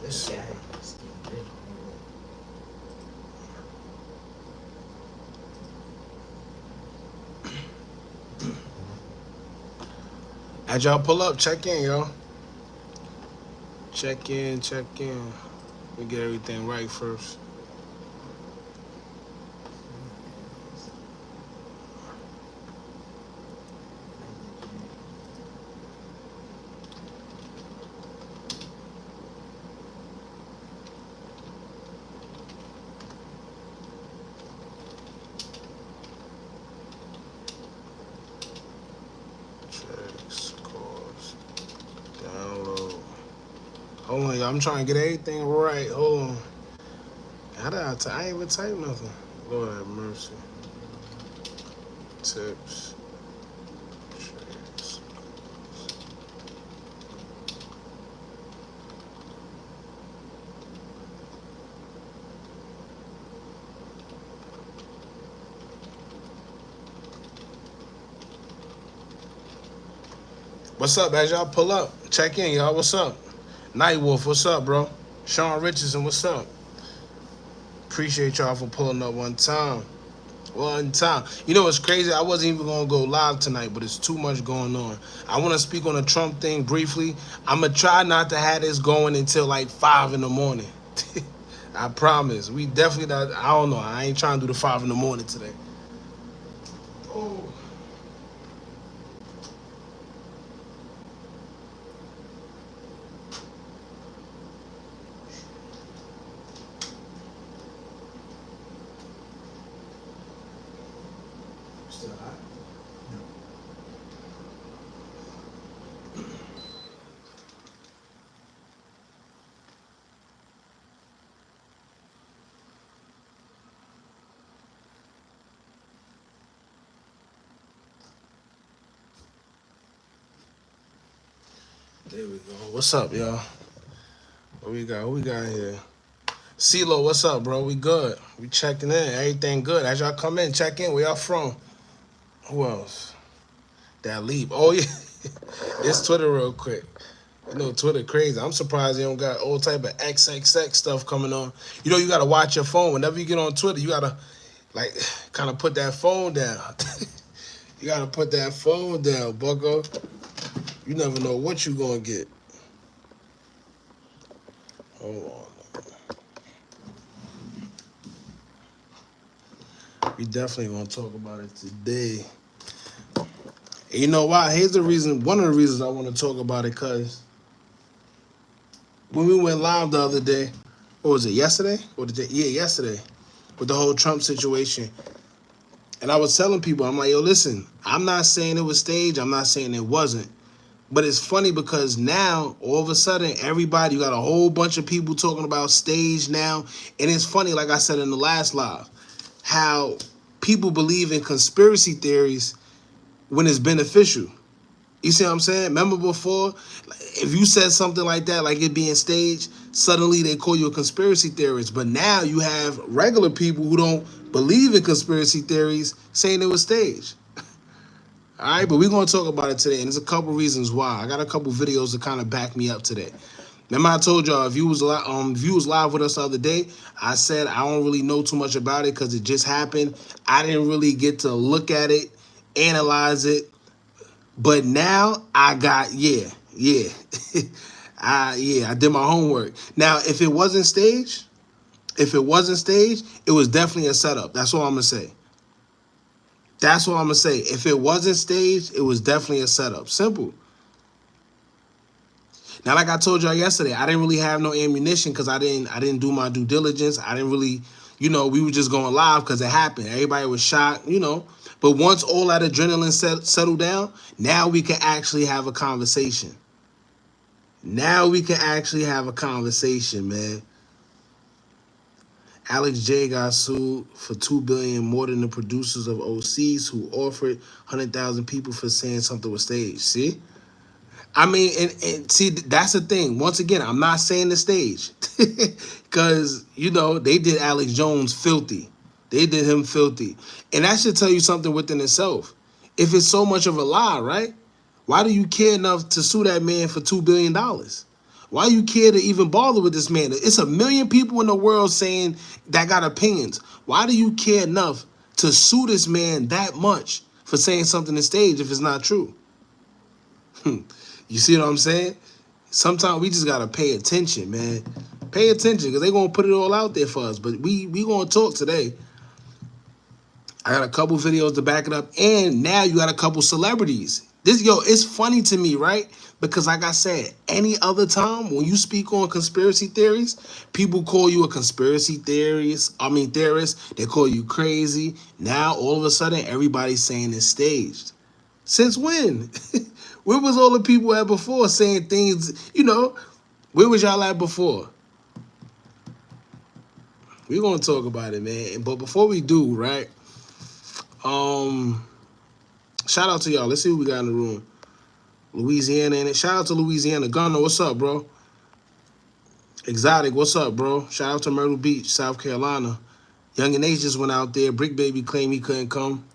This as y'all pull up, check in, yo. Check in, check in. We get everything right first. Checks, calls, download. Hold on, y'all. I'm trying to get everything right. Hold on. How did I ain't even type nothing. Lord have mercy. Tips. Checks. What's up, as y'all pull up? Check in, y'all. What's up? Nightwolf, what's up, bro? Sean Richardson, what's up? Appreciate y'all for pulling up one time. One time. You know what's crazy? I wasn't even gonna go live tonight, but it's too much going on. I want to speak on the Trump thing briefly. I'm gonna try not to have this going until like 5 in the morning. I promise. We definitely not. I don't know. I ain't trying to do the 5 in the morning today. Oh. Still hot? There we go. What's up, y'all? What we got? Who we got here? CeeLo, what's up, bro? We good. We checking in. Everything good. As y'all come in, check in. Where y'all from? Who else? That leap. Oh, yeah. It's Twitter real quick. You know, Twitter crazy. I'm surprised they don't got all type of XXX stuff coming on. You know, you got to watch your phone. Whenever you get on Twitter, you got to, like, kind of put that phone down. You got to put that phone down, bucko. You never know what you going to get. Hold on. We definitely going to talk about it today. And you know why? Here's the reason. One of the reasons I want to talk about it, because when we went live the other day, what was it, yesterday? Or the day? Yeah, yesterday, with the whole Trump situation. And I was telling people, I'm like, yo, listen, I'm not saying it was staged. I'm not saying it wasn't. But it's funny because now, all of a sudden, everybody, you got a whole bunch of people talking about stage now. And it's funny, like I said in the last live, how people believe in conspiracy theories when it's beneficial. You see what I'm saying? Remember before, if you said something like that, like it being staged, suddenly they call you a conspiracy theorist. But now you have regular people who don't believe in conspiracy theories saying it was staged. All right, but we're going to talk about it today, and there's a couple reasons why. I got a couple videos to kind of back me up today. Remember I told y'all, if you was live with us the other day, I said I don't really know too much about it because it just happened. I didn't really get to look at it, analyze it. But now I got, yeah. I did my homework. Now, if it wasn't staged, it was definitely a setup. That's all I'm going to say. That's what I'm going to say. If it wasn't staged, it was definitely a setup. Simple. Now, like I told y'all yesterday, I didn't really have no ammunition because I didn't do my due diligence. I didn't really, we were just going live because it happened. Everybody was shocked, But once all that adrenaline settled down, now we can actually have a conversation. Now we can actually have a conversation, man. Alex J got sued for $2 billion more than the producers of OCs who offered 100,000 people for saying something was staged. See? I mean, and see, that's the thing. Once again, I'm not saying the stage. Because, they did Alex Jones filthy. They did him filthy. And that should tell you something within itself. If it's so much of a lie, right? Why do you care enough to sue that man for $2 billion? Why you care to even bother with this man? It's a million people in the world saying that got opinions. Why do you care enough to sue this man that much for saying something on stage if it's not true? You see what I'm saying? Sometimes we just gotta pay attention, man. Pay attention, because they're gonna put it all out there for us. But we gonna talk today. I got a couple videos to back it up, and now you got a couple celebrities. It's funny to me, right? Because like I said, any other time when you speak on conspiracy theories, people call you a conspiracy theorist. They call you crazy. Now all of a sudden, everybody's saying it's staged. Since when? Where was all the people at before saying things, where was y'all at before? We're going to talk about it, man. But before we do, right, shout out to y'all. Let's see who we got in the room. Louisiana in it. Shout out to Louisiana. Gunner, what's up, bro? Exotic, what's up, bro? Shout out to Myrtle Beach, South Carolina. Young and H just went out there. Brick Baby claimed he couldn't come.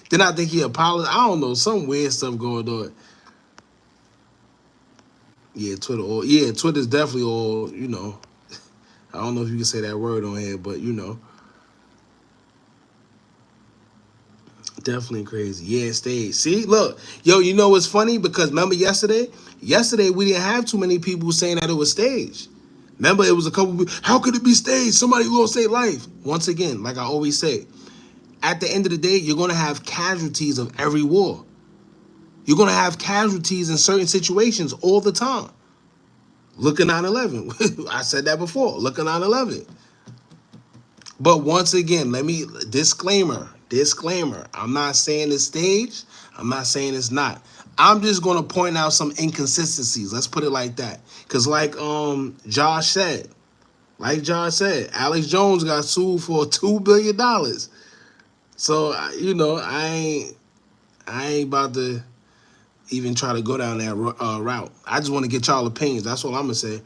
Then I think he apologized. I don't know. Some weird stuff going on. Yeah, Twitter's definitely all, I don't know if you can say that word on here, but definitely crazy. Yeah, stayed. See, look, yo, you know what's funny? Because remember yesterday? Yesterday we didn't have too many people saying that it was staged. Remember, it was a couple people, how could it be staged? Somebody lost their life. Once again, like I always say, at the end of the day, you're going to have casualties of every war. You're going to have casualties in certain situations all the time. Look at 9/11. I said that before. Look at 9/11. But once again, disclaimer. I'm not saying it's staged. I'm not saying it's not. I'm just going to point out some inconsistencies. Let's put it like that. Because like Josh said, Alex Jones got sued for $2 billion. So, I ain't about to even try to go down that route. I just want to get y'all opinions. That's all I'm going to say.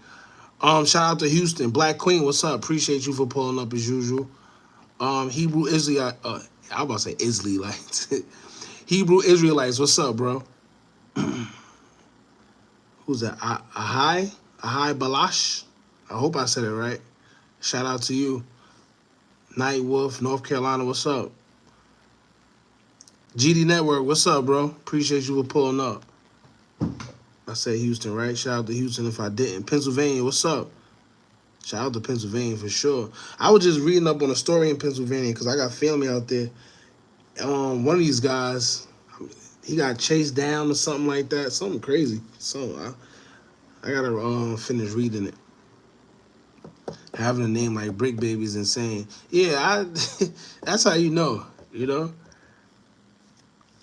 Shout out to Houston. Black Queen, what's up? Appreciate you for pulling up as usual. Hebrew Israelite, I'm about to say Israelites. Hebrew Israelites, what's up, bro? Who's that? Ahai Balash? I hope I said it right. Shout out to you. Night Wolf, North Carolina, what's up? GD Network, what's up, bro? Appreciate you for pulling up. I said Houston, right? Shout out to Houston if I didn't. Pennsylvania, what's up? Shout out to Pennsylvania for sure. I was just reading up on a story in Pennsylvania because I got family out there. One of these guys, he got chased down or something like that. Something crazy. So I gotta finish reading it. Having a name like Brick Baby is insane. Yeah, that's how you know.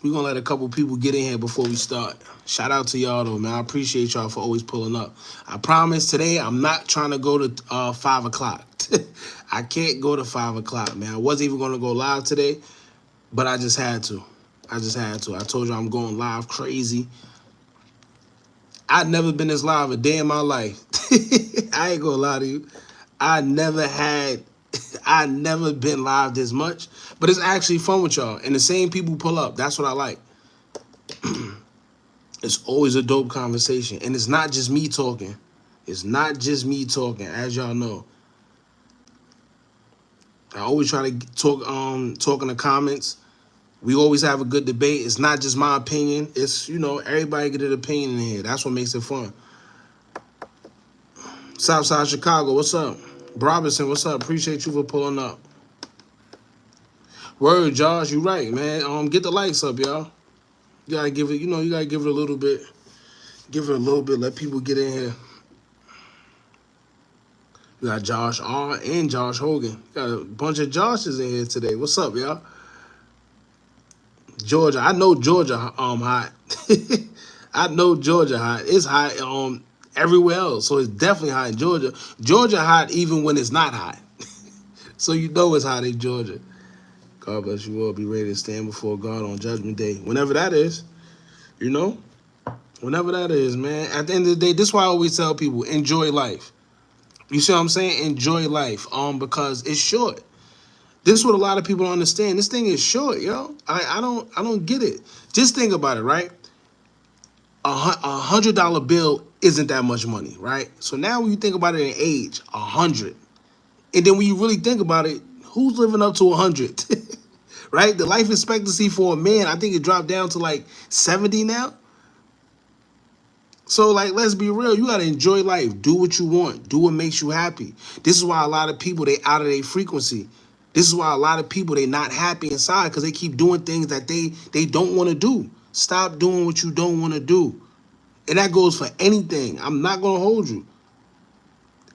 We're going to let a couple people get in here before we start. Shout out to y'all, though, man. I appreciate y'all for always pulling up. I promise today I'm not trying to go to 5 o'clock. I can't go to 5 o'clock, man. I wasn't even going to go live today, but I just had to. I told you I'm going live crazy. I've never been this live a day in my life. I ain't going to lie to you. I never been live this much, but it's actually fun with y'all. And the same people pull up. That's what I like. It's always a dope conversation. And it's not just me talking. As y'all know. I always try to talk in the comments. We always have a good debate. It's not just my opinion. It's, everybody get an opinion in here. That's what makes it fun. Southside Chicago, what's up? Robinson, what's up? Appreciate you for pulling up. Word, Josh, you right, man. Get the likes up, y'all. You gotta give it, you gotta give it a little bit. Give it a little bit. Let people get in here. We got Josh R and Josh Hogan. Got a bunch of Joshes in here today. What's up, y'all? Georgia. I know Georgia hot. I know Georgia hot. It's hot everywhere else. So it's definitely hot in Georgia. Georgia hot even when it's not hot. So it's hot in Georgia. God bless you all. Be ready to stand before God on Judgment Day. Whenever that is, Whenever that is, man. At the end of the day, this is why I always tell people, enjoy life. You see what I'm saying? Enjoy life. Because it's short. This is what a lot of people don't understand. This thing is short, yo. I don't get it. Just think about it, right? $100 bill isn't that much money, right? So now when you think about it in age, 100. And then when you really think about it, who's living up to 100? Right? The life expectancy for a man, I think it dropped down to like 70 now. So, like, let's be real. You got to enjoy life. Do what you want. Do what makes you happy. This is why a lot of people, they out of their frequency. This is why a lot of people, they not happy inside because they keep doing things that they don't want to do. Stop doing what you don't want to do. And that goes for anything. I'm not going to hold you.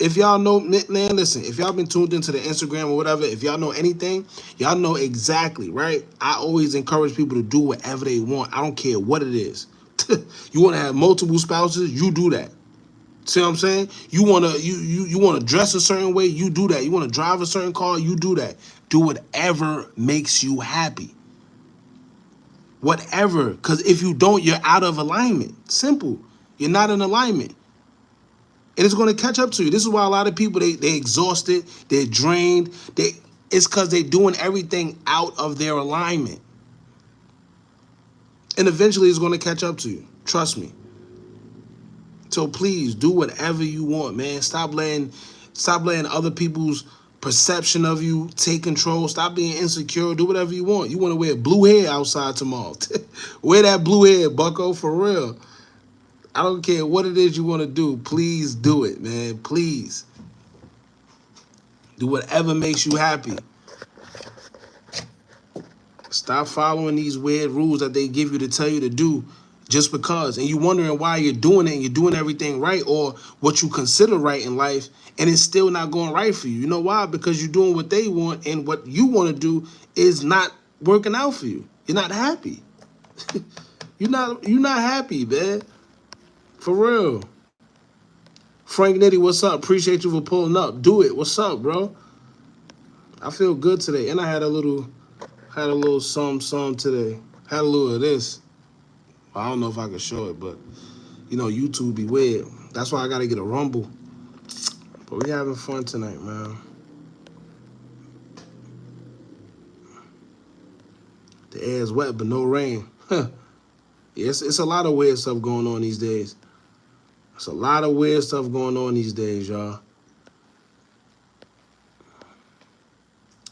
If y'all know, man, listen, if y'all been tuned into the Instagram or whatever, if y'all know anything, y'all know exactly, right? I always encourage people to do whatever they want. I don't care what it is. You want to have multiple spouses, you do that. See what I'm saying? You want to you want to dress a certain way, you do that. You want to drive a certain car, you do that. Do whatever makes you happy. Whatever, because if you don't, you're out of alignment. Simple. You're not in alignment. And it's going to catch up to you. This is why a lot of people, they exhausted, they're drained. It's because they're doing everything out of their alignment. And eventually it's going to catch up to you. Trust me. So please do whatever you want, man. Stop letting other people's perception of you take control. Stop being insecure. Do whatever you want. You want to wear blue hair outside tomorrow. Wear that blue hair, bucko, for real. I don't care what it is you want to do. Please do it, man. Please. Do whatever makes you happy. Stop following these weird rules that they give you to tell you to do just because. And you wondering why you're doing it and you're doing everything right or what you consider right in life and it's still not going right for you. You know why? Because you're doing what they want and what you want to do is not working out for you. You're not happy. You're not happy, man. For real. Frank Nitty, what's up? Appreciate you for pulling up. Do it. What's up, bro? I feel good today. And I had a little some today. Had a little of this. I don't know if I can show it, but you know, YouTube be weird. That's why I gotta get a Rumble. But we having fun tonight, man. The air is wet, but no rain. Yeah, it's a lot of weird stuff going on these days. It's a lot of weird stuff going on these days, y'all.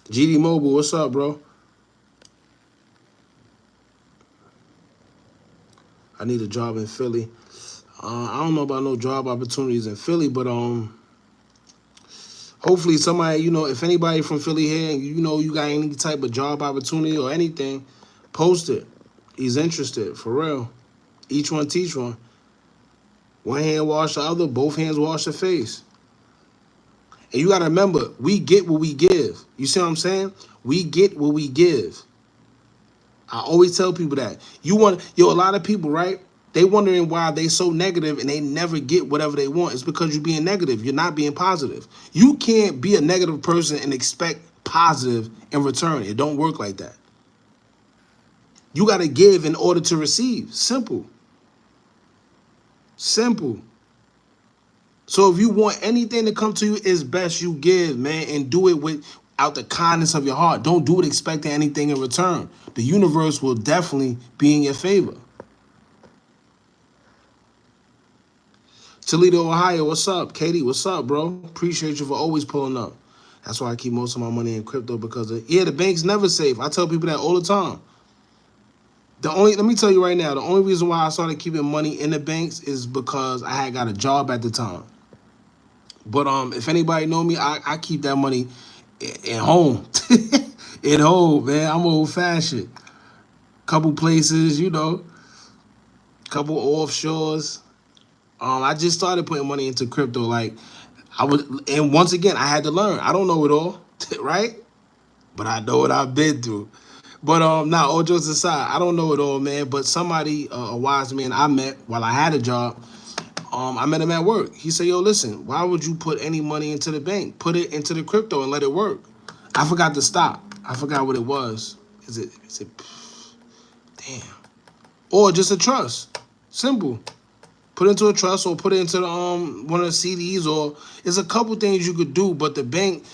GD Mobile, what's up, bro? I need a job in Philly. I don't know about no job opportunities in Philly, but hopefully somebody, you know, if anybody from Philly here, and you know you got any type of job opportunity or anything, post it. He's interested, for real. Each one teach one. One hand wash the other, both hands wash the face. And you got to remember, we get what we give. You see what I'm saying? We get what we give. I always tell people that. A lot of people, right? They wondering why they so negative and they never get whatever they want. It's because you're being negative. You're not being positive. You can't be a negative person and expect positive in return. It don't work like that. You got to give in order to receive. Simple. Simple. So if you want anything to come to you, it's best you give, man, and do it out the kindness of your heart. Don't do it expecting anything in return. The universe will definitely be in your favor. Toledo, Ohio, what's up? Katie, what's up, bro? Appreciate you for always pulling up. That's why I keep most of my money in crypto because the bank's never safe. I tell people that all the time. Let me tell you right now, the only reason why I started keeping money in the banks is because I had got a job at the time. But if anybody know me, I keep that money at home. At home, man. I'm old-fashioned. Couple places, you know. Couple offshores. I just started putting money into crypto. And once again, I had to learn. I don't know it all, right? But I know what I've been through. But all jokes aside, I don't know it all, man. But somebody, a wise man I met while I had a job, I met him at work. He said, yo, listen, why would you put any money into the bank? Put it into the crypto and let it work. I forgot to stop. I forgot what it was. Is it, damn. Or just a trust. Simple. Put into a trust or put it into the, one of the CDs, or it's a couple things you could do, but the bank,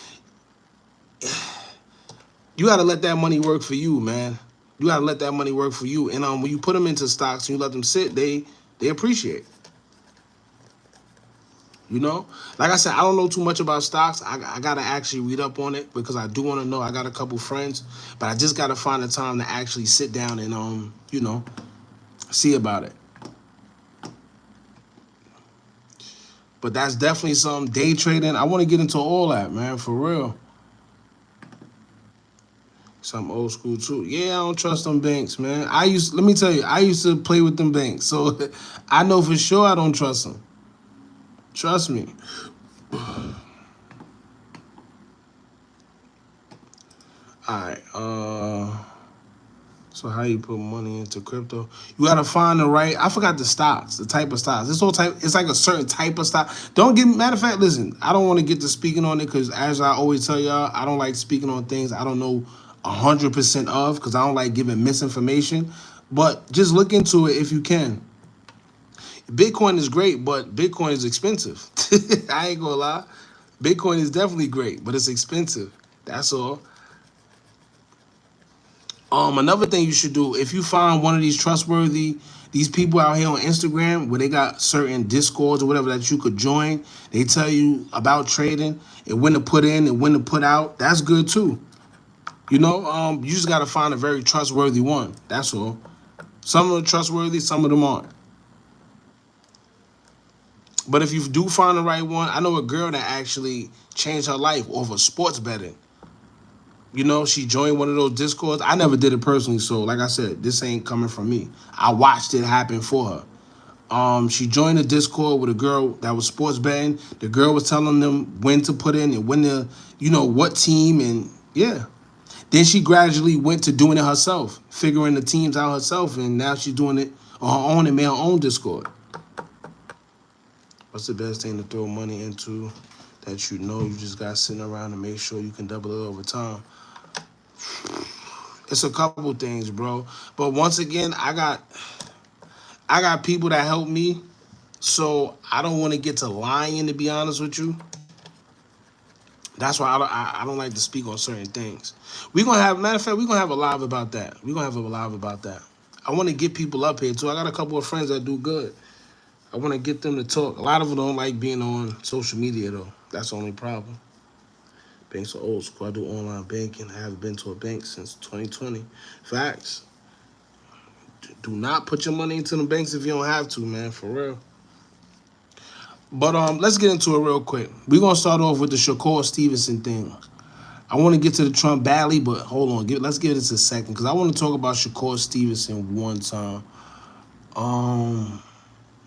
you got to let that money work for you, man. You got to let that money work for you. And when you put them into stocks and you let them sit, they appreciate. You know, like I said, I don't know too much about stocks. I gotta actually read up on it because I do want to know. I got a couple friends, but I just gotta find the time to actually sit down and see about it. But that's definitely some day trading. I want to get into all that, man, for real. Some old school too. Yeah, I don't trust them banks, man. Let me tell you, I used to play with them banks, so I know for sure I don't trust them. Trust me. All right. So how you put money into crypto? You gotta find the right. I forgot the stocks, the type of stocks. It's all type. It's like a certain type of stock. Don't get. Matter of fact, listen. I don't want to get to speaking on it because, as I always tell y'all, I don't like speaking on things I don't know 100% of because I don't like giving misinformation. But just look into it if you can. Bitcoin is great, but Bitcoin is expensive. I ain't gonna lie. Bitcoin is definitely great, but it's expensive. That's all. Another thing you should do, if you find one of these people out here on Instagram where they got certain discords or whatever that you could join, they tell you about trading and when to put in and when to put out. That's good too. You just gotta find a very trustworthy one. That's all. Some of them are trustworthy, some of them aren't. But if you do find the right one, I know a girl that actually changed her life over sports betting. She joined one of those discords. I never did it personally, so like I said, this ain't coming from me. I watched it happen for her. She joined a Discord with a girl that was sports betting. The girl was telling them when to put in and when to, what team, and yeah. Then she gradually went to doing it herself, figuring the teams out herself, and now she's doing it on her own and made her own Discord. What's the best thing to throw money into that you just got sitting around to make sure you can double it over time? It's a couple things, bro. But once again, I got people that help me, so I don't want to get to lying. To be honest with you, that's why I don't like to speak on certain things. Matter of fact, we're gonna have a live about that. I want to get people up here too. I got a couple of friends that do good. I want to get them to talk. A lot of them don't like being on social media though. That's the only problem. Banks are old school. I do online banking. I haven't been to a bank since 2020. Facts. Do not put your money into the banks if you don't have to, man. For real. But let's get into it real quick. We're gonna start off with the Shakur Stevenson thing. I want to get to the Trump Valley, but hold on. Let's give this a second because I want to talk about Shakur Stevenson one time.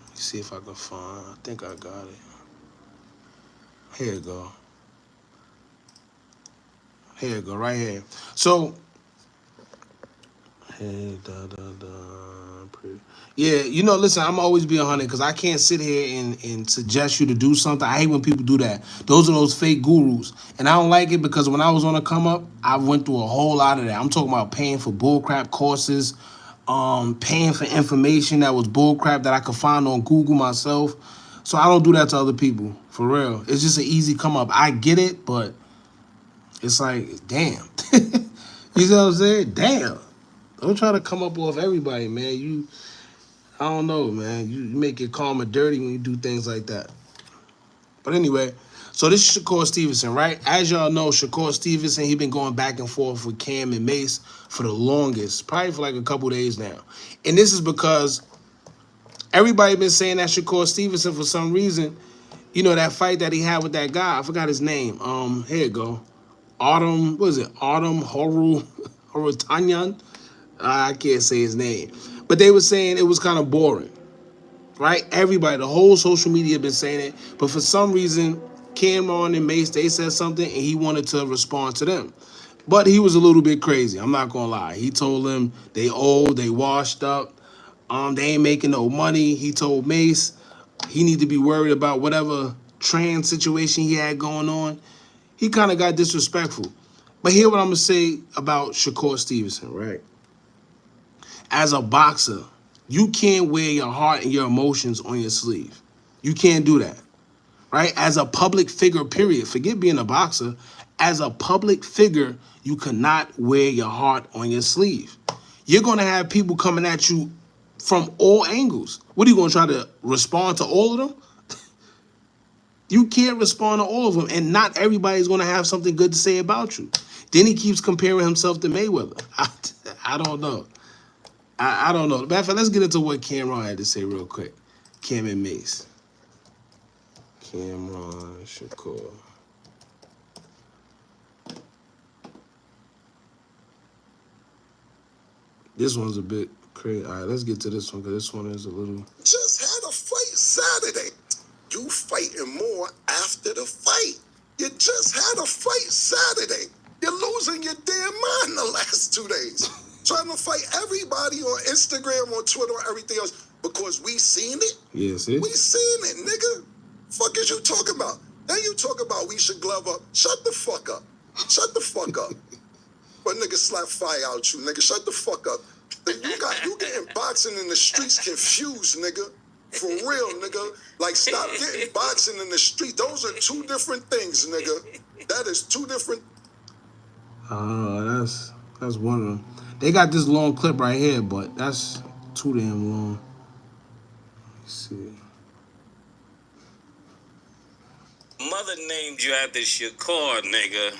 Let's see if I can find. I think I got it. Here you go. Here you go, right here. So, hey, yeah, listen, I'm always be 100 because I can't sit here and suggest you to do something. I hate when people do that. Those are those fake gurus. And I don't like it because when I was on a come up, I went through a whole lot of that. I'm talking about paying for bullcrap courses, paying for information that was bullcrap that I could find on Google myself. So I don't do that to other people, for real. It's just an easy come up. I get it, but it's like, damn. You know what I'm saying? Damn. Don't try to come up with everybody, man. I don't know, man. You make it calm and dirty when you do things like that. But anyway, so this is Shakur Stevenson, right? As y'all know, Shakur Stevenson, he been going back and forth with Cam and Mase for the longest, probably for like a couple days now. And this is because everybody been saying that Shakur Stevenson, for some reason, that fight that he had with that guy, I forgot his name. Here you go. Autumn Horutanyan? I can't say his name. But they were saying it was kind of boring, right? Everybody, the whole social media been saying it. But for some reason, Camron and Mase, they said something and he wanted to respond to them. But he was a little bit crazy. I'm not going to lie. He told them they old, they washed up. They ain't making no money. He told Mase he need to be worried about whatever trans situation he had going on. He kind of got disrespectful. But here's what I'm going to say about Shakur Stevenson, right? As a boxer, you can't wear your heart and your emotions on your sleeve. You can't do that, right? As a public figure, period. Forget being a boxer. As a public figure, you cannot wear your heart on your sleeve. You're going to have people coming at you from all angles. What are you going to try to respond to all of them? You can't respond to all of them, and not everybody's going to have something good to say about you. Then he keeps comparing himself to Mayweather. I don't know. I don't know. Matter of fact, let's get into what Camron had to say real quick. Cam and Mase. Camron, Shakur. This one's a bit crazy. All right, let's get to this one, because this one is a little... Just had a fight Saturday. You fighting more after the fight. You just had a fight Saturday. You're losing your damn mind the last 2 days. Trying to fight everybody on Instagram, on Twitter, or everything else. Because we seen it. Yes, it. We seen it, nigga. Fuck is you talking about? Then you talk about we should glove up. Shut the fuck up. Shut the fuck up. But nigga slap fire out you, nigga. Shut the fuck up. You getting boxing in the streets confused, nigga. For real, nigga. Like, stop getting boxing in the street. Those are two different things, nigga. That is two different. That's one of them. They got this long clip right here, but that's too damn long. Let's see. Mother named you after Shakur, nigga.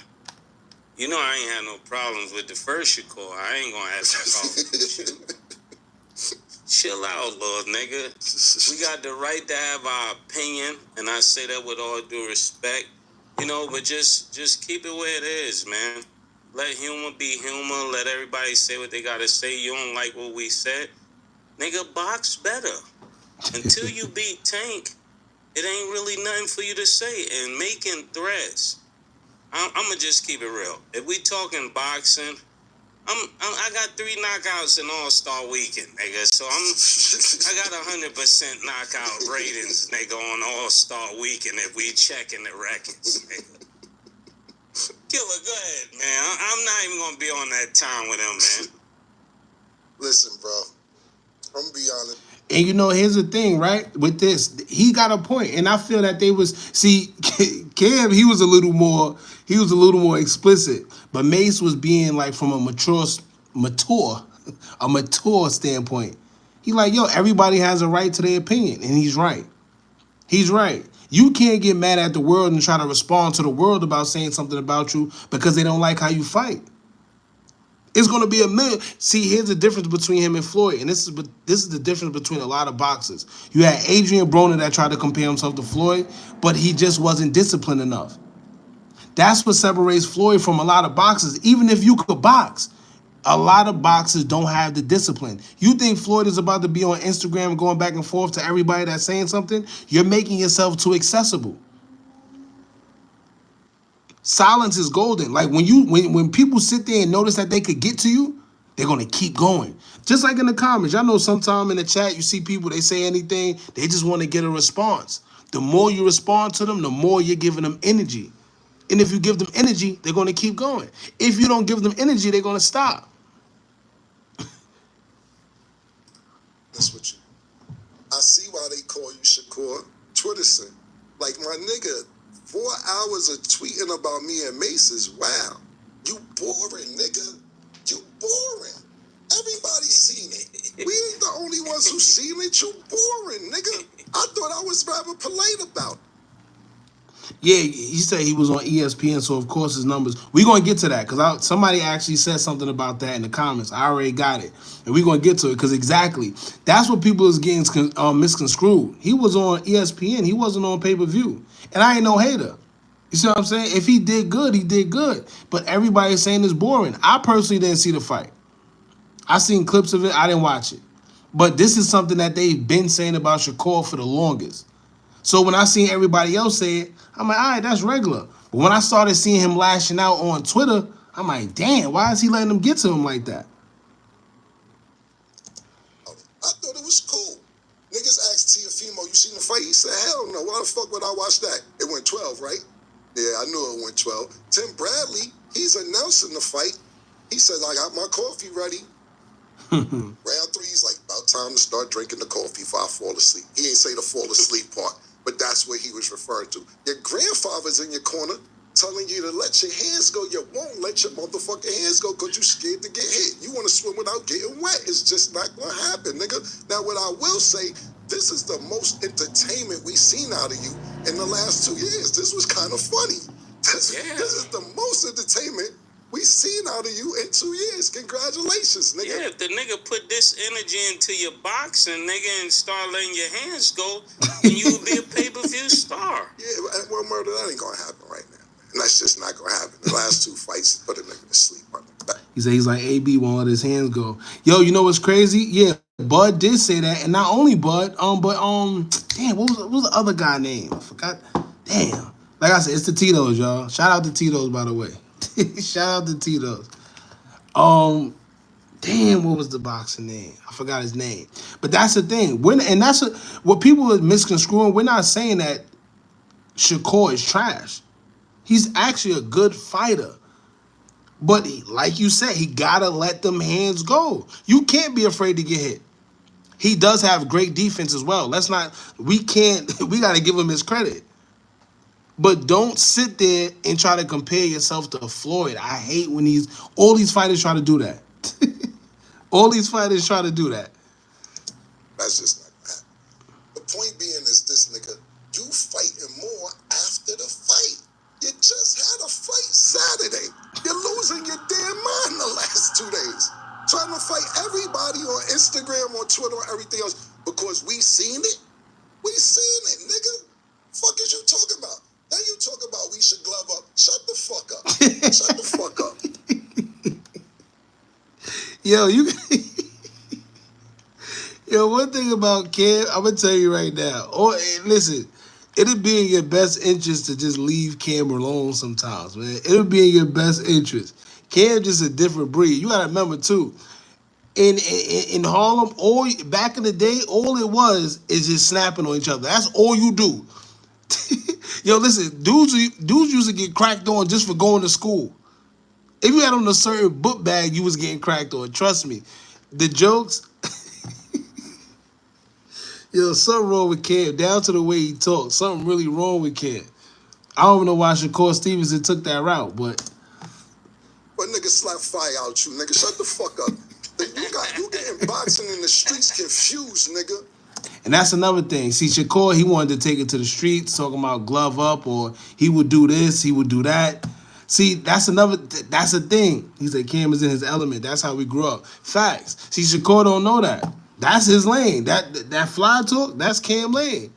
You know I ain't had no problems with the first Shakur. I ain't gonna have some problems with you. Chill out, little nigga. We got the right to have our opinion, and I say that with all due respect. You know, but just keep it where it is, man. Let humor be humor. Let everybody say what they gotta say. You don't like what we said, nigga, box better. Until you beat Tank, it ain't really nothing for you to say. And making threats, I'm gonna just keep it real. If we talking boxing, I got 3 knockouts in All-Star Weekend, nigga. So I got 100% knockout ratings, nigga, on All-Star Weekend if we checking the records, nigga. Killer, go ahead, man. I'm not even gonna be on that time with him, man. Listen, bro. I'm gonna be honest. And you know, here's the thing, right? With this, he got a point, and I feel that they was Cam. He was a little more explicit, but Mase was being like from a mature standpoint. He like, yo, everybody has a right to their opinion, and he's right. He's right. You can't get mad at the world and try to respond to the world about saying something about you because they don't like how you fight. It's going to be a million. See, here's the difference between him and Floyd, and this is the difference between a lot of boxers. You had Adrian Broner that tried to compare himself to Floyd, but he just wasn't disciplined enough. That's what separates Floyd from a lot of boxers. Even if you could box, a lot of boxers don't have the discipline. You think Floyd is about to be on Instagram going back and forth to everybody that's saying something? You're making yourself too accessible. Silence is golden. Like when people sit there and notice that they could get to you, they're gonna keep going. Just like in the comments, y'all know sometime in the chat you see people, they say anything, they just want to get a response. The more you respond to them, the more you're giving them energy. And if you give them energy, they're gonna keep going. If you don't give them energy, they're gonna stop. That's what you. I see why they call you Shakur Twitterson. Like, my nigga, 4 hours of tweeting about me and Mase is wow. You boring, nigga. You boring. Everybody seen it. We ain't the only ones who seen it. You boring, nigga. I thought I was rather polite about it. Yeah, he said he was on ESPN, so of course his numbers. We're going to get to that because somebody actually said something about that in the comments. I already got it. And we're going to get to it because exactly, that's what people is getting misconstrued. He was on ESPN. He wasn't on pay-per-view. And I ain't no hater. You see what I'm saying? If he did good, he did good. But everybody's saying it's boring. I personally didn't see the fight. I seen clips of it. I didn't watch it. But this is something that they've been saying about Shakur for the longest. So when I seen everybody else say it, I'm like, all right, that's regular. But when I started seeing him lashing out on Twitter, I'm like, damn, why is he letting them get to him like that? I thought it was cool. Niggas asked Tiafimo, you seen the fight? He said, hell no, why the fuck would I watch that? It went 12, right? Yeah, I knew it went 12. Tim Bradley, he's announcing the fight. He said, I got my coffee ready. Round 3, he's like, about time to start drinking the coffee before I fall asleep. He ain't say the fall asleep part, but that's what he was referring to. Your grandfather's in your corner telling you to let your hands go. You won't let your motherfucking hands go because you scared to get hit. You want to swim without getting wet. It's just not going to happen, nigga. Now, what I will say, this is the most entertainment we seen out of you in the last 2 years. This was kind of funny. This is the most entertainment we seen out of you in 2 years. Congratulations, nigga. Yeah, if the nigga put this energy into your boxing, nigga, and start letting your hands go, then you would be a pay-per-view star. Yeah, well, murder, that ain't gonna happen right now. And that's just not gonna happen. The last 2 fights put a nigga to sleep. He's like, AB won't let his hands go. Yo, you know what's crazy? Yeah, Bud did say that, and not only Bud, but damn, what was the other guy name? I forgot. Damn. Like I said, it's the Tito's, y'all. Shout out to Tito's, by the way. Shout out to Tito's. Damn, what was the boxing name? I forgot his name. But that's the thing. What people are misconstruing. We're not saying that Shakur is trash. He's actually a good fighter. But like you said, he gotta let them hands go. You can't be afraid to get hit. He does have great defense as well. We gotta give him his credit. But don't sit there and try to compare yourself to Floyd. I hate when all these fighters try to do that. All these fighters try to do that. That's just not that. The point being is this, nigga, you fighting more after the fight. You just had a fight Saturday. You're losing your damn mind the last 2 days. Trying to fight everybody on Instagram, on Twitter, or everything else. Because we seen it. We seen it, nigga. Fuck is you talking about? Now you talk about we should glove up. Shut the fuck up. Shut the fuck up. Yo, one thing about Cam, I'm gonna tell you right now. Listen, it'd be in your best interest to just leave Cam alone sometimes, man. It'll be in your best interest. Cam just a different breed. You gotta remember too. In Harlem, back in the day, all it was is just snapping on each other. That's all you do. Yo, listen, dudes used to get cracked on just for going to school. If you had on a certain book bag, you was getting cracked on. Trust me. The jokes, yo, something wrong with Cam. Down to the way he talks, something really wrong with Cam. I don't even know why Shakur Stevenson took that route, but nigga slap fire out you, nigga. Shut the fuck up. You getting boxing in the streets confused, nigga. And that's another thing. See, Shakur, he wanted to take it to the streets, talking about glove up, or he would do this, he would do that. See, that's the thing. He said Cam is in his element. That's how we grew up. Facts. See, Shakur don't know that. That's his lane. That fly talk, that's Cam lane.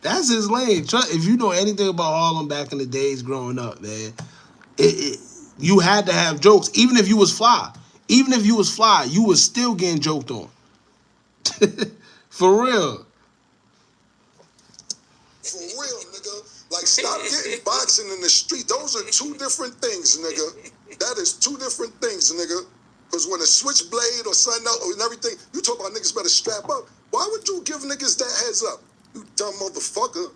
That's his lane. If you know anything about Harlem back in the days growing up, man, you had to have jokes. Even if you was fly. Even if you was fly, you was still getting joked on. For real. For real, nigga. Like, stop getting boxing in the street. Those are 2 different things, nigga. That is 2 different things, nigga. Because when a switchblade or something else and everything, you talk about niggas better strap up. Why would you give niggas that heads up? You dumb motherfucker.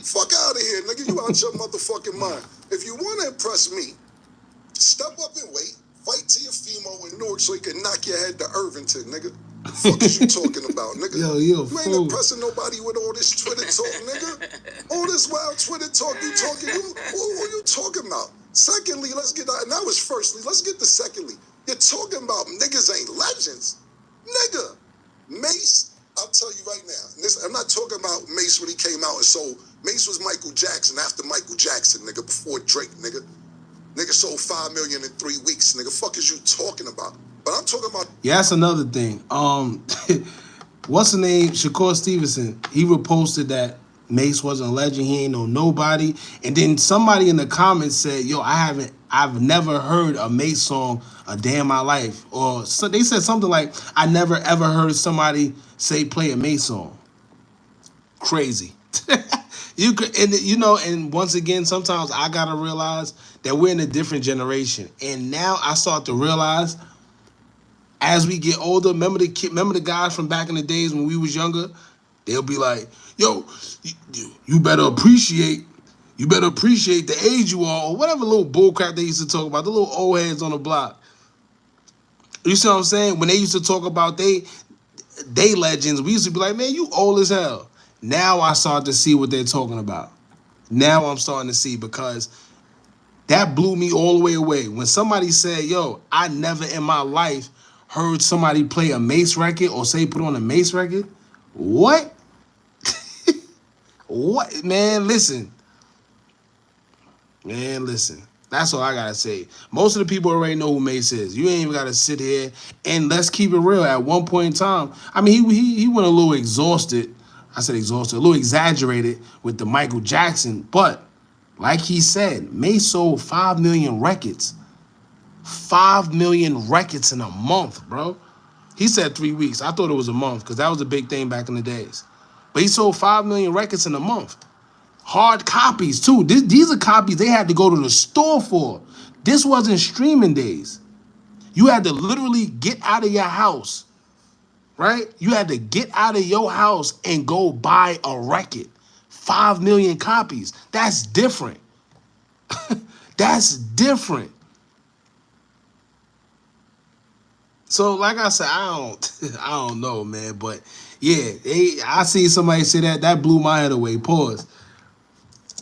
Fuck out of here, nigga. You out your motherfucking mind. If you want to impress me, step up and wait. Fight Teofimo in Newark so he can knock your head to Irvington, nigga. The fuck is you talking about, nigga? Yo, you ain't impressing nobody with all this Twitter talk, nigga. All this wild Twitter talk you talking. What are you talking about? Secondly, let's get out. And that was firstly. Let's get to secondly. You're talking about niggas ain't legends. Nigga, Mase, I'll tell you right now. I'm not talking about Mase when he came out and sold. Mase was Michael Jackson after Michael Jackson, nigga, before Drake, nigga. Nigga sold 5 million in 3 weeks, nigga. Fuck is you talking about? But I'm talking about... Yeah, that's another thing. What's the name? Shakur Stevenson. He reposted that Mase wasn't a legend. He ain't know nobody. And then somebody in the comments said, yo, I've never heard a Mase song a day in my life. Or so they said something like, I never ever heard somebody say play a Mase song. Crazy. And once again, sometimes I gotta realize that we're in a different generation. And now I start to realize, as we get older, remember the guys from back in the days when we was younger? They'll be like, yo, you better appreciate the age you are, or whatever little bullcrap they used to talk about, the little old heads on the block. You see what I'm saying? When they used to talk about they legends, we used to be like, man, you old as hell. Now I start to see what they're talking about. Now I'm starting to see, because that blew me all the way away. When somebody said, yo, I never in my life heard somebody play a Mase record or say put on a Mase record. What? What? Man, listen. Man, listen. That's all I gotta say. Most of the people already know who Mase is. You ain't even gotta sit here and let's keep it real. At one point in time, I mean, he went a little exhausted. I said exhausted, a little exaggerated with the Michael Jackson. But like he said, Mase sold 5 million records. 5 million records in a month, bro. He said 3 weeks. I thought it was a month because that was a big thing back in the days. But he sold 5 million records in a month. Hard copies too. These are copies they had to go to the store for. This wasn't streaming days. You had to literally get out of your house, right? You had to get out of your house and go buy a record. 5 million copies. That's different. That's different. So, like I said, I don't know, man. But yeah, I see somebody say that. That blew my head away. Pause.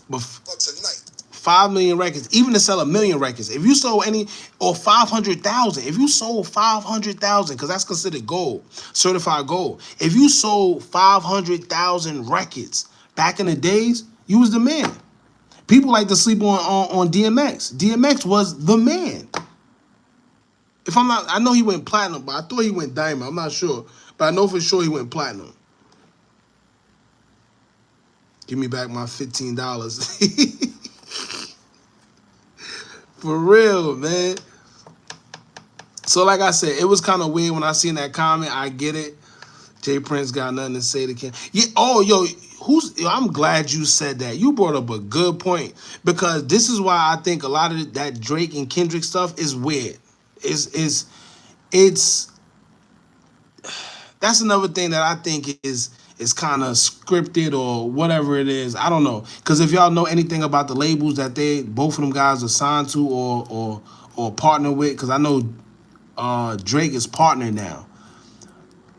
But Tonight. 5 million records, even to sell 1 million records. If you sold any, or 500,000, if you sold 500,000, because that's considered gold, certified gold. If you sold 500,000 records back in the days, you was the man. People like to sleep on DMX. DMX was the man. If I'm not, I know he went platinum, but I thought he went diamond. I'm not sure, but I know for sure he went platinum. Give me back my $15. For real, man. So like I said, it was kind of weird when I seen that comment. I get it. Jay Prince got nothing to say to Kim. Yeah. Oh, yo, I'm glad you said that. You brought up a good point because this is why I think a lot of that Drake and Kendrick stuff is weird. It's that's another thing that I think is kind of scripted or whatever it is. I don't know. Because if y'all know anything about the labels that both of them guys are signed to or partner with, because I know Drake is partner now.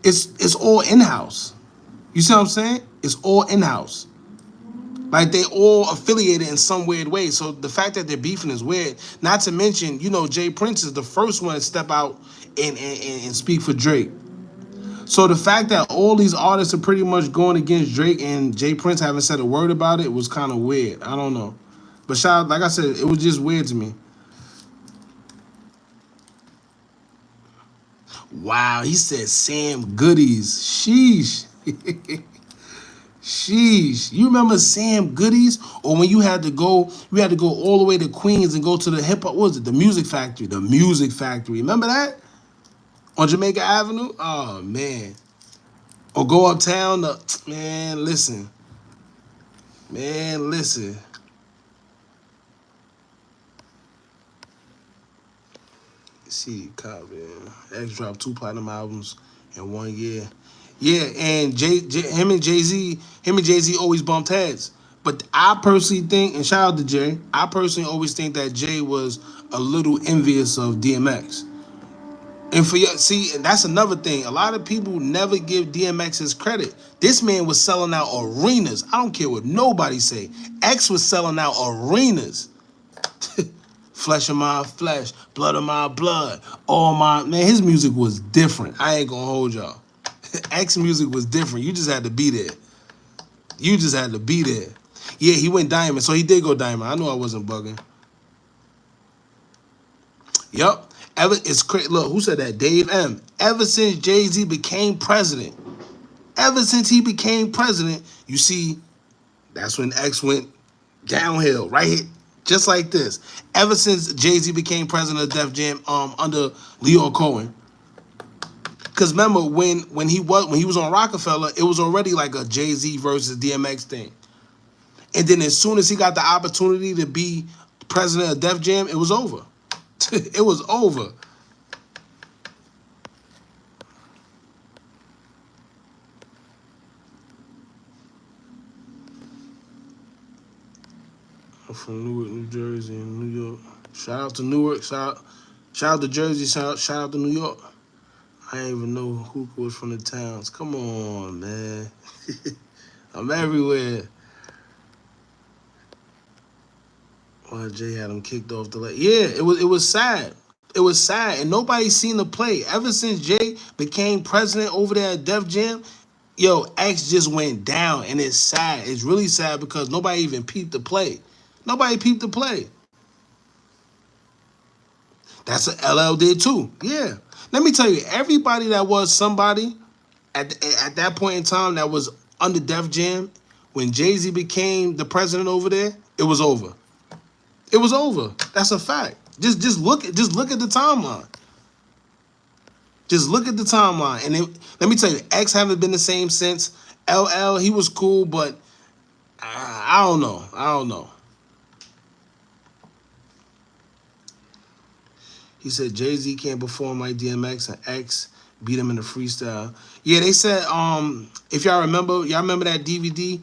It's all in-house. You see what I'm saying? It's all in-house. Like they all affiliated in some weird way. So the fact that they're beefing is weird. Not to mention, Jay Prince is the first one to step out and speak for Drake. So the fact that all these artists are pretty much going against Drake and Jay Prince haven't said a word about it was kind of weird. I don't know. But shout out, like I said, it was just weird to me. Wow, he said Sam Goodies. Sheesh. Sheesh. You remember Sam Goodies? Or when you had to go all the way to Queens and go to the hip hop, what was it? The Music Factory. The Music Factory. Remember that? On Jamaica Avenue? Oh, man. Or go uptown. Man, listen. Man, listen. See, cop, man. X dropped 2 platinum albums in 1 year. Yeah, and him and Jay-Z always bumped heads. But I personally think, and shout out to Jay, I personally always think that Jay was a little envious of DMX. And and that's another thing. A lot of people never give DMX his credit. This man was selling out arenas. I don't care what nobody say. X was selling out arenas. Flesh of my flesh, blood of my blood. Man, his music was different. I ain't gonna hold y'all. X music was different. You just had to be there. You just had to be there. Yeah, he went diamond, so he did go diamond. I knew I wasn't bugging. Yup. It's crazy. Look, who said that? Dave M. Ever since Jay-Z became president, you see, that's when X went downhill, right here, just like this. Ever since Jay-Z became president of Def Jam, under Leo Cohen. Because remember, when he was on Rockefeller, it was already like a Jay-Z versus DMX thing. And then as soon as he got the opportunity to be president of Def Jam, it was over. It was over. I'm from Newark, New Jersey, and New York. Shout out to Newark. Shout out to Jersey. Shout out to New York. I didn't even know Hookah was from the towns. Come on, man. I'm everywhere. Why Jay had him kicked off the leg. Yeah, it was sad. It was sad, and nobody seen the play. Ever since Jay became president over there at Def Jam, Yo, X just went down, and it's sad. It's really sad because nobody even peeped the play. Nobody peeped the play. That's what LL did too. Yeah. Let me tell you, everybody that was somebody at that point in time that was under Def Jam, when Jay-Z became the president over there, it was over. It was over. That's a fact. Just look at the timeline. Just look at the timeline. And let me tell you, X haven't been the same since. LL, he was cool, but I don't know. I don't know. He said Jay-Z can't perform like DMX, and X beat him in the freestyle. Yeah, they said, if y'all remember that DVD,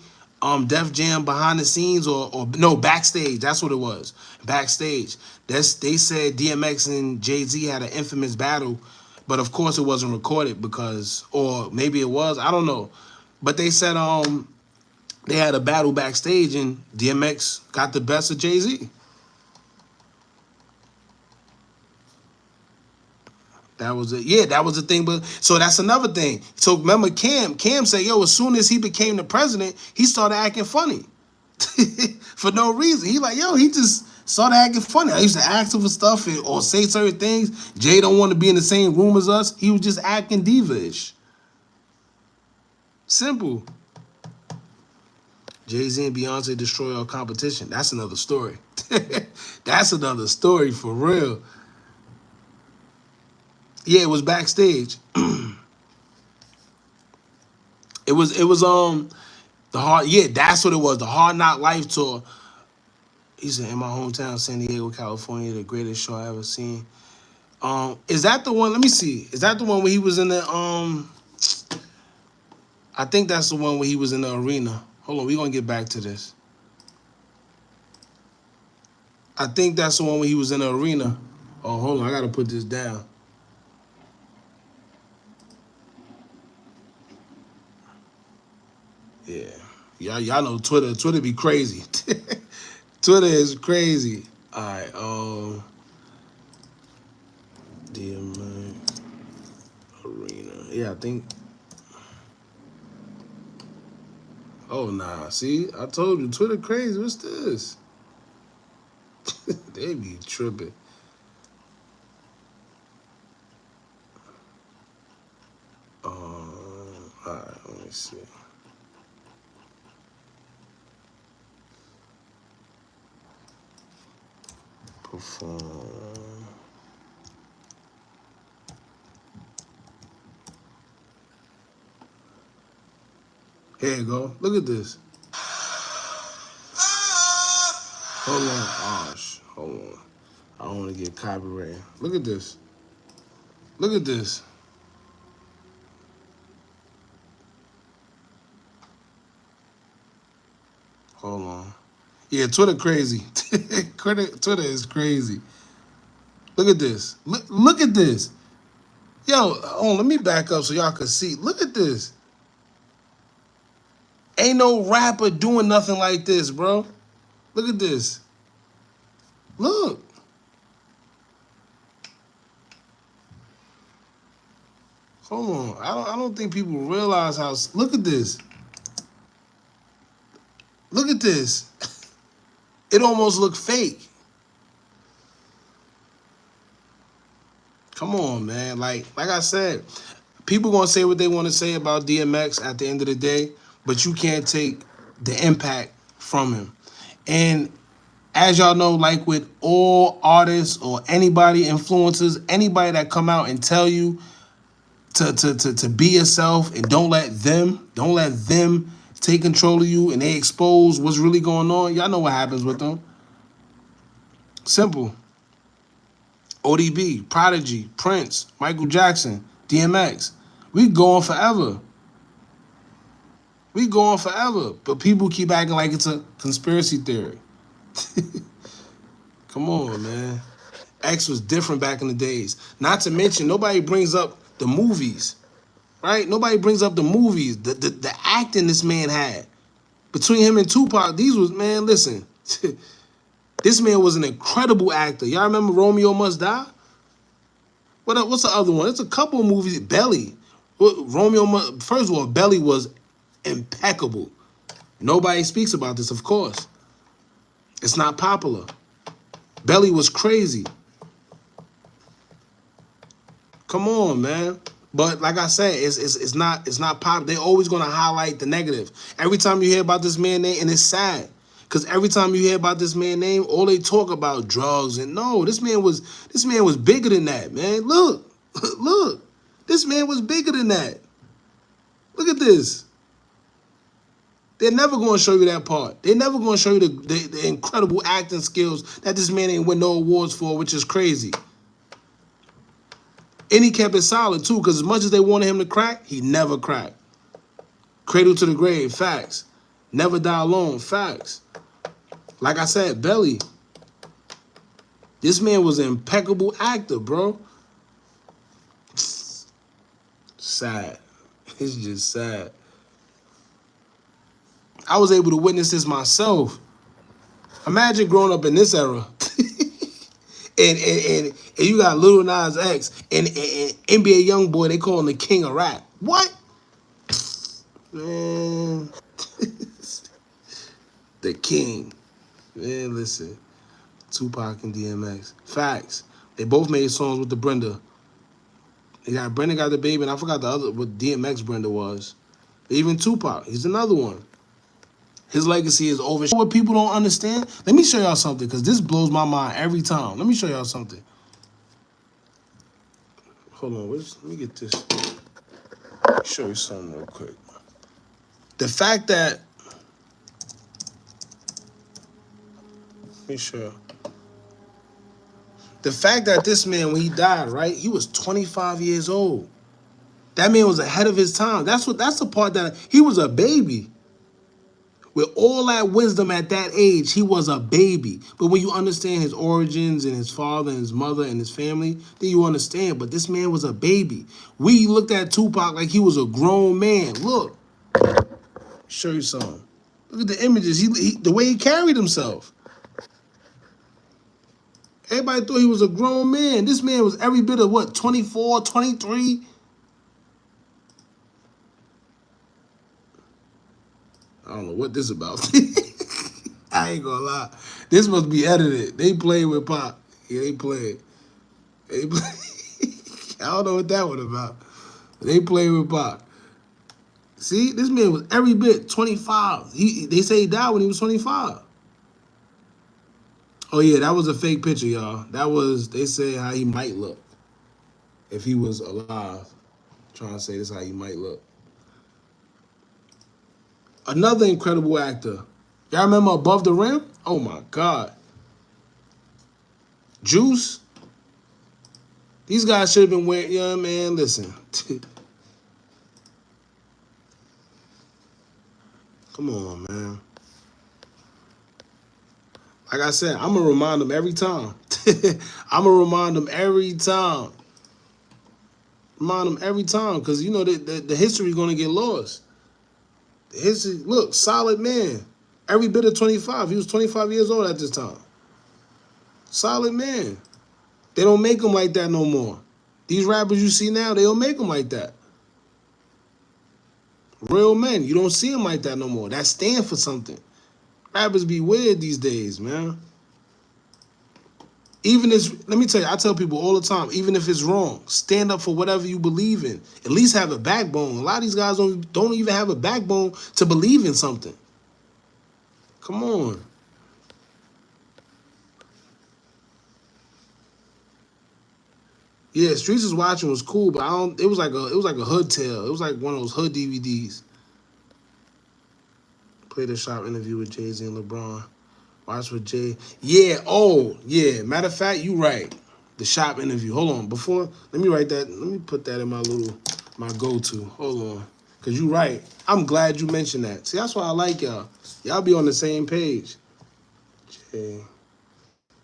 Def Jam behind the scenes or no, backstage. That's what it was. Backstage. They said DMX and Jay-Z had an infamous battle, but of course it wasn't recorded because, or maybe it was, I don't know. But they said they had a battle backstage and DMX got the best of Jay-Z. That was it. Yeah, that was the thing. But so that's another thing. So remember, Cam said, yo, as soon as he became the president, he started acting funny for no reason. He like, yo, he just started acting funny. I used to ask him for stuff or say certain things. Jay don't want to be in the same room as us. He was just acting diva-ish. Simple. Jay-Z and Beyonce destroy our competition. That's another story. That's another story for real. Yeah, it was backstage. It was the hard, yeah, that's what it was. The Hard Knock Life tour. He said, in my hometown, San Diego, California, the greatest show I ever seen. Is that the one? Let me see. Is that the one where he was in the I think that's the one where he was in the arena. Hold on, we're gonna get back to this. I think that's the one where he was in the arena. Oh, hold on, I gotta put this down. Yeah, y'all know Twitter. Twitter be crazy. Twitter is crazy. All right, DMX Arena. Yeah, I think. Oh nah, see, I told you, Twitter crazy. What's this? They be tripping. All right, let me see. Perform. Here you go. Look at this. Hold on. Oh, hold on. I don't want to get copyrighted. Look at this. Look at this. Hold on. Yeah, Twitter crazy. Twitter is crazy. Look at this. Look at this. Yo, let me back up so y'all can see. Look at this. Ain't no rapper doing nothing like this, bro. Look at this. Look. Hold on. I don't think people realize how. Look at this. Look at this. It almost looked fake. Come on, man. Like I said, people gonna say what they want to say about DMX at the end of the day, but you can't take the impact from him. And as y'all know, like with all artists or anybody, influencers, anybody that come out and tell you to be yourself and don't let them take control of you and they expose what's really going on, y'all know what happens with them. Simple. ODB, Prodigy, Prince, Michael Jackson, DMX. We going forever. We going forever. But people keep acting like it's a conspiracy theory. Come on, man. X was different back in the days. Not to mention, nobody brings up the movies. Right? Nobody brings up the movies. The acting this man had. Between him and Tupac, these was, man, listen. This man was an incredible actor. Y'all remember Romeo Must Die? What's the other one? It's a couple of movies. Belly. Romeo, first of all, Belly was impeccable. Nobody speaks about this, of course. It's not popular. Belly was crazy. Come on, man. But like I said, it's not pop. They're always gonna highlight the negative. Every time you hear about this man name, and it's sad, because every time you hear about this man name, all they talk about drugs and no, this man was bigger than that, man. Look, look, this man was bigger than that. Look at this. They're never gonna show you that part. They're never gonna show you the incredible acting skills that this man ain't win no awards for, which is crazy. And he kept it solid, too, because as much as they wanted him to crack, he never cracked. Cradle to the grave, facts. Never die alone, facts. Like I said, Belly. This man was an impeccable actor, bro. Sad. It's just sad. I was able to witness this myself. Imagine growing up in this era. And you got Lil Nas X and NBA YoungBoy, they call him the king of rap. What? Man. The king. Man, listen. Tupac and DMX. Facts. They both made songs with the Brenda. Brenda got the baby, and I forgot the other, what DMX Brenda was. Even Tupac, he's another one. His legacy is over. What people don't understand? Let me show y'all something, because this blows my mind every time. Let me show y'all something. Hold on, let me get this. Let me show you something real quick. The fact that, let me show. The fact that this man, when he died, right, he was 25 years old. That man was ahead of his time. That's the part that he was a baby. With all that wisdom at that age, he was a baby. But when you understand his origins and his father and his mother and his family, then you understand. But this man was a baby. We looked at Tupac like he was a grown man. Look. Show you something. Look at the images. The way he carried himself. Everybody thought he was a grown man. This man was every bit of, what, 24, 23? I don't know what this is about. I ain't gonna lie. This must be edited. They played with Pop. Yeah, they played. I don't know what that was about. They played with Pop. See, this man was every bit 25. They say he died when he was 25. Oh yeah, that was a fake picture, y'all. That was, they say how he might look if he was alive. I'm trying to say this how he might look. Another incredible actor. Y'all remember Above the Rim? Oh my God. Juice. These guys should have been wearing, yeah, man, listen. Come on, man. Like I said, I'm going to remind them every time. I'm going to remind them every time. Remind them every time, because, you know, the history is going to get lost. The history, look, solid man. Every bit of 25. He was 25 years old at this time. Solid man. They don't make them like that no more. These rappers you see now, they don't make them like that. Real men, you don't see them like that no more. That stand for something. Rappers be weird these days, man. Even if, let me tell you, I tell people all the time, even if it's wrong, stand up for whatever you believe in. At least have a backbone. A lot of these guys don't even have a backbone to believe in something. Come on. Yeah, Streets is Watching was cool, but it was like a hood tale. It was like one of those hood DVDs. Played a shop interview with Jay-Z and LeBron. Watch with Jay. Yeah, oh, yeah. Matter of fact, you right. The shop interview. Hold on. Before, let me write that. Let me put that in my go-to. Hold on. Because you right. I'm glad you mentioned that. See, that's why I like y'all. Y'all be on the same page. Jay,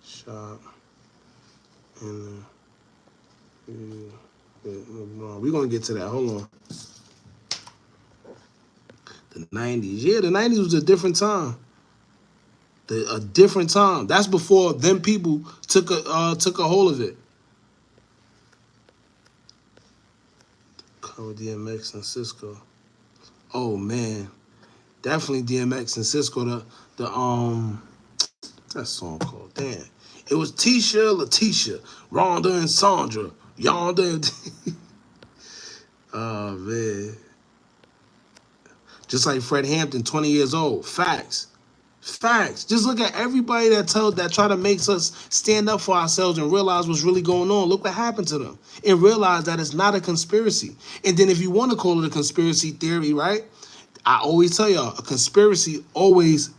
shop, and we're going to get to that. Hold on. The 90s. Yeah, the 90s was a different time. A different time. That's before them people took a hold of it. with DMX and Cisco. Oh man, definitely DMX and Cisco. That song called damn. It was Tisha, Letitia, Rhonda, and Sandra. Yonda. Oh man. Just like Fred Hampton, 20 years old. Facts. Facts. Just look at everybody that try to make us stand up for ourselves and realize what's really going on. Look what happened to them. And realize that it's not a conspiracy. And then if you want to call it a conspiracy theory, right? I always tell y'all, a conspiracy always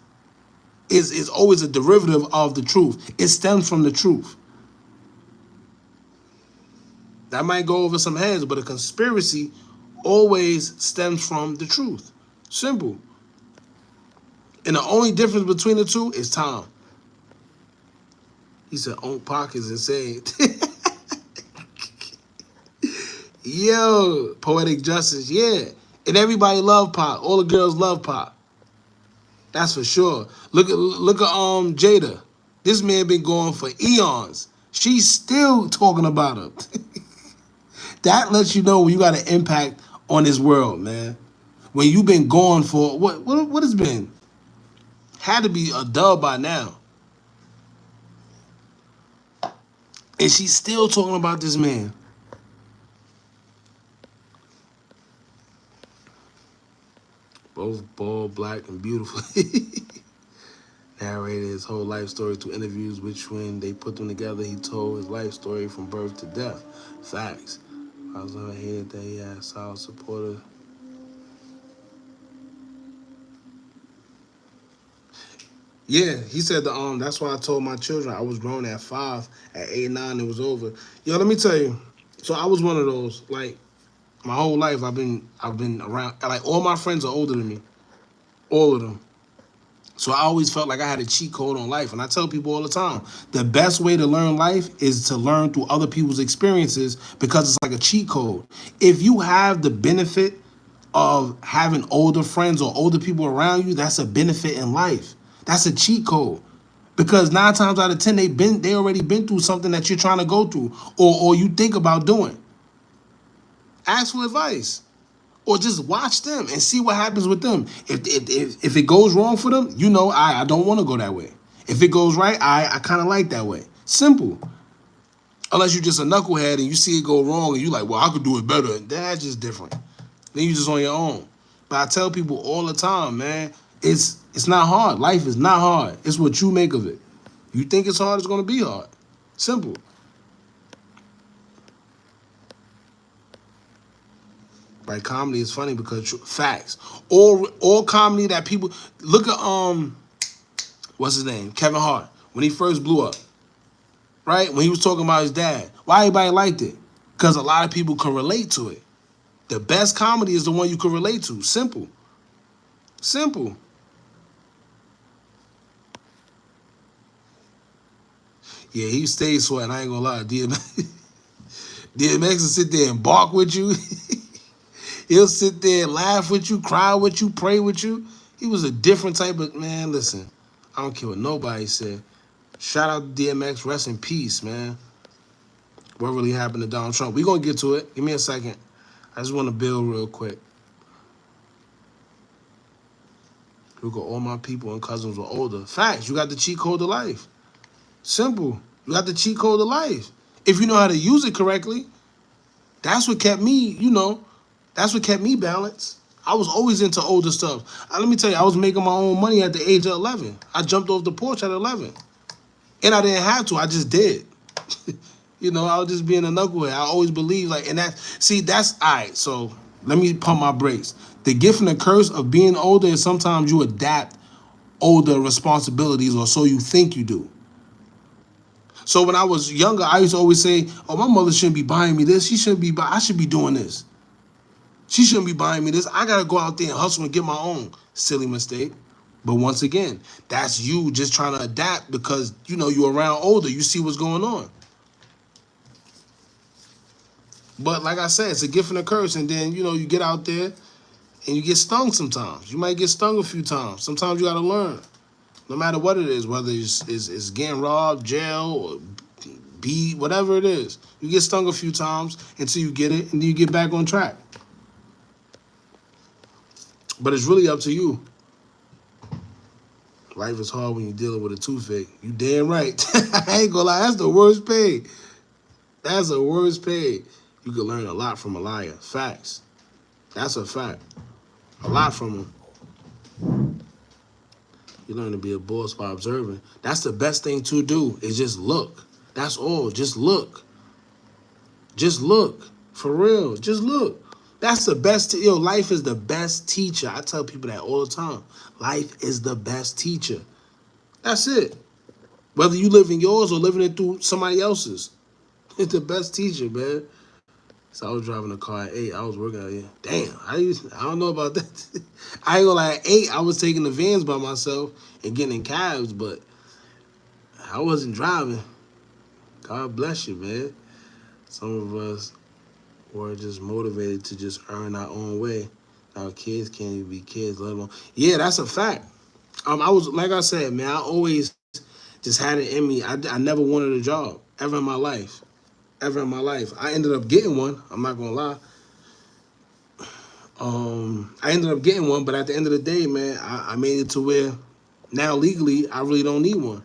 is always a derivative of the truth. It stems from the truth. That might go over some heads, but a conspiracy always stems from the truth. Simple. And the only difference between the two is time. He said, "Own Pac is insane." Yo, poetic justice, yeah. And everybody love Pac. All the girls love Pac. That's for sure. Look at Jada. This man been going for eons. She's still talking about him. That lets you know when you got an impact on this world, man. When you've been gone for what has been? Had to be a dub by now. And she's still talking about this man. Both bald, black, and beautiful. Narrated his whole life story through interviews, which when they put them together, he told his life story from birth to death. Facts. I was never hated that he had a solid supporter. Yeah, he said that's why I told my children I was grown at 5, at 8, 9, it was over. Yo, let me tell you. So I was one of those, like, my whole life I've been around, like, all my friends are older than me. All of them. So I always felt like I had a cheat code on life. And I tell people all the time, the best way to learn life is to learn through other people's experiences because it's like a cheat code. If you have the benefit of having older friends or older people around you, that's a benefit in life. That's a cheat code. Because 9 times out of 10, they already been through something that you're trying to go through or you think about doing. Ask for advice. Or just watch them and see what happens with them. If it goes wrong for them, you know, I don't want to go that way. If it goes right, I kind of like that way. Simple. Unless you're just a knucklehead and you see it go wrong and you're like, well, I could do it better. That's just different. Then you're just on your own. But I tell people all the time, man, it's not hard. Life is not hard. It's what you make of it. You think it's hard, it's going to be hard. Simple. Right, comedy is funny because facts. All comedy that people look at what's his name? Kevin Hart. When he first blew up. Right? When he was talking about his dad. Why everybody liked it? Because a lot of people can relate to it. The best comedy is the one you can relate to. Simple. Simple. Yeah, he stays sweating. I ain't gonna lie. DMX will sit there and bark with you. He'll sit there and laugh with you, cry with you, pray with you. He was a different type of man. Listen, I don't care what nobody said. Shout out to DMX. Rest in peace, man. What really happened to Donald Trump? We're going to get to it. Give me a second. I just want to build real quick. Look at all my people and cousins were older. Facts. You got the cheat code of life. Simple. You got the cheat code of life. If you know how to use it correctly, that's what kept me, that's what kept me balanced. I was always into older stuff. Let me tell you, I was making my own money at the age of 11. I jumped off the porch at 11. And I didn't have to. I just did. I was just being a knucklehead. I always believed, that's, all right, so let me pump my brakes. The gift and the curse of being older is sometimes you adapt older responsibilities, or so you think you do. So when I was younger, I used to always say, oh, my mother shouldn't be buying me this. I should be doing this. She shouldn't be buying me this. I got to go out there and hustle and get my own. Silly mistake. But once again, that's you just trying to adapt because, you're around older. You see what's going on. But like I said, it's a gift and a curse. And then, you get out there and you get stung sometimes. You might get stung a few times. Sometimes you got to learn. No matter what it is, whether it's getting robbed, jail, or whatever it is. You get stung a few times until you get it and then you get back on track. But it's really up to you. Life is hard when you're dealing with a toothache. You damn right. I ain't gonna lie, that's the worst pain. That's the worst pain. You can learn a lot from a liar. Facts. That's a fact. A lot from him. You learn to be a boss by observing. That's the best thing to do, is just look. That's all. Just look. Just look. For real. Just look. That's the best. Life is the best teacher. I tell people that all the time. Life is the best teacher. That's it. Whether you live in yours or living it through somebody else's. It's the best teacher, man. So I was driving a car at 8. I was working out here. Damn, I don't know about that. I ain't gonna lie, at 8, I was taking the vans by myself and getting in cabs, but I wasn't driving. God bless you, man. Some of us were just motivated to just earn our own way. Our kids can't even be kids, let alone. Yeah, that's a fact. I was, like I said, man, I always just had it in me. I never wanted a job ever in my life. Ever in my life. I ended up getting one. I'm not gonna lie. I ended up getting one, but at the end of the day, man, I made it to where now legally I really don't need one.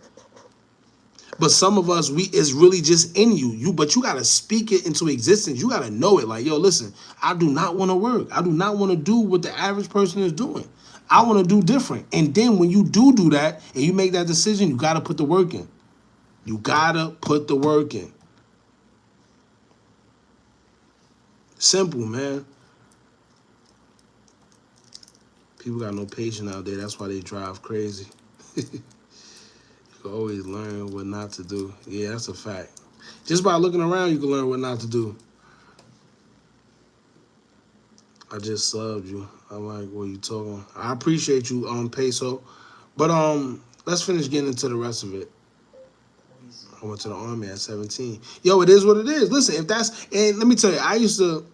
But some of us, it's really just in you. But you gotta speak it into existence. You gotta know it. Like, yo, listen, I do not want to work. I do not want to do what the average person is doing. I want to do different. And then when you do that and you make that decision, you gotta put the work in. You gotta put the work in. Simple, man. People got no patience out there. That's why they drive crazy. You can always learn what not to do. Yeah, that's a fact. Just by looking around, you can learn what not to do. I just subbed you. I'm like, what are you talking? I appreciate you, Peso. But let's finish getting into the rest of it. I went to the Army at 17. Yo, it is what it is. Listen, and let me tell you, I used to,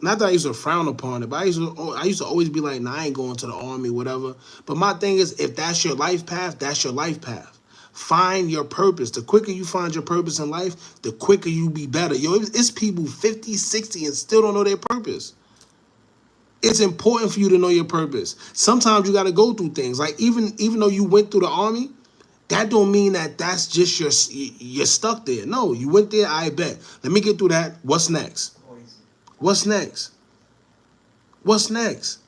not that I used to frown upon it, but I used to always be like, nah, I ain't going to the Army, whatever. But my thing is, if that's your life path, that's your life path. Find your purpose. The quicker you find your purpose in life, the quicker you be better. Yo, it's people 50, 60 and still don't know their purpose. It's important for you to know your purpose. Sometimes you got to go through things. Like even though you went through the Army, that don't mean that that's just you're stuck there. No, you went there, I bet. Let me get through that. What's next? What's next? What's next?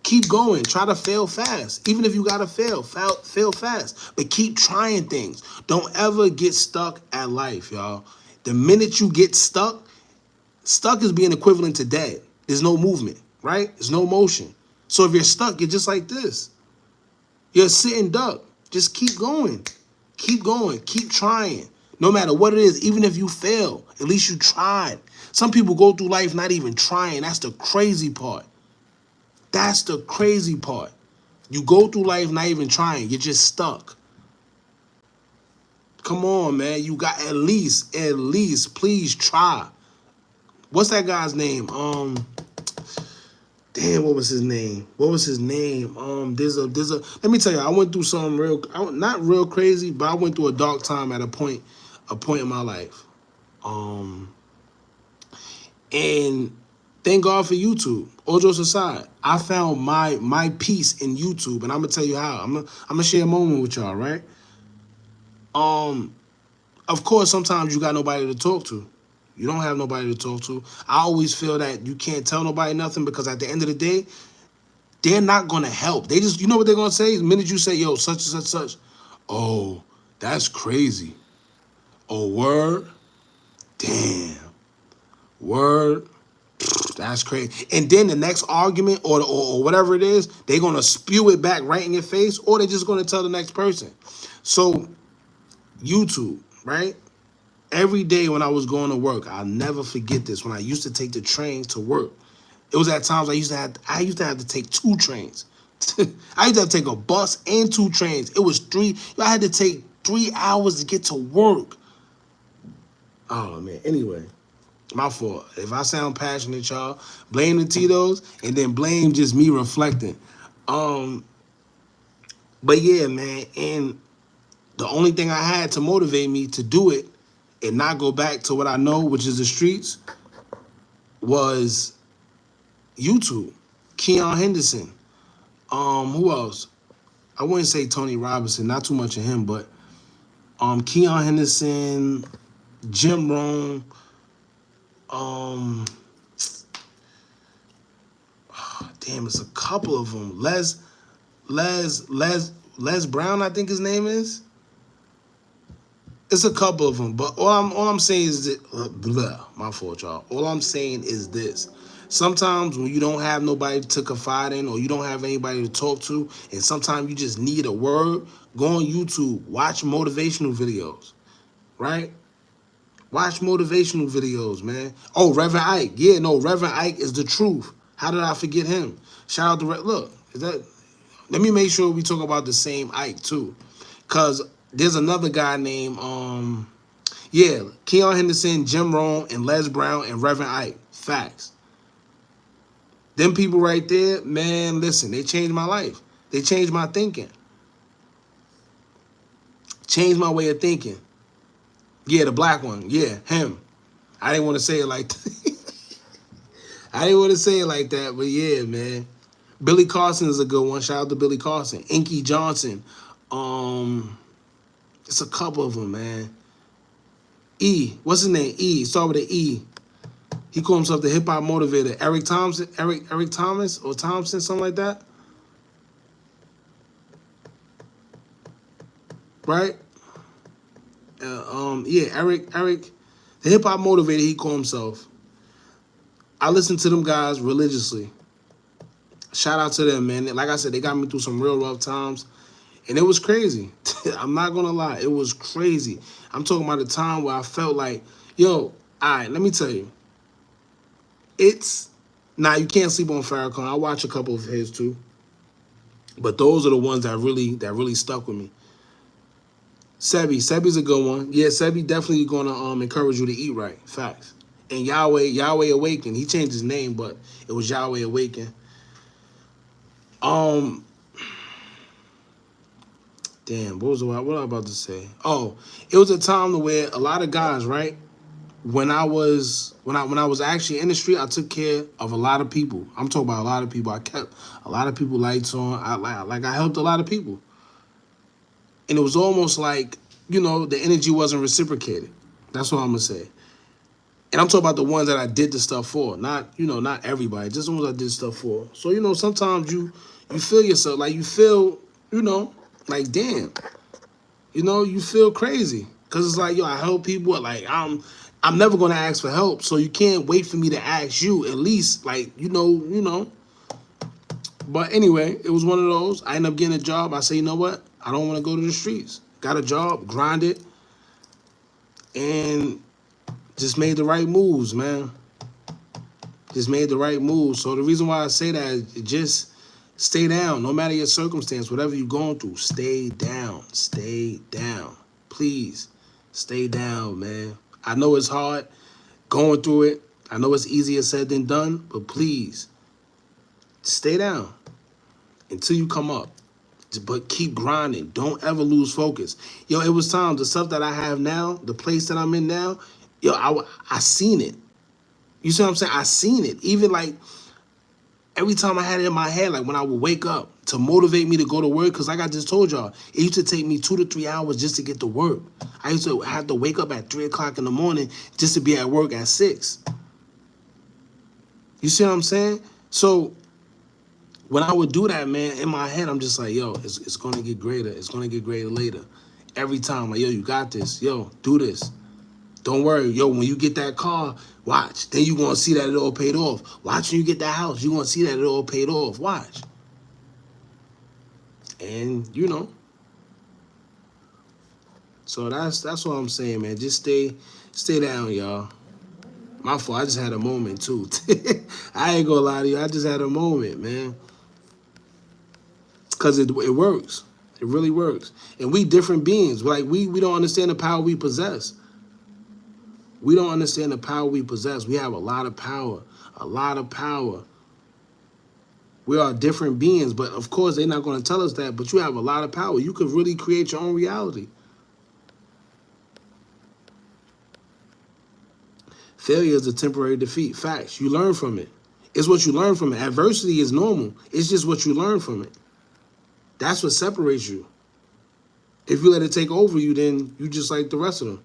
Keep going. Try to fail fast. Even if you got to fail fast. But keep trying things. Don't ever get stuck at life, y'all. The minute you get stuck is being equivalent to dead. There's no movement, right? There's no motion. So if you're stuck, you're just like this. You're a sitting duck. Just keep going. Keep going. Keep trying. No matter what it is, even if you fail, at least you tried. Some people go through life not even trying. That's the crazy part. That's the crazy part. You go through life not even trying. You're just stuck. Come on, man. You got at least, please try. What's that guy's name? Damn, what was his name? There's a, let me tell you, I went through something not real crazy, but I went through a dark time at a point in my life. And thank God for YouTube. All jokes aside, I found my peace in YouTube, and I'm gonna tell you how. I'm gonna share a moment with y'all, right? Of course, sometimes you got nobody to talk to. You don't have nobody to talk to. I always feel that you can't tell nobody nothing because at the end of the day, they're not gonna help. They just, you know what they're gonna say? The minute you say, yo, such and such, such, oh, that's crazy. Oh, word? Damn. Word? That's crazy. And then the next argument or whatever it is, they're gonna spew it back right in your face, or they're just gonna tell the next person. So, YouTube, right? Every day when I was going to work, I'll never forget this. When I used to take the train to work, it was at times I used to have to take 2 trains. I used to have to take a bus and 2 trains. It was 3. I had to take 3 hours to get to work. Oh man. Anyway, my fault. If I sound passionate, y'all, blame the Tito's and then blame just me reflecting. But yeah, man. And the only thing I had to motivate me to do it and not go back to what I know, which is the streets, was YouTube. Keon Henderson. Who else? I wouldn't say Tony Robinson, not too much of him, but Keon Henderson, Jim Rohn, damn, it's a couple of them. Les Brown, I think his name is. It's a couple of them, but all I'm saying is that, my fault, y'all. All I'm saying is this. Sometimes when you don't have nobody to confide in or you don't have anybody to talk to, and sometimes you just need a word, go on YouTube, watch motivational videos, right? Watch motivational videos, man. Oh, Reverend Ike. Yeah, no, Reverend Ike is the truth. How did I forget him? Shout out to look, is that? Let me make sure we talk about the same Ike too. Cause there's another guy named Keon Henderson, Jim Rohn, and Les Brown and Reverend Ike. Facts. Them people right there, man, listen, they changed my life. They changed my thinking. Changed my way of thinking. Yeah, the black one. Yeah, him. I didn't want to say it like that. I didn't want to say it like that, but yeah, man. Billy Carson is a good one. Shout out to Billy Carson. Inky Johnson. It's a couple of them, man. E. What's his name? E. Start with an E. He called himself the hip hop motivator. Eric Thompson, Eric Thomas or Thompson, something like that. Right? Eric, the hip hop motivator. He called himself. I listen to them guys religiously. Shout out to them, man. Like I said, they got me through some real rough times, and it was crazy. I'm not gonna lie, it was crazy. I'm talking about a time where I felt like, yo, all right, let me tell you. You can't sleep on Farrakhan. I watch a couple of his too, but those are the ones that really stuck with me. Sebi's a good one. Yeah, Sebi definitely gonna encourage you to eat right. Facts. And Yahweh Awaken. He changed his name, but it was Yahweh Awaken. Damn, what was I about to say? Oh, it was a time where a lot of guys, right? When I was actually in the street, I took care of a lot of people. I'm talking about a lot of people. I kept a lot of people lights on. I helped a lot of people. And it was almost like, the energy wasn't reciprocated. That's what I'm gonna say. And I'm talking about the ones that I did the stuff for, not everybody, just the ones I did stuff for. So, sometimes you feel yourself, like you feel, like damn, you feel crazy. Cause it's like, yo, I help people, like I'm never gonna ask for help. So you can't wait for me to ask you, at least, like, But anyway, it was one of those. I ended up getting a job. I say, you know what? I don't want to go to the streets. Got a job, grinded, and just made the right moves, man. Just made the right moves. So the reason why I say that is just stay down. No matter your circumstance, whatever you're going through, stay down. Stay down. Please, stay down, man. I know it's hard going through it. I know it's easier said than done, but please, stay down until you come up. But keep grinding. Don't ever lose focus. Yo, it was time. The stuff that I have now, the place that I'm in now, yo, I seen it. You see what I'm saying? I seen it. Even like every time I had it in my head, like when I would wake up to motivate me to go to work, because like I just told y'all, it used to take me 2 to 3 hours just to get to work. I used to have to wake up at 3 o'clock in the morning just to be at work at 6. You see what I'm saying? So when I would do that, man, in my head, I'm just like, yo, it's going to get greater. It's going to get greater later. Every time, like, yo, you got this. Yo, do this. Don't worry. Yo, when you get that car, watch. Then you're going to see that it all paid off. Watch when you get that house. You're going to see that it all paid off. Watch. And, So that's what I'm saying, man. Just stay down, y'all. My fault. I just had a moment, too. I ain't going to lie to you. I just had a moment, man. Because it works. It really works. And we different beings. Like, we don't understand the power we possess. We don't understand the power we possess. We have a lot of power. A lot of power. We are different beings. But, of course, they're not going to tell us that. But you have a lot of power. You could really create your own reality. Failure is a temporary defeat. Facts. You learn from it. It's what you learn from it. Adversity is normal. It's just what you learn from it. That's what separates you. If you let it take over you, then you just like the rest of them.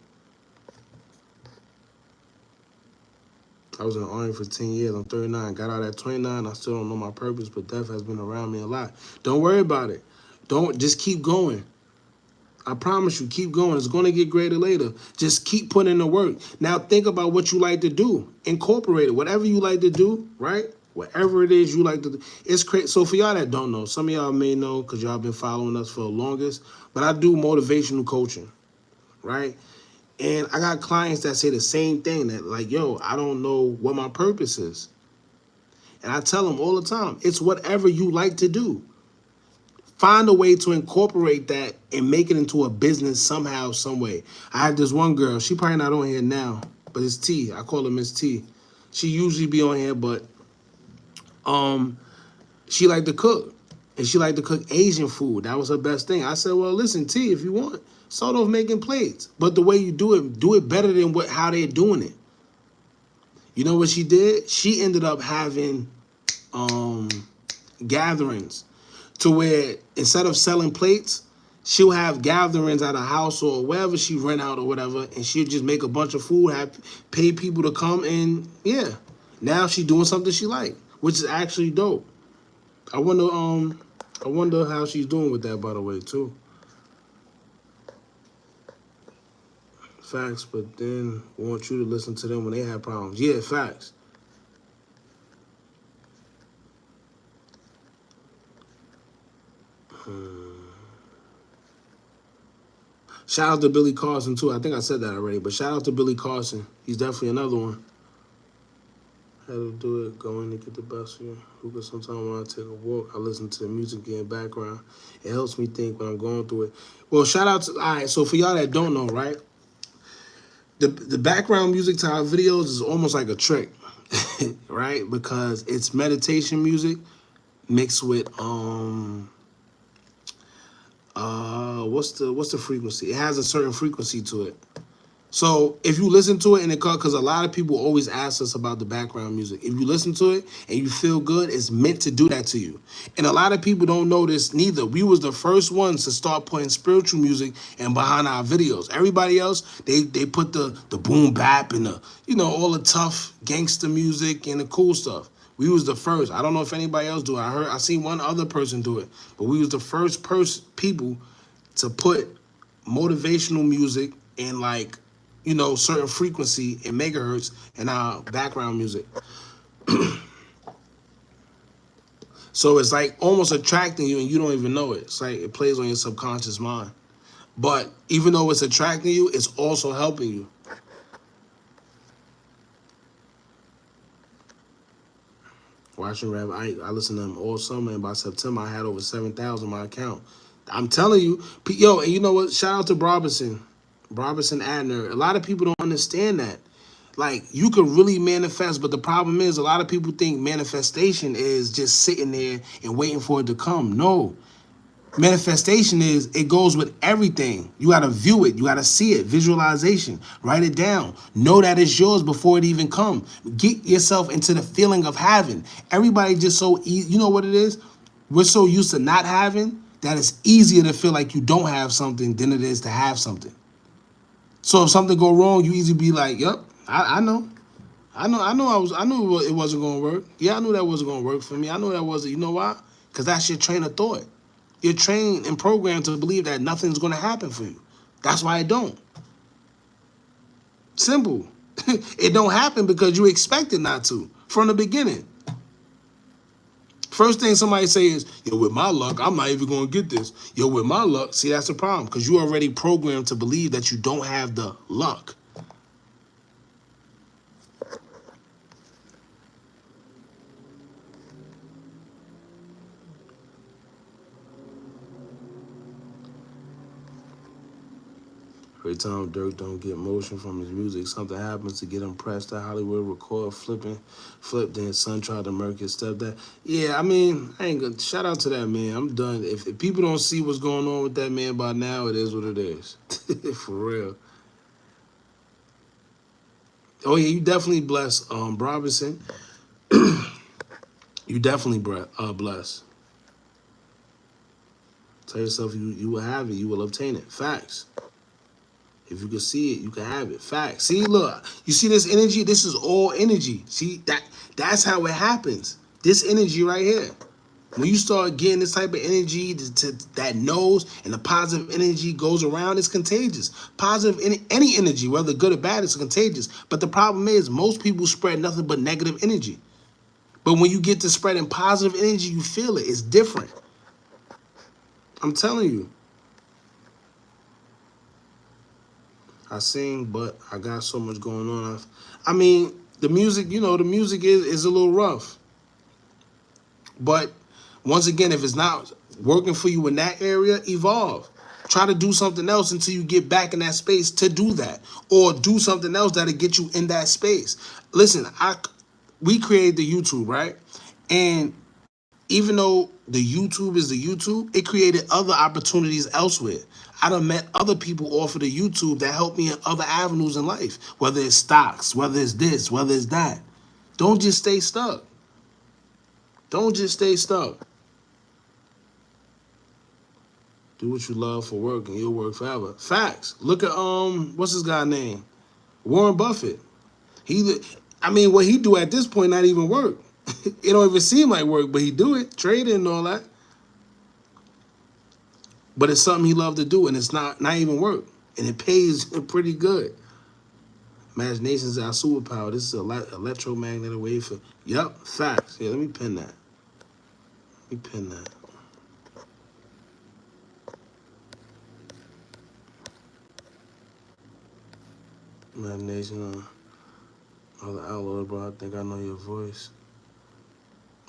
I was in the Army for 10 years. I'm 39. Got out at 29. I still don't know my purpose, but death has been around me a lot. Don't worry about it. Just keep going. I promise you, keep going. It's going to get greater later. Just keep putting in the work. Now think about what you like to do. Incorporate it. Whatever you like to do, right? Whatever it is you like to do. It's crazy. So for y'all that don't know, some of y'all may know because y'all been following us for the longest, but I do motivational coaching, right? And I got clients that say the same thing, that like, yo, I don't know what my purpose is. And I tell them all the time, it's whatever you like to do. Find a way to incorporate that and make it into a business somehow, some way. I have this one girl, she probably not on here now, but it's T. I call her Miss T. She usually be on here, but she liked to cook. And she liked to cook Asian food. That was her best thing. I said, well, listen, T, if you want, start off making plates. But the way you do it better than how they're doing it. You know what she did? She ended up having gatherings to where instead of selling plates, she'll have gatherings at a house or wherever she rent out or whatever, and she'll just make a bunch of food, pay people to come, and yeah. Now she's doing something she like, which is actually dope. I wonder how she's doing with that, by the way, too. Facts, but then want you to listen to them when they have problems. Yeah, facts. Shout out to Billy Carson, too. I think I said that already, but shout out to Billy Carson. He's definitely another one. How to do it, going to get the best of you. Hookah, sometimes when I take a walk, I listen to the music in the background. It helps me think when I'm going through it. Well, shout out to, all right, so for y'all that don't know, right? The background music to our videos is almost like a trick, right? Because it's meditation music mixed with what's the frequency? It has a certain frequency to it. So if you listen to it and because a lot of people always ask us about the background music. If you listen to it and you feel good, it's meant to do that to you. And a lot of people don't know this neither. We was the first ones to start putting spiritual music and behind our videos. Everybody else, they put the boom bap and the, all the tough gangster music and the cool stuff. We was the first. I don't know if anybody else do it. I seen one other person do it, but we was the first people to put motivational music and like, certain frequency and megahertz in our background music. So it's like almost attracting you and you don't even know it. It's like it plays on your subconscious mind. But even though it's attracting you, it's also helping you. Watching rap, I listened to them all summer, and by September I had over 7,000 in my account. I'm telling you, yo, and you know what? Shout out to Robinson Adner. A lot of people don't understand that. Like, you could really manifest, but the problem is a lot of people think manifestation is just sitting there and waiting for it to come. No. Manifestation it goes with everything. You got to view it. You got to see it. Visualization. Write it down. Know that it's yours before it even comes. Get yourself into the feeling of having. Everybody just so easy. You know what it is? We're so used to not having that it's easier to feel like you don't have something than it is to have something. So if something go wrong, you easily be like, yep, I know. I knew it wasn't going to work. Yeah, I knew that wasn't going to work for me. I knew that wasn't. You know why? Because that's your train of thought. You're trained and programmed to believe that nothing's going to happen for you. That's why it don't. Simple. It don't happen because you expect it not to from the beginning. First thing somebody say is, yo, with my luck, I'm not even going to get this. Yo, with my luck, see, that's the problem because you already programmed to believe that you don't have the luck. Every time Dirk don't get motion from his music, something happens to get him pressed at Hollywood, record, flip, then his son tried to murk his stepdad. Yeah, I mean, I ain't gonna, shout out to that man. I'm done. If people don't see what's going on with that man by now, it is what it is. For real. Oh yeah, you definitely blessed, Robinson. You definitely blessed. Tell yourself you will have it. You will obtain it. Facts. If you can see it, you can have it. Facts. See, look, you see this energy? This is all energy. See, that's how it happens. This energy right here. When you start getting this type of energy that knows and the positive energy goes around, it's contagious. Positive, any energy, whether good or bad, it's contagious. But the problem is most people spread nothing but negative energy. But when you get to spreading positive energy, you feel it. It's different. I'm telling you. I sing, but I got so much going on. I mean, the music, the music is a little rough. But once again, if it's not working for you in that area, evolve. Try to do something else until you get back in that space to do that. Or do something else that'll get you in that space. Listen, we created the YouTube, right? And even though the YouTube is the YouTube, it created other opportunities elsewhere. I done met other people off of the YouTube that helped me in other avenues in life, whether it's stocks, whether it's this, whether it's that. Don't just stay stuck. Don't just stay stuck. Do what you love for work and you'll work forever. Facts. Look at what's his guy's name? Warren Buffett. What he do at this point not even work. It don't even seem like work, but he do it, trading and all that. But it's something he loved to do, and it's not even work, and it pays pretty good. Imagination is our superpower. This is an electromagnetic wave for. Yep, facts. Yeah, let me pin that. Imagination. All the outlaws, bro. I think I know your voice.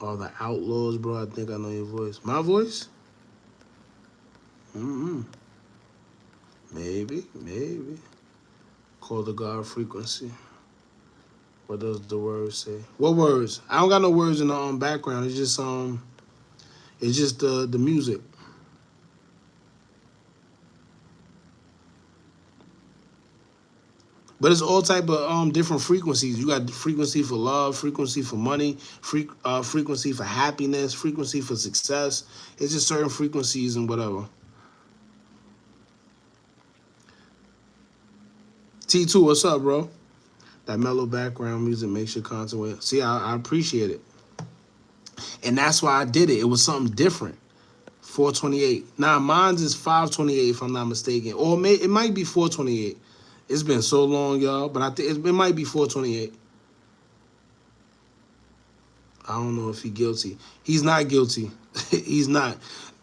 All the outlaws, bro. I think I know your voice. My voice? Maybe. Call the God frequency. What does the word say? What words? I don't got no words in the background. It's just the music. But it's all type of different frequencies. You got frequency for love, frequency for money, frequency for happiness, frequency for success. It's just certain frequencies and whatever. T2, what's up, bro? That mellow background music makes your content with. See, I appreciate it. And that's why I did it. It was something different. 428. Now, mine's is 528 if I'm not mistaken. Or it might be 428. It's been so long, y'all, but I think it might be 428. I don't know if he's guilty. He's not guilty. He's not.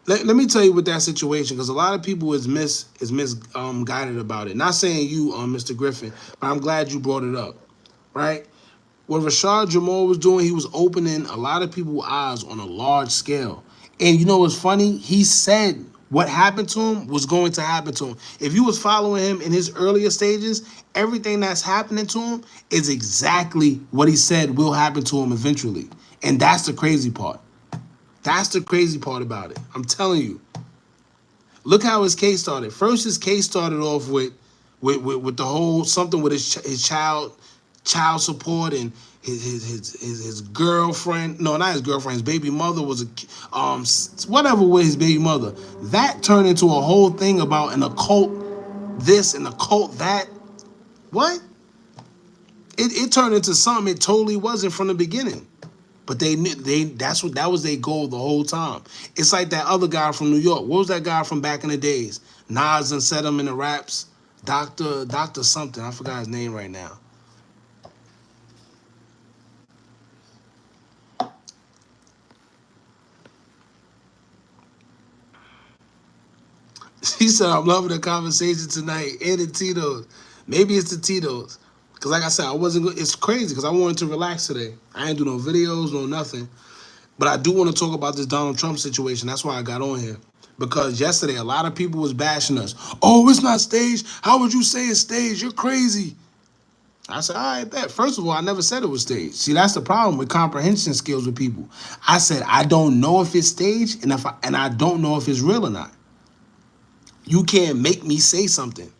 Let me tell you with that situation, because a lot of people is misguided about it. Not saying you, Mr. Griffin, but I'm glad you brought it up, right? What Rashad Jamal was doing, he was opening a lot of people's eyes on a large scale. And you know what's funny? He said what happened to him was going to happen to him. If you was following him in his earlier stages, everything that's happening to him is exactly what he said will happen to him eventually. And that's the crazy part. That's the crazy part about it. I'm telling you. Look how his case started. First, his case started off with the whole something with his child support and his girlfriend. No, not his girlfriend. His baby mother was whatever with his baby mother. That turned into a whole thing about an occult this and occult that. What? It turned into something it totally wasn't from the beginning. But that was their goal the whole time. It's like that other guy from New York. What was that guy from back in the days? Nas and said him in the raps. Doctor something. I forgot his name right now. She said, I'm loving the conversation tonight. And the Tito's. Maybe it's the Tito's. Because like I said, it's crazy because I wanted to relax today. I ain't do no videos, no nothing. But I do want to talk about this Donald Trump situation. That's why I got on here. Because yesterday, a lot of people was bashing us. Oh, it's not staged. How would you say it's staged? You're crazy. I said, all right, bet. First of all, I never said it was staged. See, that's the problem with comprehension skills with people. I said, I don't know if it's staged and I don't know if it's real or not. You can't make me say something.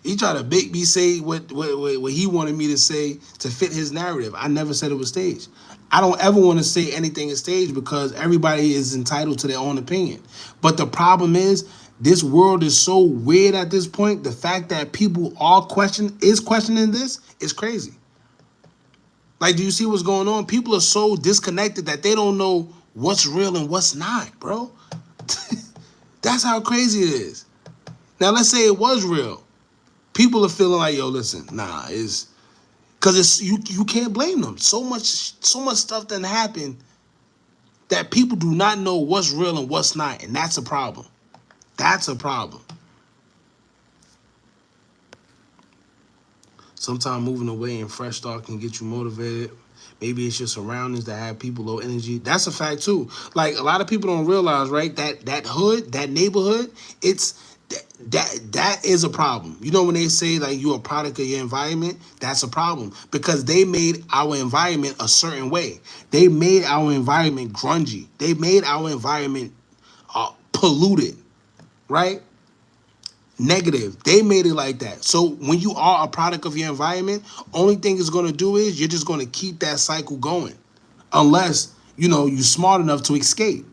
He tried to make me say what he wanted me to say to fit his narrative. I never said it was staged. I don't ever want to say anything is staged because everybody is entitled to their own opinion. But the problem is, this world is so weird at this point. The fact that people are questioning this is crazy. Like, do you see what's going on? People are so disconnected that they don't know what's real and what's not, bro. That's how crazy it is. Now, let's say it was real. People are feeling like, yo, listen, nah, it's because it's you can't blame them. So much stuff done happened that people do not know what's real and what's not, and that's a problem. That's a problem. Sometimes moving away and fresh start can get you motivated. Maybe it's your surroundings that have people low energy. That's a fact too. Like, a lot of people don't realize, right? That hood, that neighborhood, that is a problem. You know, when they say like you're a product of your environment, that's a problem because they made our environment a certain way. They made our environment grungy. They made our environment polluted, right? Negative. They made it like that. So when you are a product of your environment, only thing it's going to do is you're just going to keep that cycle going, unless you're smart enough to escape.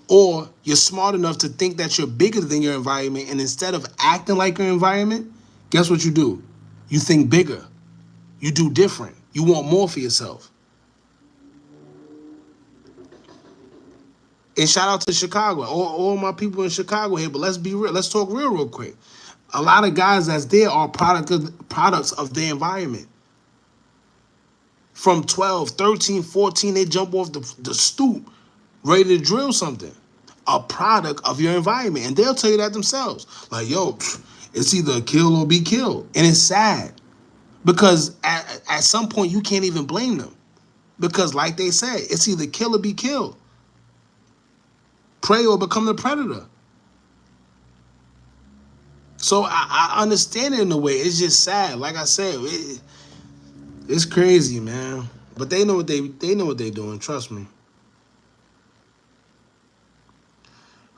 Or you're smart enough to think that you're bigger than your environment, and instead of acting like your environment, guess what you do? You think bigger. You do different. You want more for yourself. And shout out to Chicago, all my people in Chicago here, but let's be real. Let's talk real quick. A lot of guys that's there are products of their environment. From 12, 13, 14, they jump off the stoop, ready to drill something. A product of your environment. And they'll tell you that themselves. Like, yo, it's either kill or be killed. And it's sad. Because at some point, you can't even blame them. Because like they said, it's either kill or be killed. Prey or become the predator. So I understand it in a way. It's just sad. Like I said, it's crazy, man. But they know what they're doing. Trust me.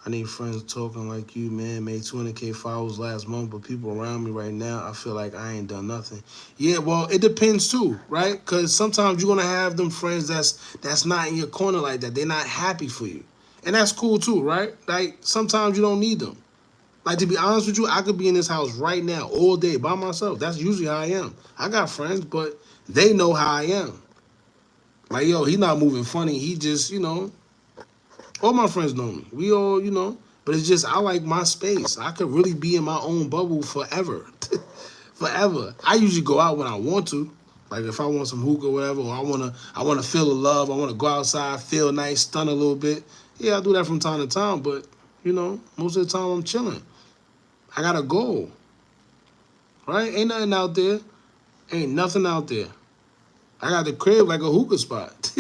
I need friends talking like you, man. Made 200K followers last month, but people around me right now, I feel like I ain't done nothing. Yeah, well, it depends too, right? Because sometimes you're gonna have them friends that's not in your corner like that. They're not happy for you, and that's cool too, right? Like, sometimes you don't need them. Like, to be honest with you, I could be in this house right now all day by myself. That's usually how I am. I got friends, but they know how I am. Like, yo, he not moving funny. He just, all my friends know me. We all, but it's just I like my space. I could really be in my own bubble forever. Forever. I usually go out when I want to. Like, if I want some hookah or whatever, or I wanna feel the love, I wanna go outside, feel nice, stun a little bit. Yeah, I do that from time to time, but most of the time I'm chilling. I got a goal. Right? Ain't nothing out there. Ain't nothing out there. I got the crib like a hookah spot.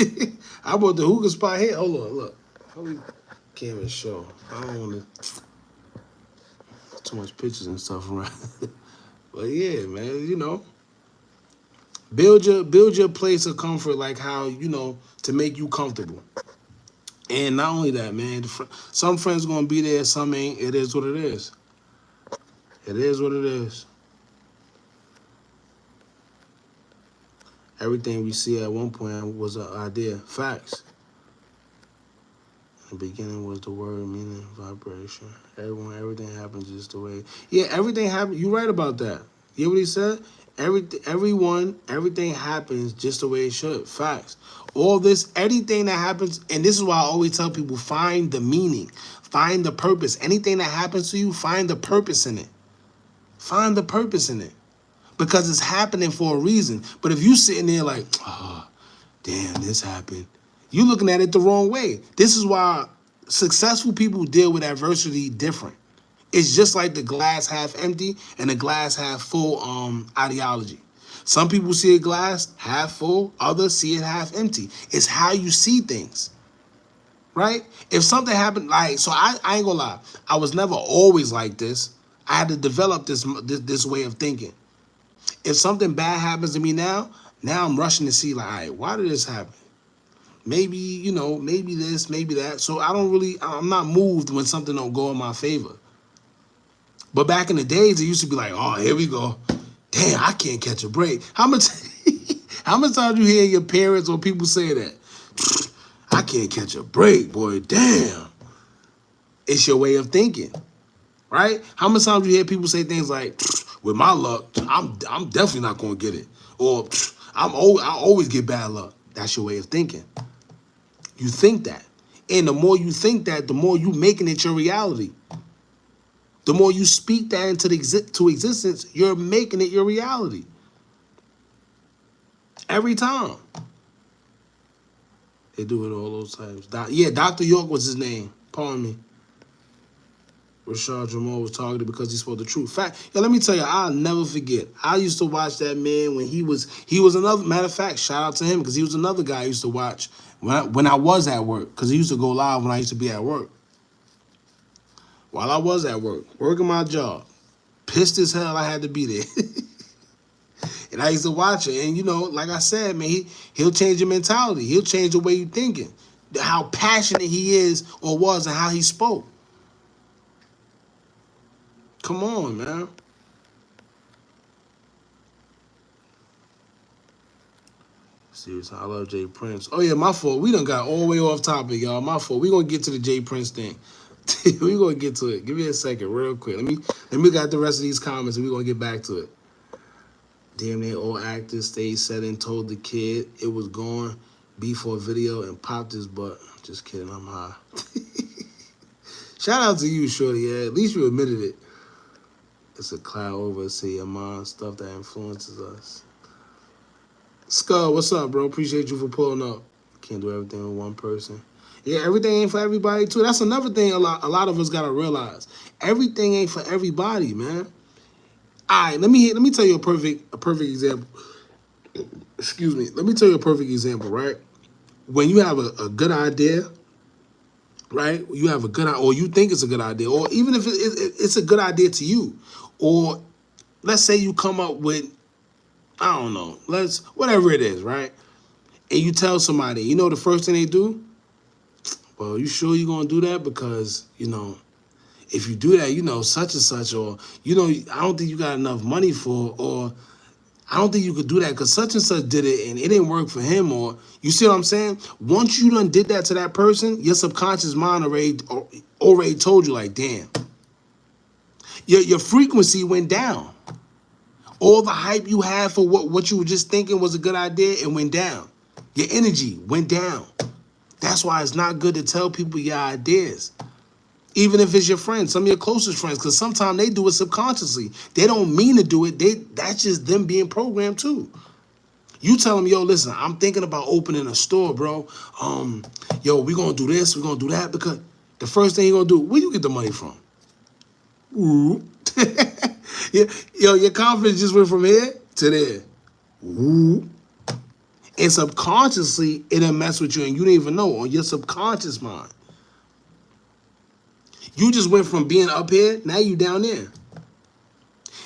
I bought the hookah spot here. Hold on, look. Probably can't even show. I don't want too much pictures and stuff around. But yeah, man, build your place of comfort, like how to make you comfortable. And not only that, man, some friends gonna be there, some ain't. It is what it is. It is what it is. Everything we see at one point was an idea. Facts. The beginning was the word, meaning, vibration. Everything happens just the way. Yeah, everything happens. You right about that. You hear what he said? Everything happens just the way it should. Facts. All this, anything that happens, and this is why I always tell people, find the meaning. Find the purpose. Anything that happens to you, find the purpose in it. Find the purpose in it. Because it's happening for a reason. But if you sitting there like, oh, damn, this happened. You're looking at it the wrong way. This is why successful people deal with adversity different. It's just like the glass half empty and the glass half full ideology. Some people see a glass half full, others see it half empty. It's how you see things, right? If something happened, so I ain't gonna lie, I was never always like this. I had to develop this way of thinking. If something bad happens to me now I'm rushing to see, like, all right, why did this happen? Maybe, maybe this, maybe that. So I'm not moved when something don't go in my favor. But back in the days, it used to be like, oh, here we go. Damn, I can't catch a break. How much How many times you hear your parents or people say that? I can't catch a break, boy. Damn. It's your way of thinking, right? How many times you hear people say things like, with my luck, I'm definitely not gonna get it. Or I always get bad luck. That's your way of thinking. You think that. And the more you think that, the more you making it your reality. The more you speak that into to existence, you're making it your reality. Every time. They do it all those times. Yeah, Dr. York was his name. Pardon me. Rashad Jamal was targeted because he spoke the truth. Fact, let me tell you, I'll never forget. I used to watch that man when he was another, matter of fact, shout out to him because he was another guy I used to watch when I was at work, because he used to go live when I used to be at work. While I was at work, working my job, pissed as hell I had to be there. And I used to watch it. And, like I said, man, he'll change your mentality. He'll change the way you're thinking, how passionate he is or was and how he spoke. Come on, man. Seriously, I love Jay Prince. Oh, yeah, my fault. We done got all the way off topic, y'all. My fault. We're going to get to the Jay Prince thing. We're going to get to it. Give me a second real quick. Let me get the rest of these comments and we're going to get back to it. Damn near all actors stayed set and told the kid it was going be for a video and popped his butt. Just kidding, I'm high. Shout out to you, shorty. Yeah, at least you admitted it. It's a cloud over, say your mind, stuff that influences us. Skull, what's up, bro? Appreciate you for pulling up. Can't do everything with one person. Yeah, everything ain't for everybody, too. That's another thing a lot of us got to realize. Everything ain't for everybody, man. All right, let me tell you a perfect example. Excuse me. Let me tell you a perfect example, right? When you have a good idea, right? You have a good, or you think it's a good idea, or even if it's a good idea to you, or let's say you come up with, I don't know, whatever it is, right? And you tell somebody, the first thing they do? Well, you sure you're going to do that? Because, if you do that, such and such, or, I don't think you got enough money for, or I don't think you could do that because such and such did it and it didn't work for him, or, you see what I'm saying? Once you done did that to that person, your subconscious mind already told you, like, damn. Your frequency went down. All the hype you had for what you were just thinking was a good idea, it went down. Your energy went down. That's why it's not good to tell people your ideas. Even if it's your friends, some of your closest friends, because sometimes they do it subconsciously. They don't mean to do it. That's just them being programmed too. You tell them, yo, listen, I'm thinking about opening a store, bro. Yo, we're going to do this, we're going to do that, because the first thing you're going to do, where you get the money from? Ooh. Yo, your confidence just went from here to there. Ooh. And subconsciously, it'll mess with you and you don't even know, on your subconscious mind. You just went from being up here, now you down there.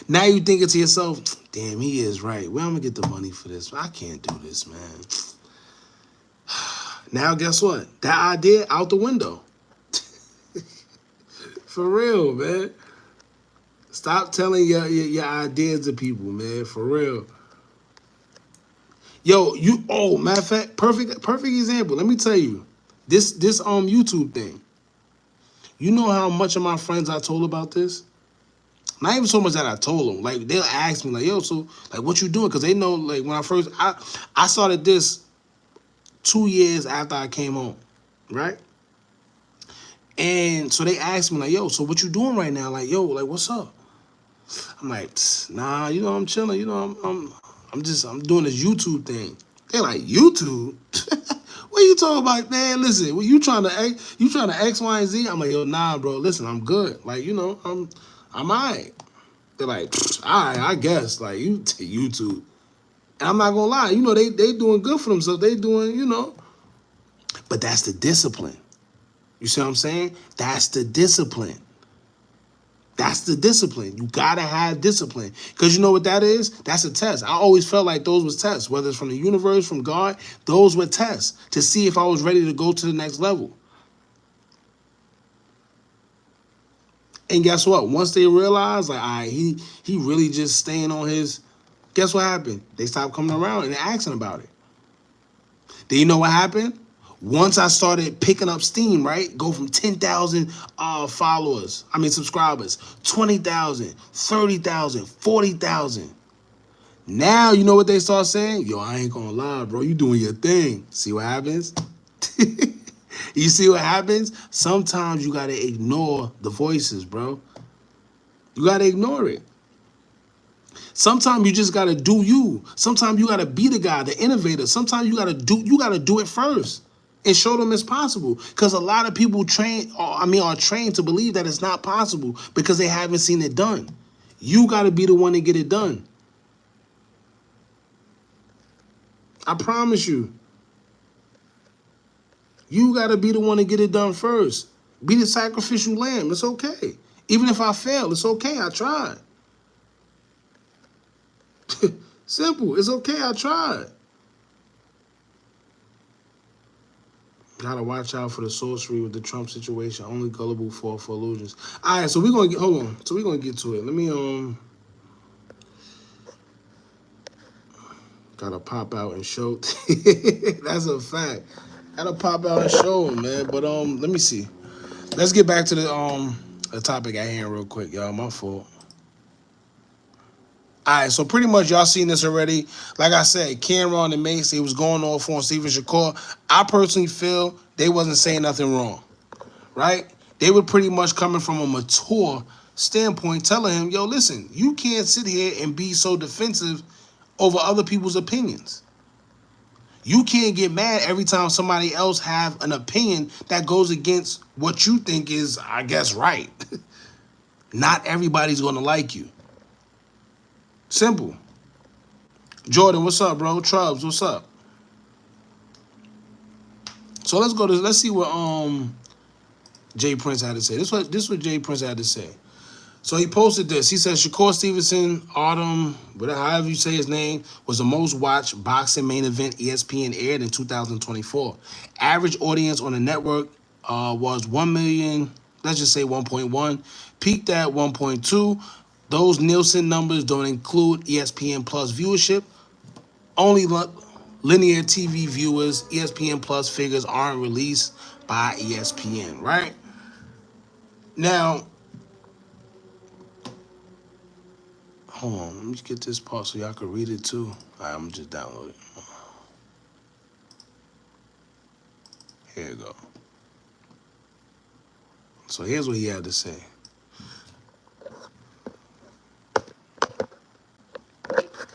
Now you thinking to yourself, damn, he is right. Where am I going to get the money for this? I can't do this, man. Now guess what? That idea out the window. For real, man. Stop telling your ideas to people, man. For real. Yo, matter of fact, perfect example. Let me tell you, this YouTube thing. You know how much of my friends I told about this? Not even so much that I told them. Like, they'll ask me, like, yo, so, like, what you doing? Because they know, like, when I started this 2 years after I came home, right? And so they asked me, like, yo, so what you doing right now? Like, yo, like, what's up? I'm like, nah, I'm chilling. I'm doing this YouTube thing. They're like, YouTube? What are you talking about, man? Listen, well, you trying to X, Y, and Z? I'm like, yo, nah, bro. Listen, I'm good. Like, I'm all right. They're like, all right, I guess. Like, YouTube. And I'm not gonna lie, they doing good for themselves. They doing, But that's the discipline. You see what I'm saying? That's the discipline. That's the discipline. You gotta have discipline. Because you know what that is? That's a test. I always felt like those was tests. Whether it's from the universe, from God, those were tests to see if I was ready to go to the next level. And guess what? Once they realized, like, all right, he really just staying on his Guess what happened? They stopped coming around and asking about it. Then you know what happened? Once I started picking up steam, right? Go from 10,000 subscribers, 20,000, 30,000, 40,000. Now, you know what they start saying? Yo, I ain't gonna lie, bro. You doing your thing. See what happens? You see what happens? Sometimes you gotta ignore the voices, bro. You gotta ignore it. Sometimes you just gotta do you. Sometimes you gotta be the guy, the innovator. Sometimes you gotta do it first and show them it's possible. Because a lot of people are trained to believe that it's not possible because they haven't seen it done. You gotta be the one to get it done. I promise you. You gotta be the one to get it done first. Be the sacrificial lamb. It's okay. Even if I fail, it's okay. I tried. Simple. It's okay. I tried. Gotta watch out for the sorcery with the Trump situation. Only gullible fall for illusions. All right, so we're gonna get. Hold on. So we're gonna get to it. Let me Gotta pop out and show. That's a fact. Gotta pop out and show him, man. But let me see. Let's get back to the topic at hand real quick, y'all. My fault. All right, so pretty much y'all seen this already. Like I said, Camron and Mase, they was going off on Steven Shakur. I personally feel they wasn't saying nothing wrong, right? They were pretty much coming from a mature standpoint, telling him, yo, listen, you can't sit here and be so defensive over other people's opinions. You can't get mad every time somebody else have an opinion that goes against what you think is, I guess, right. Not everybody's gonna like you. Simple. Jordan, what's up, bro? Trubs, what's up? So let's see what Jay Prince had to say. This what Jay Prince had to say. So he posted this. He says Shakur Stevenson, however you say his name, was the most watched boxing main event ESPN aired in 2024. Average audience on the network was 1 million, let's just say 1.1, peaked at 1.2. Those Nielsen numbers don't include ESPN Plus viewership. Only linear TV viewers. ESPN Plus figures aren't released by ESPN, right? Now, hold on. Let me get this part so y'all can read it too. All right, I'm going to just download it. Here you go. So here's what he had to say.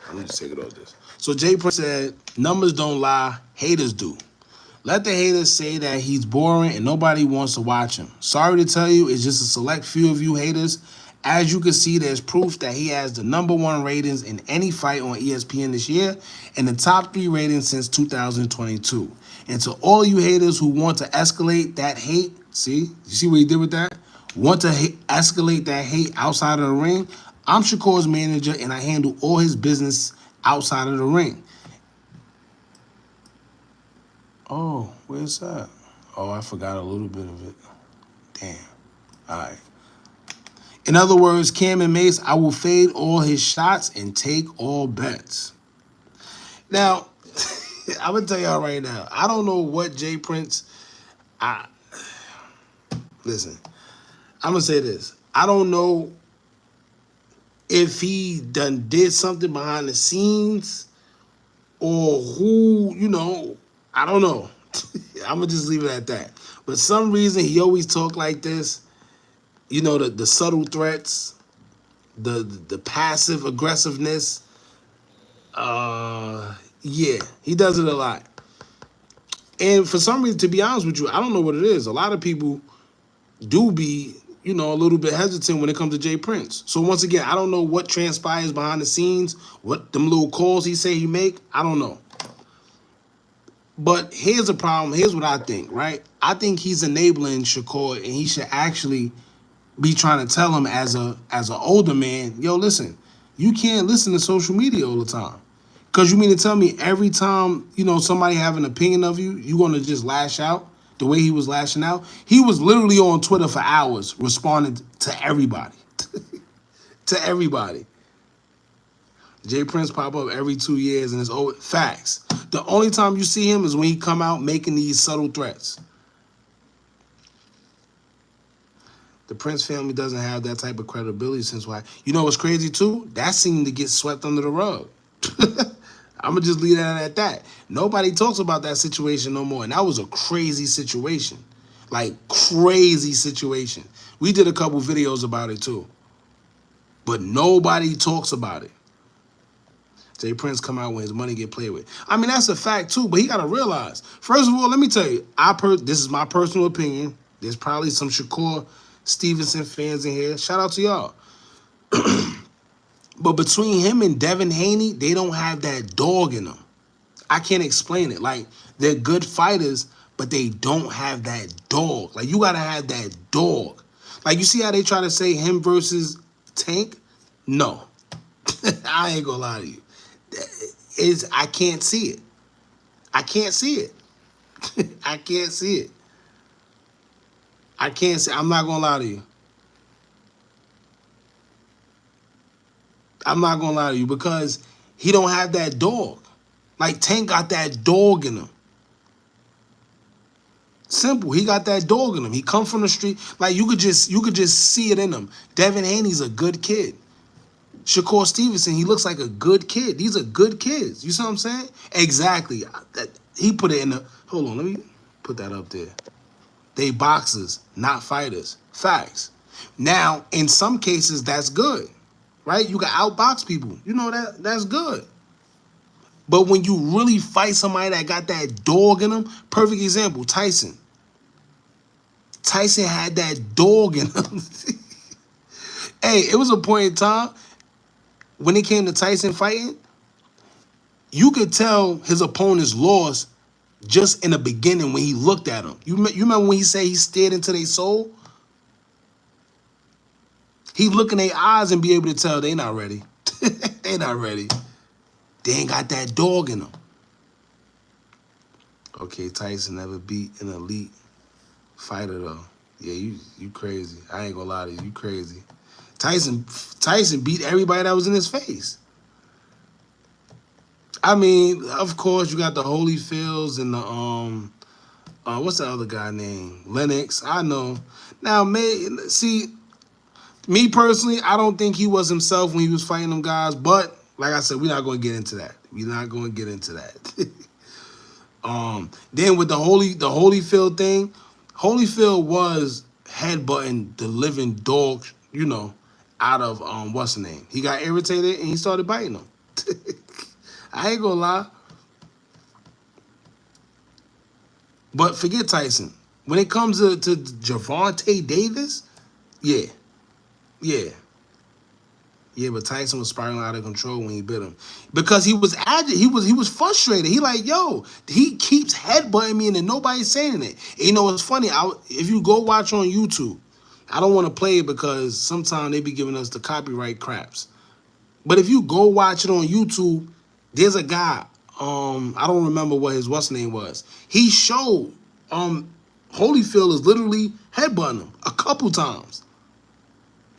Let me just take it off this. So Jay Prince said, numbers don't lie, haters do. Let the haters say that he's boring and nobody wants to watch him. Sorry to tell you, it's just a select few of you haters. As you can see, there's proof that he has the #1 ratings in any fight on ESPN this year and the top 3 ratings since 2022. And to all you haters who want to escalate that hate, you see what he did with that? Want to escalate that hate outside of the ring? I'm Shakur's manager and I handle all his business outside of the ring. Oh, where's that? Oh, I forgot a little bit of it. Damn. All right. In other words, Cam and Mase, I will fade all his shots and take all bets. Now, I'm going to tell y'all right now, I don't know what Jay Prince... Listen, I'm going to say this. I don't know if he did something behind the scenes or who, I don't know. I'm going to just leave it at that. But some reason he always talk like this. The subtle threats, the passive aggressiveness. Yeah, he does it a lot. And for some reason, to be honest with you, I don't know what it is. A lot of people do be, a little bit hesitant when it comes to Jay Prince. So once again, I don't know what transpires behind the scenes, what them little calls he say he make. I don't know. But here's the problem. Here's what I think, right? I think he's enabling Shakur, and he should actually be trying to tell him as an older man, yo, listen, you can't listen to social media all the time. Because you mean to tell me every time, somebody have an opinion of you, you're going to just lash out the way he was lashing out? He was literally on Twitter for hours responding to everybody. To everybody. Jay Prince pop up every 2 years and it's over. Facts. The only time you see him is when he come out making these subtle threats. The Prince family doesn't have that type of credibility since why. You know what's crazy too? That seemed to get swept under the rug. I'm going to just leave that at that. Nobody talks about that situation no more. And that was a crazy situation. Like, crazy situation. We did a couple videos about it too. But nobody talks about it. Jay Prince come out when his money get played with. I mean, that's a fact too, but he got to realize. First of all, let me tell you, this is my personal opinion. There's probably some Shakur Stevenson fans in here. Shout out to y'all. But between him and Devin Haney, they don't have that dog in them. I can't explain it. Like, they're good fighters, but they don't have that dog. Like, you got to have that dog. Like, you see how they try to say him versus Tank? No. I ain't gonna lie to you. I can't see it. I can't see it. I can't see it. I can't see. I'm not gonna lie to you. I'm not gonna lie to you because he don't have that dog. Like Tank got that dog in him. Simple. He got that dog in him. He come from the street. Like you could just see it in him. Devin Haney's a good kid. Shakur Stevenson, he looks like a good kid. These are good kids. You see what I'm saying? Exactly. He put it in the. Hold on, let me put that up there. They boxers, not fighters. Facts. Now, in some cases, that's good. Right? You can outbox people. You know that's good. But when you really fight somebody that got that dog in them, perfect example, Tyson. Tyson had that dog in him. Hey, it was a point in time when it came to Tyson fighting, you could tell his opponents lost just in the beginning when he looked at him. You remember when he said he stared into their soul? He look in their eyes and be able to tell they not ready. They not ready. They ain't got that dog in them. Okay, Tyson never beat an elite fighter though. Yeah, you crazy. I ain't gonna lie to you. You crazy. Tyson beat everybody that was in his face. I mean, of course, you got the Holyfields and the what's the other guy named? Lennox. I know. Now, see, me personally, I don't think he was himself when he was fighting them guys. But like I said, we're not going to get into that. We're not going to get into that. Then with the Holyfield thing, Holyfield was headbutting the living dog, you know, out of what's the name? He got irritated and he started biting him. I ain't gonna lie. But forget Tyson. When it comes to Gervonta Davis, yeah. But Tyson was spiraling out of control when he bit him because he was agitated. He was frustrated. He like, yo, he keeps headbutting me and then nobody's saying it. And you know what's funny? If you go watch on YouTube, I don't want to play it because sometimes they be giving us the copyright craps. But if you go watch it on YouTube, there's a guy. I don't remember what his what's name was. He showed Holyfield is literally headbutting him a couple times.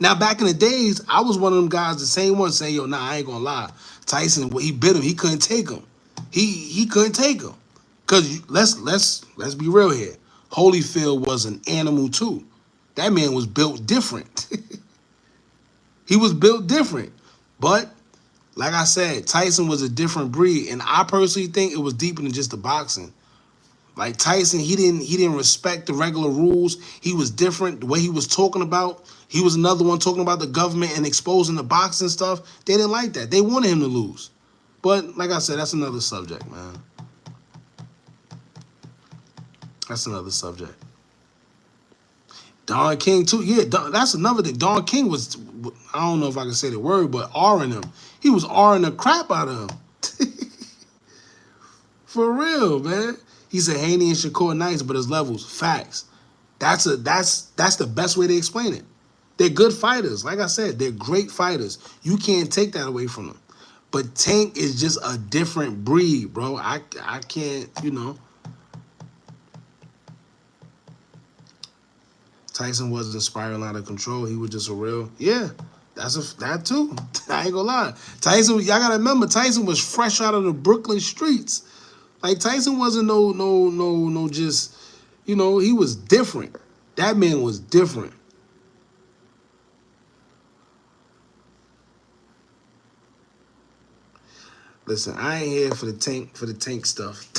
Now, back in the days, I was one of them guys, the same one saying, yo, nah, I ain't gonna lie. Tyson, he bit him. He couldn't take him. He couldn't take him. Because let's be real here. Holyfield was an animal too. That man was built different. He was built different. But, like I said, Tyson was a different breed. And I personally think it was deeper than just the boxing. Like Tyson, he didn't respect the regular rules. He was different. The way he was talking about, he was another one talking about the government and exposing the boxing stuff. They didn't like that. They wanted him to lose. But like I said, that's another subject, man. That's another subject. Don King too. Yeah, that's another thing. Don King was, I don't know if I can say the word, but R-ing him. He was R-ing the crap out of him. For real, man. He said Haney and Shakur nice, but his levels. Facts. That's the best way to explain it. They're good fighters. Like I said, they're great fighters. You can't take that away from them. But Tank is just a different breed, bro. I can't, you know. Tyson wasn't spiraling out of control. He was just a real, yeah. That too. I ain't gonna lie. Tyson, y'all gotta remember, Tyson was fresh out of the Brooklyn streets. Like Tyson wasn't no just, you know, he was different. That man was different. Listen, I ain't here for the tank stuff.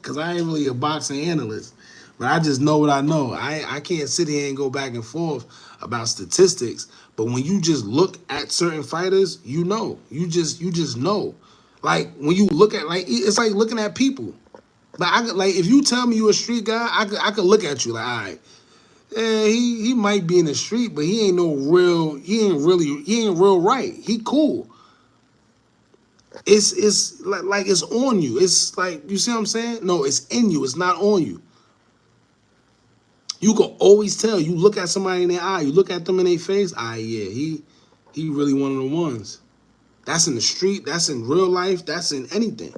Cause I ain't really a boxing analyst. But I just know what I know. I can't sit here and go back and forth about statistics. But when you just look at certain fighters, you know. You just know. Like when you look at, like, it's like looking at people. Like if you tell me you a street guy, I could look at you like, all right, yeah, he might be in the street, but he ain't real right. He cool. It's like it's on you. It's like, you see what I'm saying? No, it's in you. It's not on you. You can always tell. You look at somebody in their eye. You look at them in their face. Ah, yeah, he really one of the ones. That's in the street. That's in real life. That's in anything.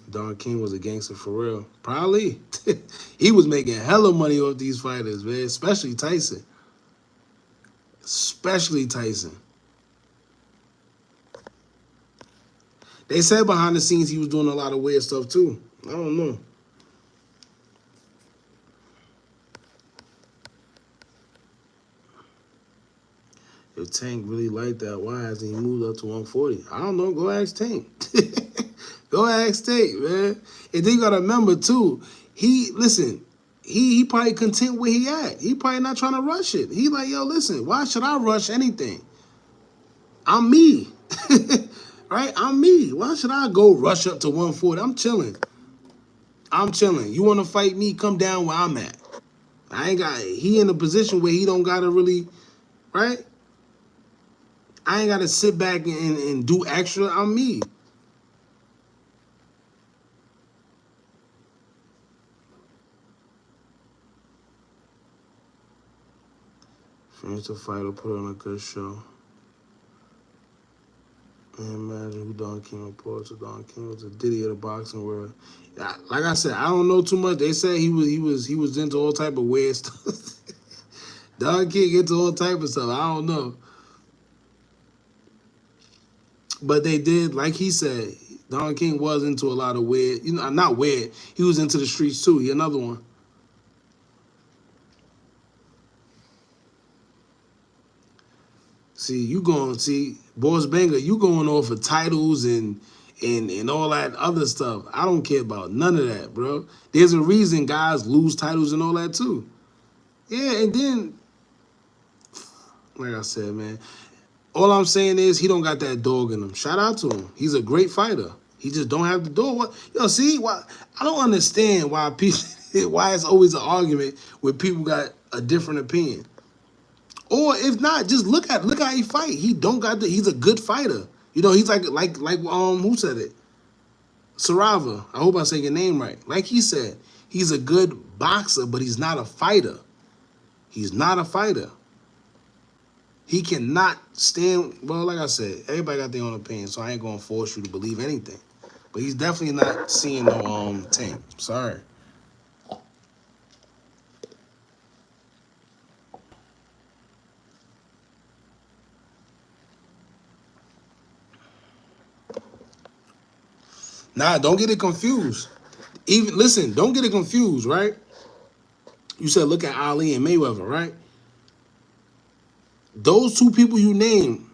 Don King was a gangster for real. Probably. He was making hella money off these fighters, man. Especially Tyson. Especially Tyson. They said behind the scenes he was doing a lot of weird stuff too. I don't know. If Tank really liked that, why hasn't he moved up to 140? I don't know. Go ask Tank. Go ask Tank, man. And then you gotta remember too, he probably content where he at. He probably not trying to rush it. He like, yo, listen, why should I rush anything? I'm me. Right? I'm me. Why should I go rush up to 140? I'm chilling. I'm chilling. You want to fight me? Come down where I'm at. He in a position where he don't got to really, right? I ain't got to sit back and do extra. I'm me. Finish the fight or put on a good show. Man, imagine who Don King reports. Don King was a Diddy of the boxing world. Like I said, I don't know too much. They said he was into all type of weird stuff. Don King into all type of stuff. I don't know. But they did, like he said, Don King was into a lot of weird, not weird. He was into the streets too. He another one. Boss Banger, you going off of titles and all that other stuff. I don't care about none of that, bro. There's a reason guys lose titles and all that too. Yeah, and then, like I said, man, all I'm saying is he don't got that dog in him. Shout out to him. He's a great fighter. He just don't have the dog. Why? I don't understand why people, why it's always an argument when people got a different opinion. Or if not, just look how he fight. He don't got he's a good fighter. He's like who said it? Sarava. I hope I say your name right. Like he said, he's a good boxer, but he's not a fighter. He's not a fighter. He cannot stand, well, like I said, everybody got their own opinion, so I ain't gonna force you to believe anything. But he's definitely not seeing no Tank. Sorry. Nah, don't get it confused. Listen, don't get it confused, right? You said look at Ali and Mayweather, right? Those two people you named,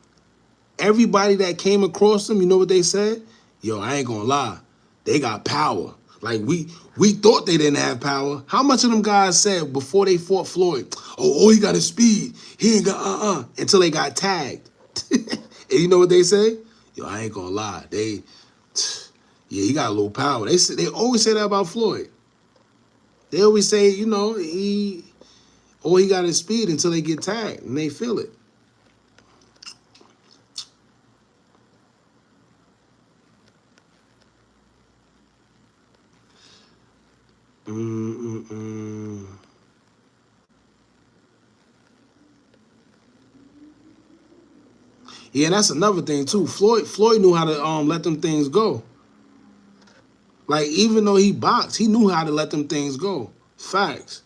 everybody that came across them, you know what they said? Yo, I ain't gonna lie. They got power. Like, we thought they didn't have power. How much of them guys said before they fought Floyd, oh, he got his speed. He ain't got until they got tagged. And you know what they say? Yo, I ain't gonna lie. Yeah, he got a little power. They always say that about Floyd. They always say, he got his speed until they get tagged and they feel it. Yeah, that's another thing too. Floyd knew how to let them things go. Like, even though he boxed, he knew how to let them things go. Facts.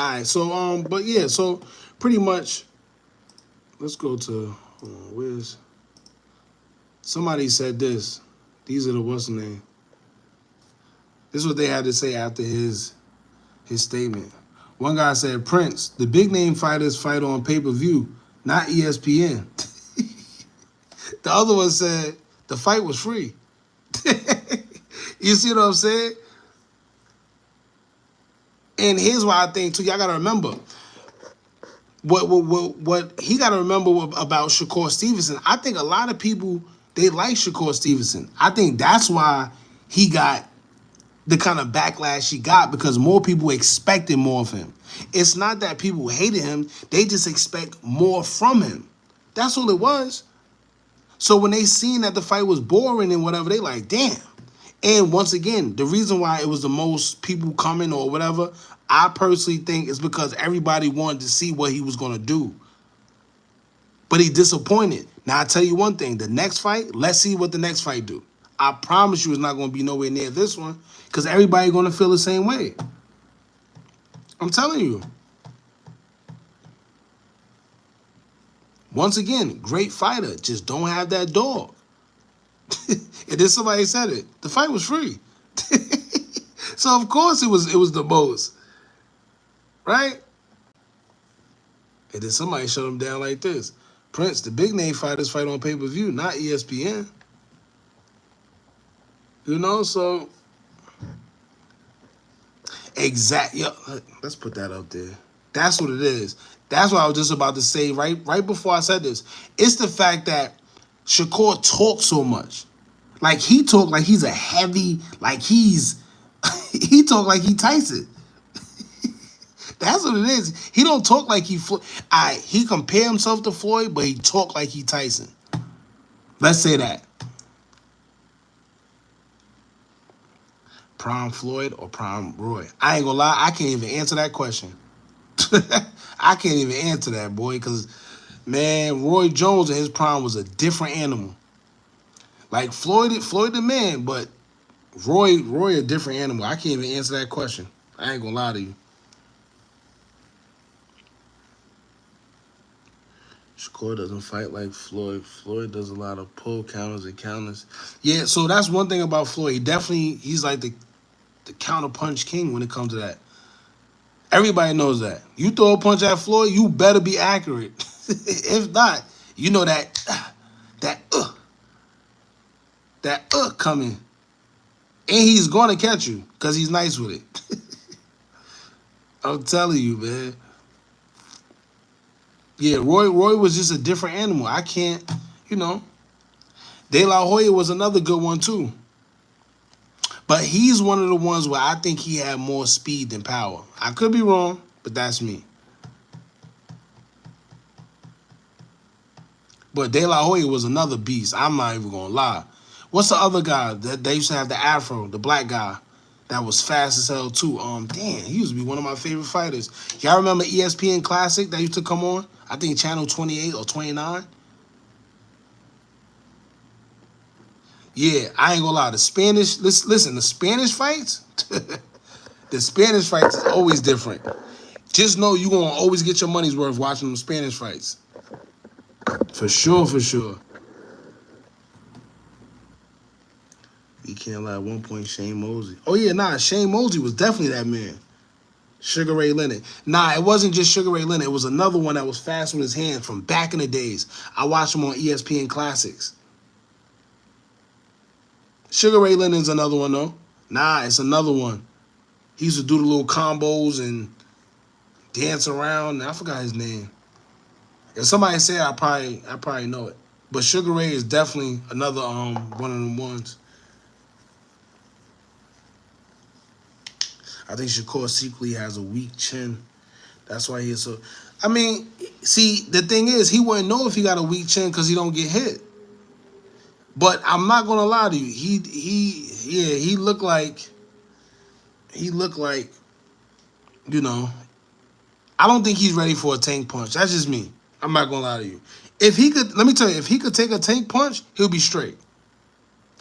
right, so but yeah, so pretty much, let's go to where's somebody said this. These are the what's the name. This is what they had to say after his statement. One guy said, Prince, the big name fighters fight on pay-per-view, not ESPN. The other one said the fight was free. You see what I'm saying? And here's why I think too, y'all gotta remember what he gotta remember about Shakur Stevenson. I think a lot of people, they like Shakur Stevenson. I think that's why he got the kind of backlash he got, because more people expected more of him. It's not that people hated him, they just expect more from him. That's all it was. So when they seen that the fight was boring and whatever, they like, damn. And once again, the reason why it was the most people coming or whatever, I personally think is because everybody wanted to see what he was going to do. But he disappointed. Now, I tell you one thing, the next fight, let's see what the next fight do. I promise you it's not going to be nowhere near this one, because everybody going to feel the same way. I'm telling you. Once again, great fighter, just don't have that dog. And then somebody said it. The fight was free. So of course it was the most. Right? And then somebody shut him down like this. Prince, the big name fighters fight on pay-per-view, not ESPN. You know, so exactly. Let's put that up there. That's what it is. That's what I was just about to say right before I said this. It's the fact that Shakur talks so much. Like, he talk like he's a heavy, like he's, he talk like he Tyson. That's what it is. He don't talk like he he compare himself to Floyd, but he talk like he Tyson. Let's say that. Prime Floyd or Prime Roy? I ain't gonna lie, I can't even answer that question. I can't even answer that, boy, because, man, Roy Jones in his prime was a different animal. Like, Floyd the man, but Roy a different animal. I can't even answer that question. I ain't gonna lie to you. Shakur doesn't fight like Floyd. Floyd does a lot of pull counters and counters. Yeah, so that's one thing about Floyd. He's like the counter punch king when it comes to that. Everybody knows that. You throw a punch at Floyd, you better be accurate. If not, you know that coming. And he's going to catch you because he's nice with it. I'm telling you, man. Yeah, Roy was just a different animal. I can't, De La Hoya was another good one too. But he's one of the ones where I think he had more speed than power. I could be wrong, but that's me. But De La Hoya was another beast. I'm not even going to lie. What's the other guy that they used to have, the afro, the black guy that was fast as hell too? Damn, he used to be one of my favorite fighters. Y'all remember ESPN Classic that used to come on? I think channel 28 or 29. Yeah, I ain't gonna lie. The Spanish, listen, the Spanish fights, the Spanish fights is always different. Just know you gonna always get your money's worth watching them Spanish fights. For sure, for sure. You can't lie. At one point, Shane Mosley. Oh yeah, nah, Shane Mosley was definitely that man. Sugar Ray Leonard. Nah, it wasn't just Sugar Ray Leonard. It was another one that was fast with his hands from back in the days. I watched him on ESPN Classics. Sugar Ray Leonard's another one, though. Nah, it's another one. He used to do the little combos and dance around. I forgot his name. If somebody say it, I probably know it. But Sugar Ray is definitely another one of them ones. I think Shakur secretly has a weak chin. That's why he is so. I mean, see, the thing is, he wouldn't know if he got a weak chin because he don't get hit. But I'm not gonna lie to you. He looked like, I don't think he's ready for a tank punch. That's just me. I'm not gonna lie to you. If he could, let me tell you, if he could take a tank punch, he'll be straight.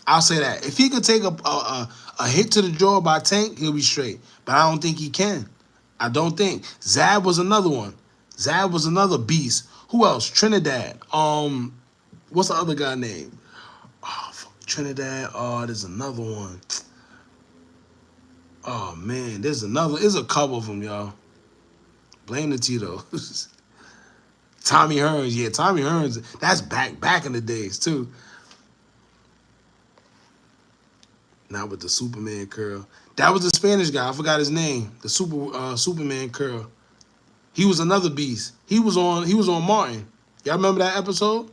I'll say that. If he could take a hit to the jaw by Tank, he'll be straight. But I don't think he can. I don't think. Zab was another one. Zab was another beast. Who else? Trinidad. What's the other guy name? Oh, fuck, Trinidad. Oh, there's another one. Oh man, there's a couple of them, y'all. Blame the Tito's. Tommy Hearns, yeah, Tommy Hearns. That's back in the days too. Not with the Superman curl. That was the Spanish guy. I forgot his name. The Superman curl. He was another beast. He was on Martin. Y'all remember that episode?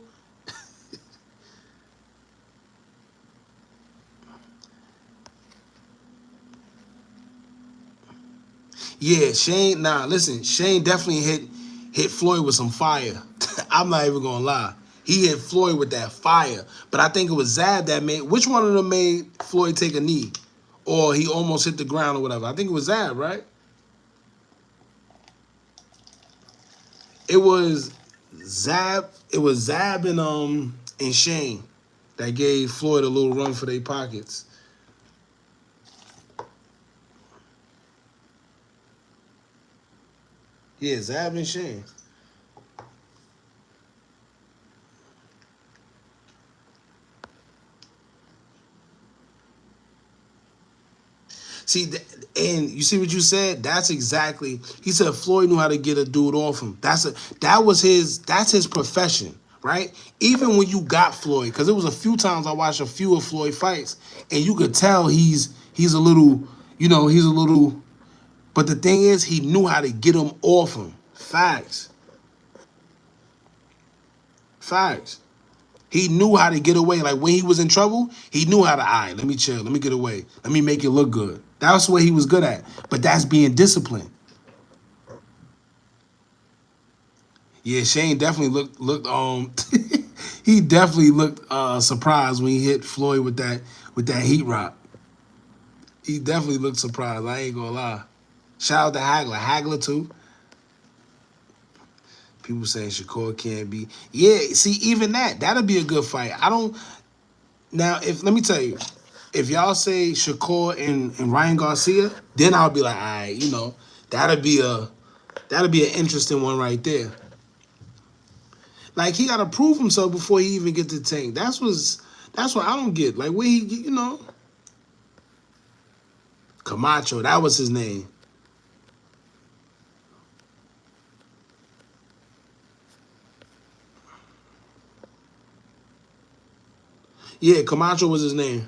Yeah, Shane. Nah, listen, Shane definitely hit Floyd with some fire. I'm not even gonna lie. He hit Floyd with that fire. But I think it was Zab that made. Which one of them made Floyd take a knee, or he almost hit the ground or whatever? I think it was Zab, right? It was Zab. It was Zab and Shane that gave Floyd a little run for their pockets. Yeah, Zab and Shane. See, and you see what you said? That's exactly. He said Floyd knew how to get a dude off him. That's his profession, right? Even when you got Floyd, because it was a few times I watched a few of Floyd fights, and you could tell he's a little, he's a little. But the thing is, he knew how to get him off him. Facts. Facts. He knew how to get away. Like when he was in trouble, he knew how to, all right, let me chill, let me get away. Let me make it look good. That's what he was good at. But that's being disciplined. Yeah, Shane definitely looked he definitely looked surprised when he hit Floyd with that heat rock. He definitely looked surprised. I ain't gonna lie. Shout out to Hagler. Hagler too. People saying Shakur can't be. Yeah, see, even that'll be a good fight. Now, let me tell you, if y'all say Shakur and Ryan Garcia, then I'll be like, all right, that'll be an interesting one right there. Like he gotta prove himself before he even get to tank. That's what I don't get. Like where Camacho, that was his name. Yeah, Camacho was his name.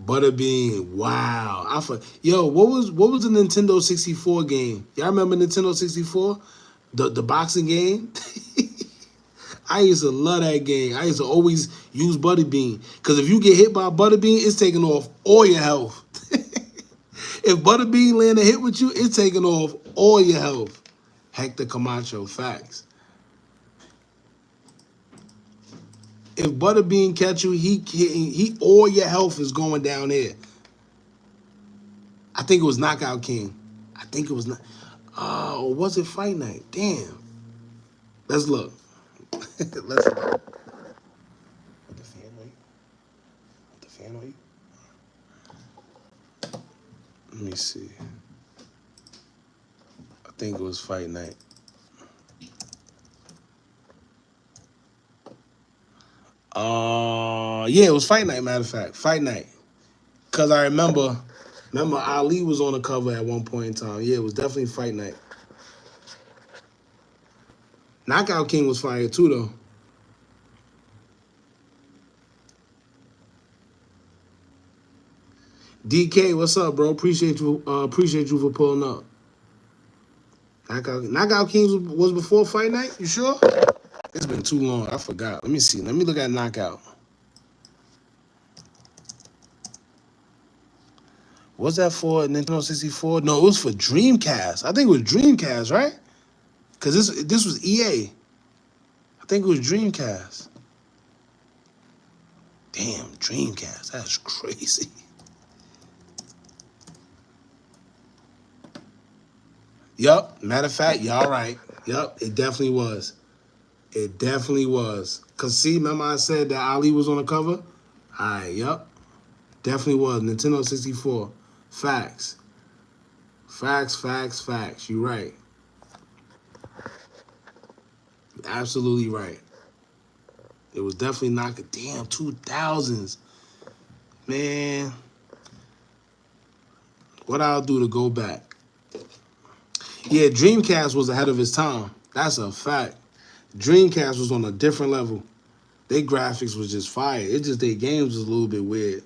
Butterbean, wow. What was the Nintendo 64 game? Y'all remember Nintendo 64? The boxing game? I used to love that game. I used to always use Butterbean. Because if you get hit by Butterbean, it's taking off all your health. If Butterbean land a hit with you, it's taking off all your health. Hector Camacho, facts. If Butterbean catch you, he all your health is going down there. I think it was Knockout King. I think it was not. Oh, was it Fight Night? Damn. Let's look. Let's look. Put the fan on you. Put the fan on you. Let me see. I think it was Fight Night. Yeah, it was Fight Night, matter of fact. Fight Night. Because I remember Ali was on the cover at one point in time. Yeah, it was definitely Fight Night. Knockout King was fire too, though. DK, what's up, bro? Appreciate you for pulling up. Knockout Kings was before Fight Night? You sure? It's been too long. I forgot. Let me see. Let me look at Knockout. Was that for Nintendo 64? No, it was for Dreamcast. I think it was Dreamcast, right? Because this was EA. I think it was Dreamcast. Damn, Dreamcast. That's crazy. Yup. Matter of fact, y'all right. Yup, it definitely was. It definitely was. Cause see, remember I said that Ali was on the cover? Alright, yup. Definitely was. Nintendo 64. Facts. Facts, facts, facts. You right. Absolutely right. It was definitely not a damn 2000s. Man, what I'll do to go back. Yeah, Dreamcast was ahead of its time. That's a fact. Dreamcast was on a different level. Their graphics was just fire. It just their games was a little bit weird.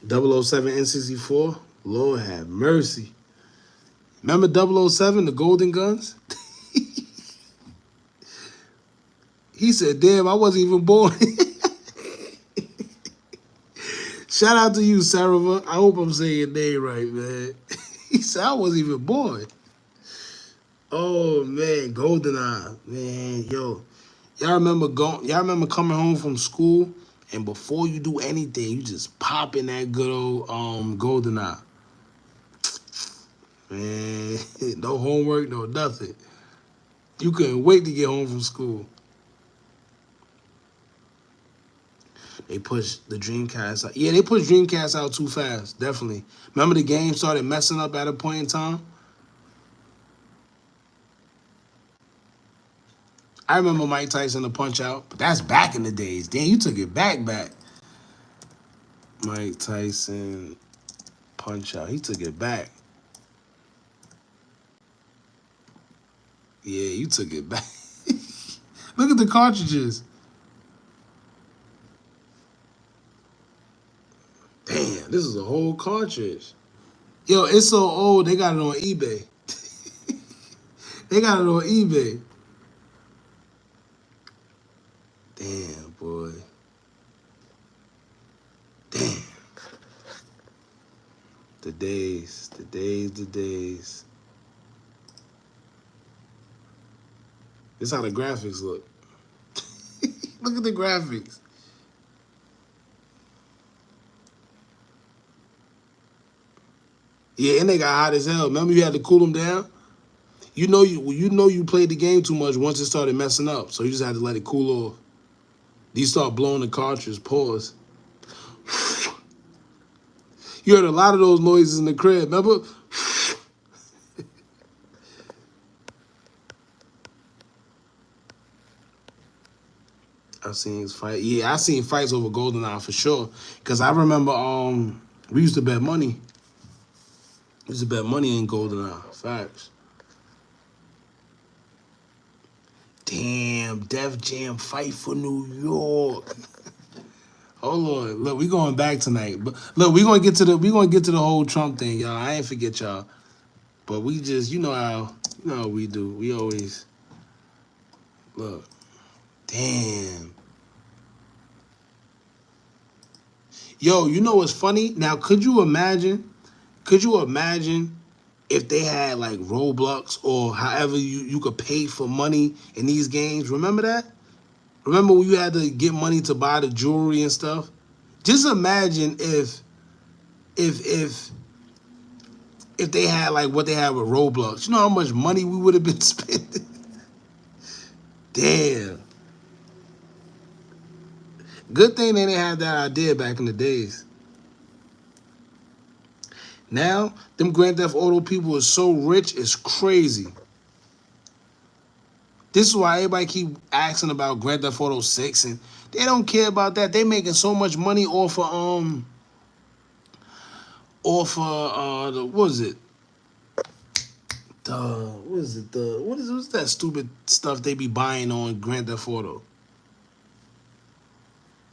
007 N64, Lord have mercy. Remember 007, the Golden Guns? He said, damn, I wasn't even born. Shout out to you, Sarava. I hope I'm saying your name right, man. He said, I wasn't even born. Oh, man, GoldenEye. Man, yo. Y'all remember coming home from school and before you do anything, you just pop in that good old GoldenEye. Man, no homework, no nothing. You couldn't wait to get home from school. They pushed the Dreamcast out. Yeah, they pushed Dreamcast out too fast, definitely. Remember the game started messing up at a point in time? I remember Mike Tyson the Punch Out, but that's back in the days. Damn, you took it back. Mike Tyson Punch Out. He took it back. Yeah, you took it back. Look at the cartridges. Damn, this is a whole cartridge. Yo, it's so old, they got it on eBay. They got it on eBay. Damn, boy. Damn. The days. This how the graphics look. Look at the graphics. Yeah, and they got hot as hell. Remember you had to cool them down? You know you played the game too much once it started messing up, so you just had to let it cool off. You start blowing the cartridge, pause. You heard a lot of those noises in the crib, remember? I've seen fight. Yeah, I seen fights over GoldenEye for sure. Cause I remember we used to bet money. We used to bet money in GoldenEye. Facts. Damn, Def Jam fight for New York. Hold on. Look, we going back tonight. But look, we gonna get to the whole Trump thing, y'all. I ain't forget y'all. But we just, you know how we do. We always look. Damn. Yo, you know what's funny? Now, could you imagine if they had like Roblox or however you could pay for money in these games? Remember that? Remember when you had to get money to buy the jewelry and stuff? Just imagine if they had like what they had with Roblox. You know how much money we would have been spending? Damn. Good thing they didn't have that idea back in the days. Now, them Grand Theft Auto people are so rich, it's crazy. This is why everybody keep asking about Grand Theft Auto 6, and they don't care about that. They making so much money off of what is it? What's that stupid stuff they be buying on Grand Theft Auto?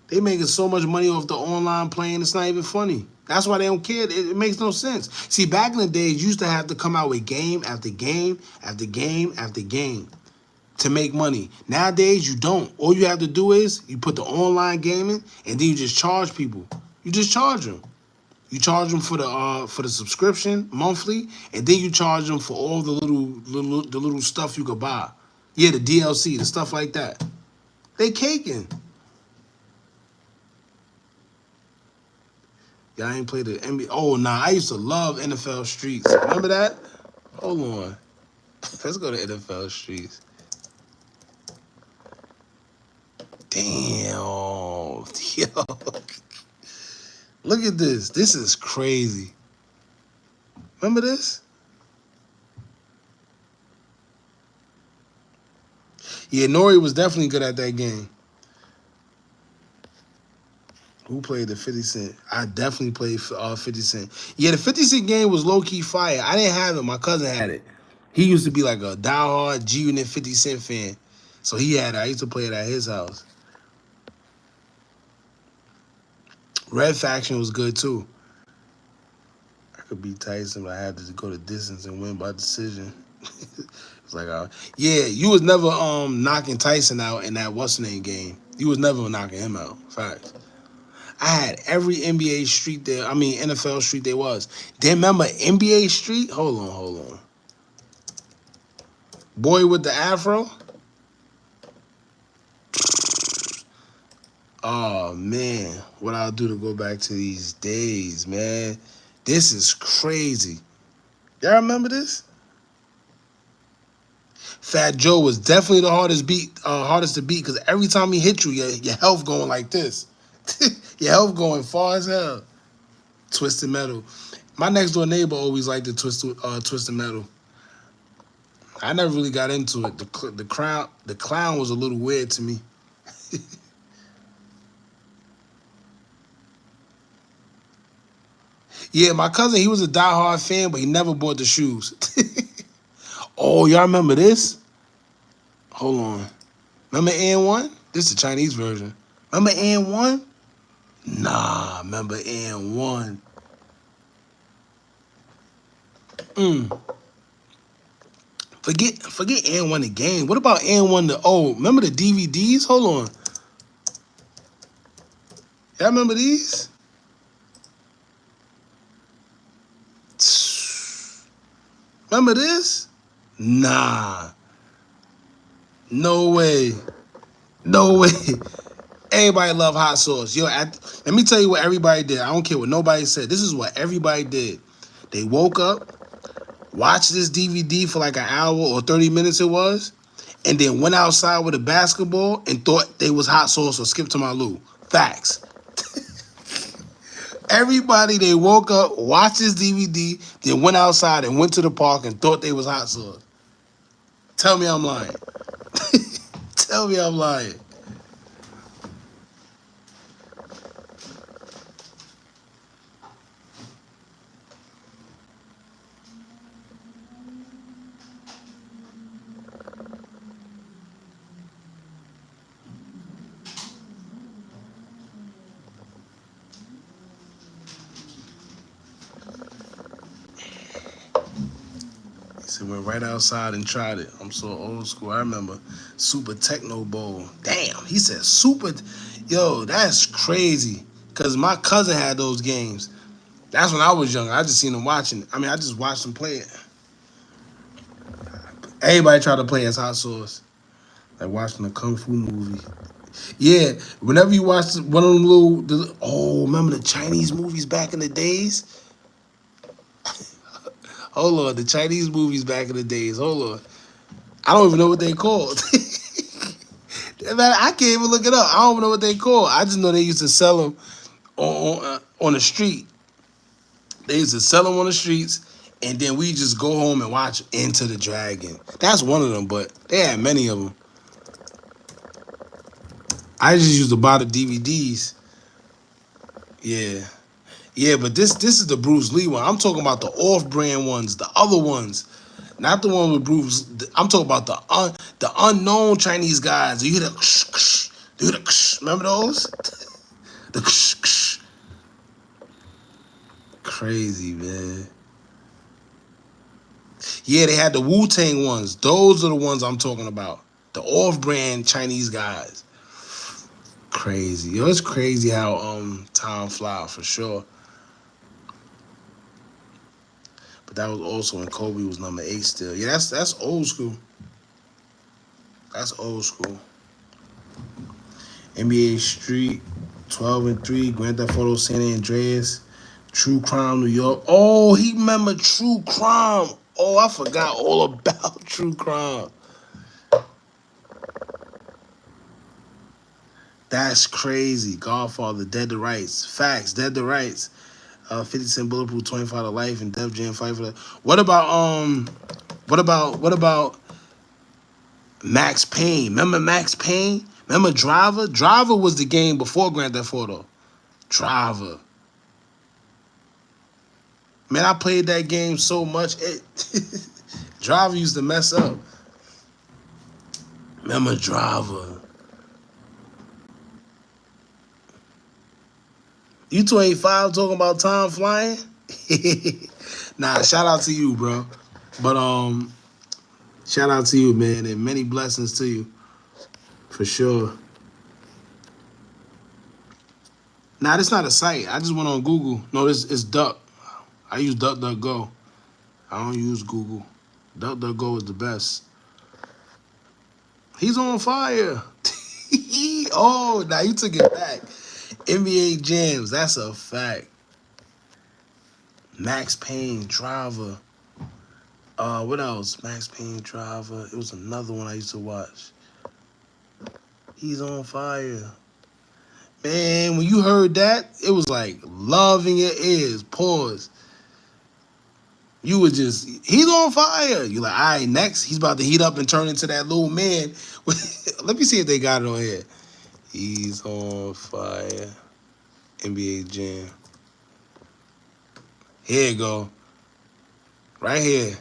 They making so much money off the online playing, it's not even funny. That's why they don't care. It makes no sense. See, back in the days, you used to have to come out with game after game after game after game to make money. Nowadays, you don't. All you have to do is you put the online gaming, and then you just charge people. You just charge them. You charge them for the subscription monthly, and then you charge them for all the little stuff you could buy. Yeah, the DLC, the stuff like that. They caking. Y'all ain't played the NBA. Oh, nah, I used to love NFL Streets. Remember that? Hold on. Let's go to NFL Streets. Yo, look at this. This is crazy. Remember this? Yeah, Nori was definitely good at that game. Who played the 50 Cent? I definitely played 50 Cent. Yeah, the 50 Cent game was low-key fire. I didn't have it. My cousin had it. He used to be like a diehard G-Unit 50 Cent fan. So he had it. I used to play it at his house. Red Faction was good, too. I could beat Tyson, but I had to go the distance and win by decision. It's like, yeah, you was never knocking Tyson out in that what's-the-name game. You was never knocking him out. Facts. I had every NBA street there. I mean, NFL street there was. Then remember NBA Street? Hold on. Boy with the afro? Oh, man. What I'll do to go back to these days, man. This is crazy. Y'all remember this? Fat Joe was definitely the hardest to beat, because every time he hit you, your health going like this. Your health going far as hell. Twisted Metal. My next door neighbor always liked the Twisted Metal. I never really got into it. The clown was a little weird to me. Yeah, my cousin, he was a diehard fan, but he never bought the shoes. Oh, y'all remember this? Hold on. Remember N1? This is the Chinese version. Remember N1? Nah, remember N1. Forget N1 the game. What about N1 the remember the DVDs? Hold on. Y'all remember these? Remember this? Nah. No way. Everybody love hot sauce. Yo, let me tell you what everybody did. I don't care what nobody said. This is what everybody did. They woke up, watched this DVD for like an hour or 30 minutes it was, and then went outside with a basketball and thought they was hot sauce or Skip to my Lou. Facts. Everybody, they woke up, watched this DVD, then went outside and went to the park and thought they was hot sauce. Tell me I'm lying. Tell me I'm lying. So went right outside and tried it. I'm so old school. I remember Super Techno Bowl. Damn, he said Super. Yo, that's crazy. Because my cousin had those games. That's when I was young. I just seen him watching. I mean, I just watched him play it. Everybody tried to play as hot sauce. Like watching a Kung Fu movie. Yeah, whenever you watch one of them remember the Chinese movies back in the days? Hold on, the Chinese movies back in the days. Hold on. I don't even know what they called. Man, I can't even look it up. I don't even know what they called. I just know they used to sell them on the street. They used to sell them on the streets, and then we just go home and watch Into the Dragon. That's one of them, but they had many of them. I just used to buy the DVDs. Yeah. Yeah, but this is the Bruce Lee one. I'm talking about the off-brand ones, the other ones. Not the one with Bruce. I'm talking about the unknown Chinese guys. You hear the ksh, ksh, you hear the ksh. Remember those? The ksh, ksh. Crazy, man. Yeah, they had the Wu-Tang ones. Those are the ones I'm talking about. The off-brand Chinese guys. Crazy. Yo, it's crazy how time fly for sure. But that was also when Kobe was number 8 still. Yeah, that's old school. That's old school. NBA Street, 12-3, Grand Theft Auto San Andreas, True Crime New York. Oh, he remember True Crime. Oh, I forgot all about True Crime. That's crazy. Godfather, Dead to Rights. Facts, Dead to Rights. 50 Cent Bulletproof, 25 to Life, and Def Jam Fight for that. What about Max Payne? Remember Max Payne? Remember Driver? Driver was the game before Grand Theft Auto. Driver. Man, I played that game so much. Driver used to mess up. Remember Driver? You 25 talking about time flying? Nah, shout out to you, bro. But shout out to you, man, and many blessings to you. For sure. Nah, this not a site. I just went on Google. No, this is Duck. I use DuckDuckGo. I don't use Google. DuckDuckGo is the best. He's on fire. Oh, now you took it back. NBA Jams, that's a fact. Max Payne, Driver. What else? Max Payne, Driver. It was another one I used to watch. He's on fire. Man, when you heard that, it was like love in your ears. Pause. You were just, he's on fire. You're like, all right, next, he's about to heat up and turn into that little man. Let me see if they got it on here. He's on fire. NBA Jam. Here you go. Right here.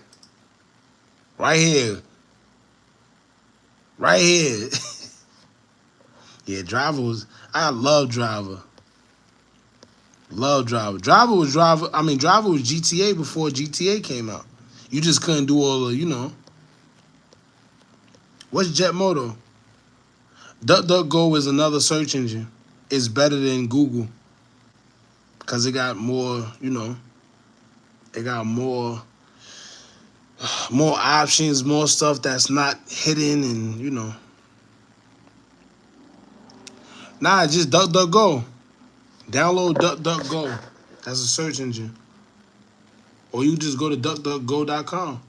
Right here. Right here. Yeah, Driver was, I love Driver. Love Driver. Driver was GTA before GTA came out. You just couldn't do all the, What's JetMoto? DuckDuckGo is another search engine. It's better than Google because it got more, it got more options, more stuff that's not hidden, and Nah, just DuckDuckGo. Download DuckDuckGo. That's a search engine. Or you just go to DuckDuckGo.com.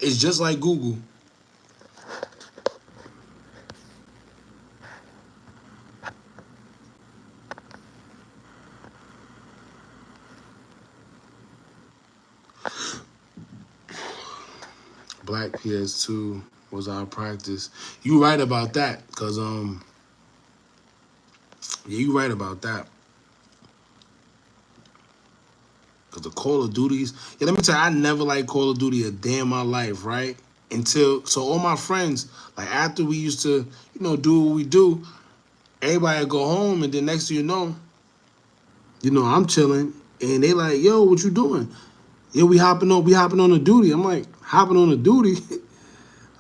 It's just like Google. Black PS2 was our practice. You right about that, cause yeah, you right about that. Cause the Call of Duties, yeah, let me tell you, I never liked Call of Duty a day in my life, right? So all my friends, like after we used to, do what we do, everybody would go home, and then next thing I'm chilling, and they like, yo, what you doing? Yeah, we hopping on the duty. I'm like, hopping on the duty?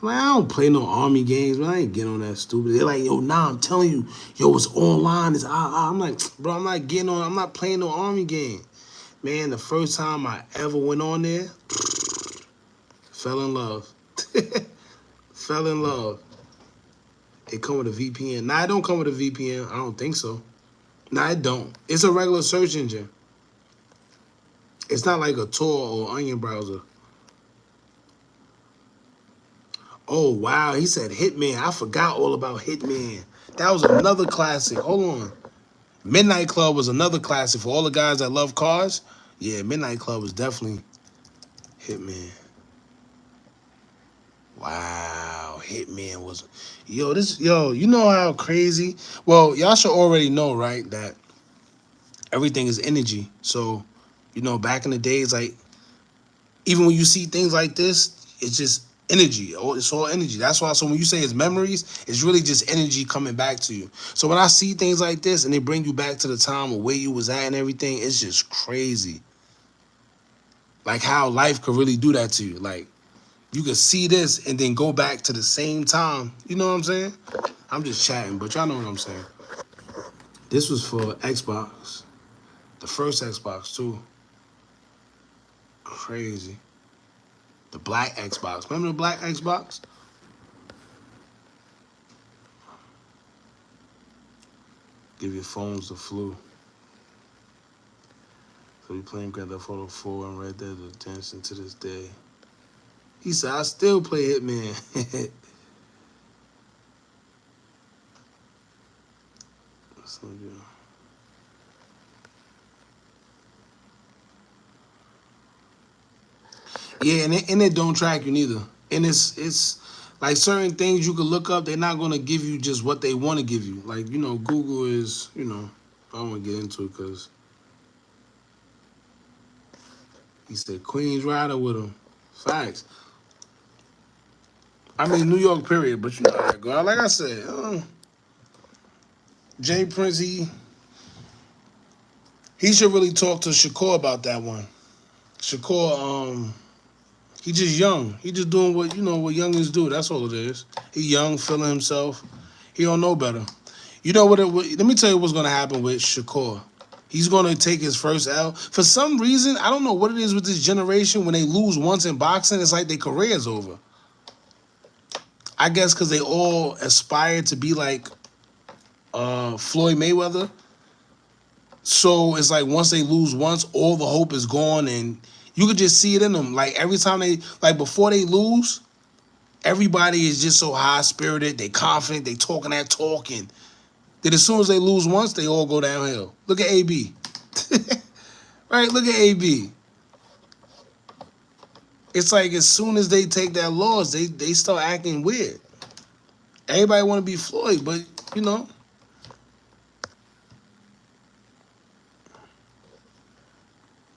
I'm like, I don't play no army games, man. I ain't getting on that stupid. They're like, yo, nah, I'm telling you, yo, it's online. I'm like, bro, I'm not playing no army game. Man, the first time I ever went on there, fell in love. Fell in love. It come with a VPN. Nah, it don't come with a VPN. I don't think so. Nah, it don't. It's a regular search engine. It's not like a Tor or Onion browser. Oh, wow. He said Hitman. I forgot all about Hitman. That was another classic. Hold on. Midnight Club was another classic. For all the guys that love cars, yeah, Midnight Club was definitely Hitman. Wow. Hitman was... Yo, you know how crazy... Well, y'all should already know, right, that everything is energy. So, back in the days, like, even when you see things like this, it's just energy. It's all energy. That's why, so when you say it's memories, it's really just energy coming back to you. So when I see things like this and they bring you back to the time of where you was at and everything, it's just crazy. Like how life could really do that to you. Like, you could see this and then go back to the same time. You know what I'm saying? I'm just chatting, but y'all know what I'm saying. This was for Xbox. The first Xbox, too. Crazy. The black Xbox. Remember the black Xbox? Give your phones the flu. So we playing Grand Theft Auto 4 and Red Dead Redemption to this day. He said, I still play Hitman. Yeah, and it don't track you neither. And it's like certain things you can look up. They're not gonna give you just what they want to give you. Like Google is I don't want to get into it because he said Queens riding with him. Facts. I mean New York period, but you know how that go. Like I said, Jay Prince he should really talk to Shakur about that one. Shakur, he just young. He just doing what what youngins do. That's all it is. He young, feeling himself. He don't know better. You know what? Let me tell you what's gonna happen with Shakur. He's gonna take his first L. For some reason, I don't know what it is with this generation. When they lose once in boxing, it's like their career is over. I guess because they all aspire to be like Floyd Mayweather. So it's like once they lose once, all the hope is gone, and you could just see it in them. Like every time before they lose, everybody is just so high spirited. They confident. They talking that talk, and then as soon as they lose once, they all go downhill. Look at AB. Right? Look at AB. It's like as soon as they take that loss, they start acting weird. Everybody want to be Floyd, but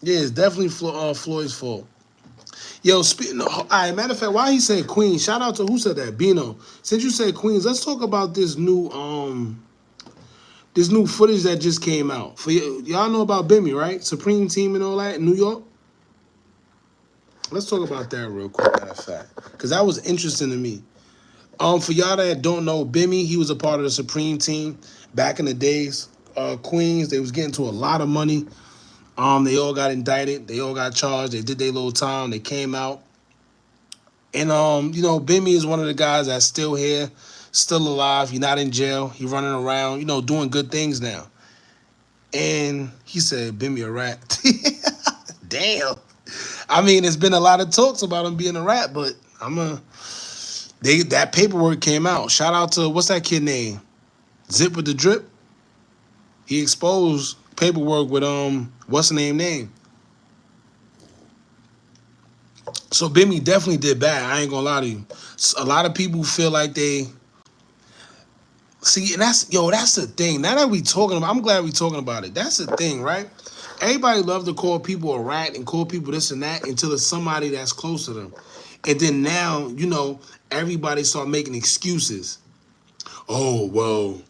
yeah, it's definitely Floyd's fault. Yo, all right, matter of fact, why he said Queens? Shout out to who said that? Bino. Since you said Queens, let's talk about this new footage that just came out. For y'all know about Bimmy, right? Supreme Team and all that in New York. Let's talk about that real quick, matter of fact, because that was interesting to me. For y'all that don't know, Bimmy, he was a part of the Supreme Team back in the days. Queens, they was getting to a lot of money. They all got indicted. They all got charged. They did their little time. They came out. And, Bimmy is one of the guys that's still here, still alive. He's not in jail. He running around, doing good things now. And he said, Bimmy a rat. Damn. I mean, there's been a lot of talks about him being a rat, but that paperwork came out. Shout out to, what's that kid name? Zip with the Drip. He exposed paperwork with, what's the name? So Bimmy definitely did bad. I ain't gonna lie to you. A lot of people feel like they see, and that's the thing. Now that we talking about, I'm glad we talking about it. That's the thing, right? Everybody love to call people a rat and call people this and that until it's somebody that's close to them. And then now, everybody start making excuses. Oh, well,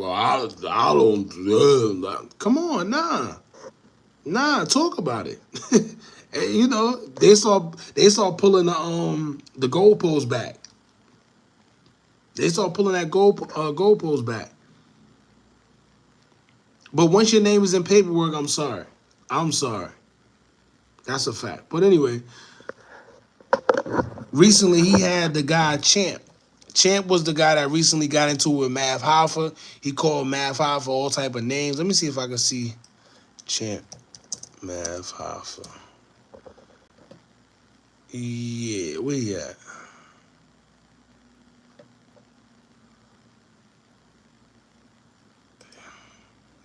I don't. Come on, nah, talk about it. And, they start pulling the goalpost back. They start pulling that goalpost back. But once your name is in paperwork, I'm sorry. That's a fact. But anyway, recently he had the guy Champ. Champ was the guy that recently got into it with Mav Hoffa. He called Mav Hoffa all type of names. Let me see if I can see Champ. Mav Hoffa. Yeah, where he at?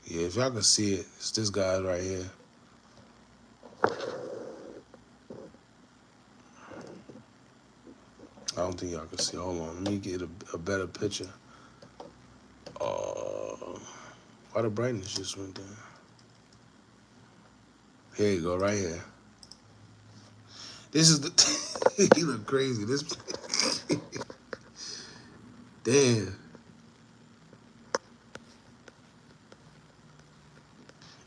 Yeah, if y'all can see it, it's this guy right here. I don't think y'all can see. Hold on, let me get a better picture. Why the brightness just went down? Here you go, right here. This is the. He look crazy. This. Damn.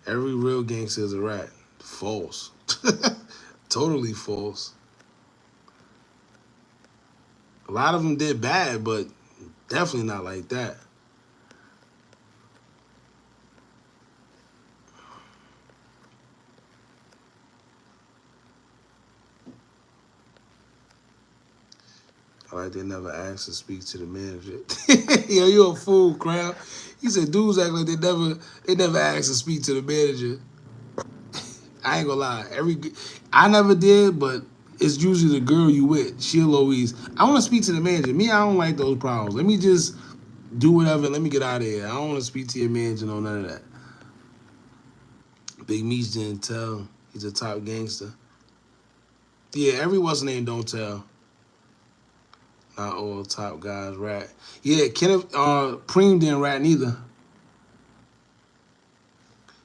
Every real gangster is a rat. False. Totally false. A lot of them did bad, but definitely not like that. I like they never asked to speak to the manager. Yo, you a fool, crowd. He said dudes act like they never asked to speak to the manager. I ain't gonna lie. I never did, but it's usually the girl you with. She'll always, I want to speak to the manager. Me, I don't like those problems. Let me just Do whatever. Let me get out of here. I don't want to speak to your manager or none of that. Big Meech didn't tell. He's a top gangster. Yeah, every what's the name don't tell. Not all top guys rat. Yeah, Kenneth Preem didn't rat neither.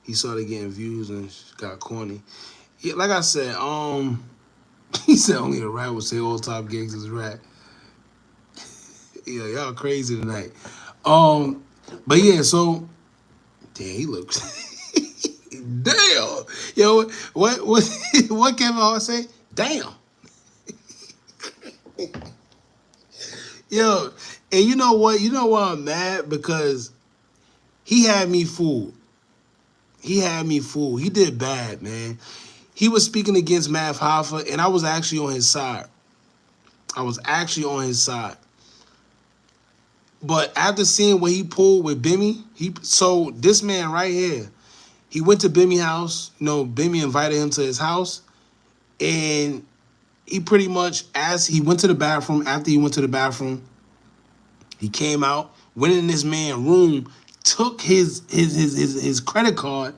He started getting views and got corny. Yeah, like I said, he said only a rat would say all top gangsters rat. Yeah, y'all crazy tonight. But yeah, so damn, he looks damn. Yo, what Kevin Hart say? Damn. Yo, and you know what? You know why I'm mad? Because he had me fooled. He had me fooled. He did bad, man. He was speaking against Math Hoffa, and I was actually on his side. I was actually on his side. But after seeing what he pulled with Bimmy, so this man right here, he went to Bimmy house. You know, Bimmy invited him to his house, and he pretty much, as he went to the bathroom, after he went to the bathroom, he came out, went in this man's room, took his credit card,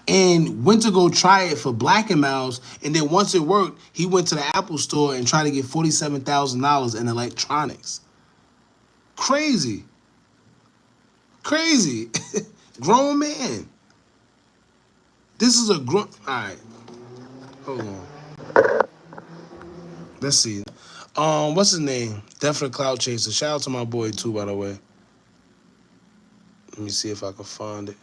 and went to go try it for Black and Miles. And then once it worked, he went to the Apple store and tried to get $47,000 in electronics. Crazy. Crazy. Grown man. This is a grown... All right. Hold on. Let's see. What's his name? Definitely Cloud Chaser. Shout out to my boy, too, by the way. Let me see if I can find it.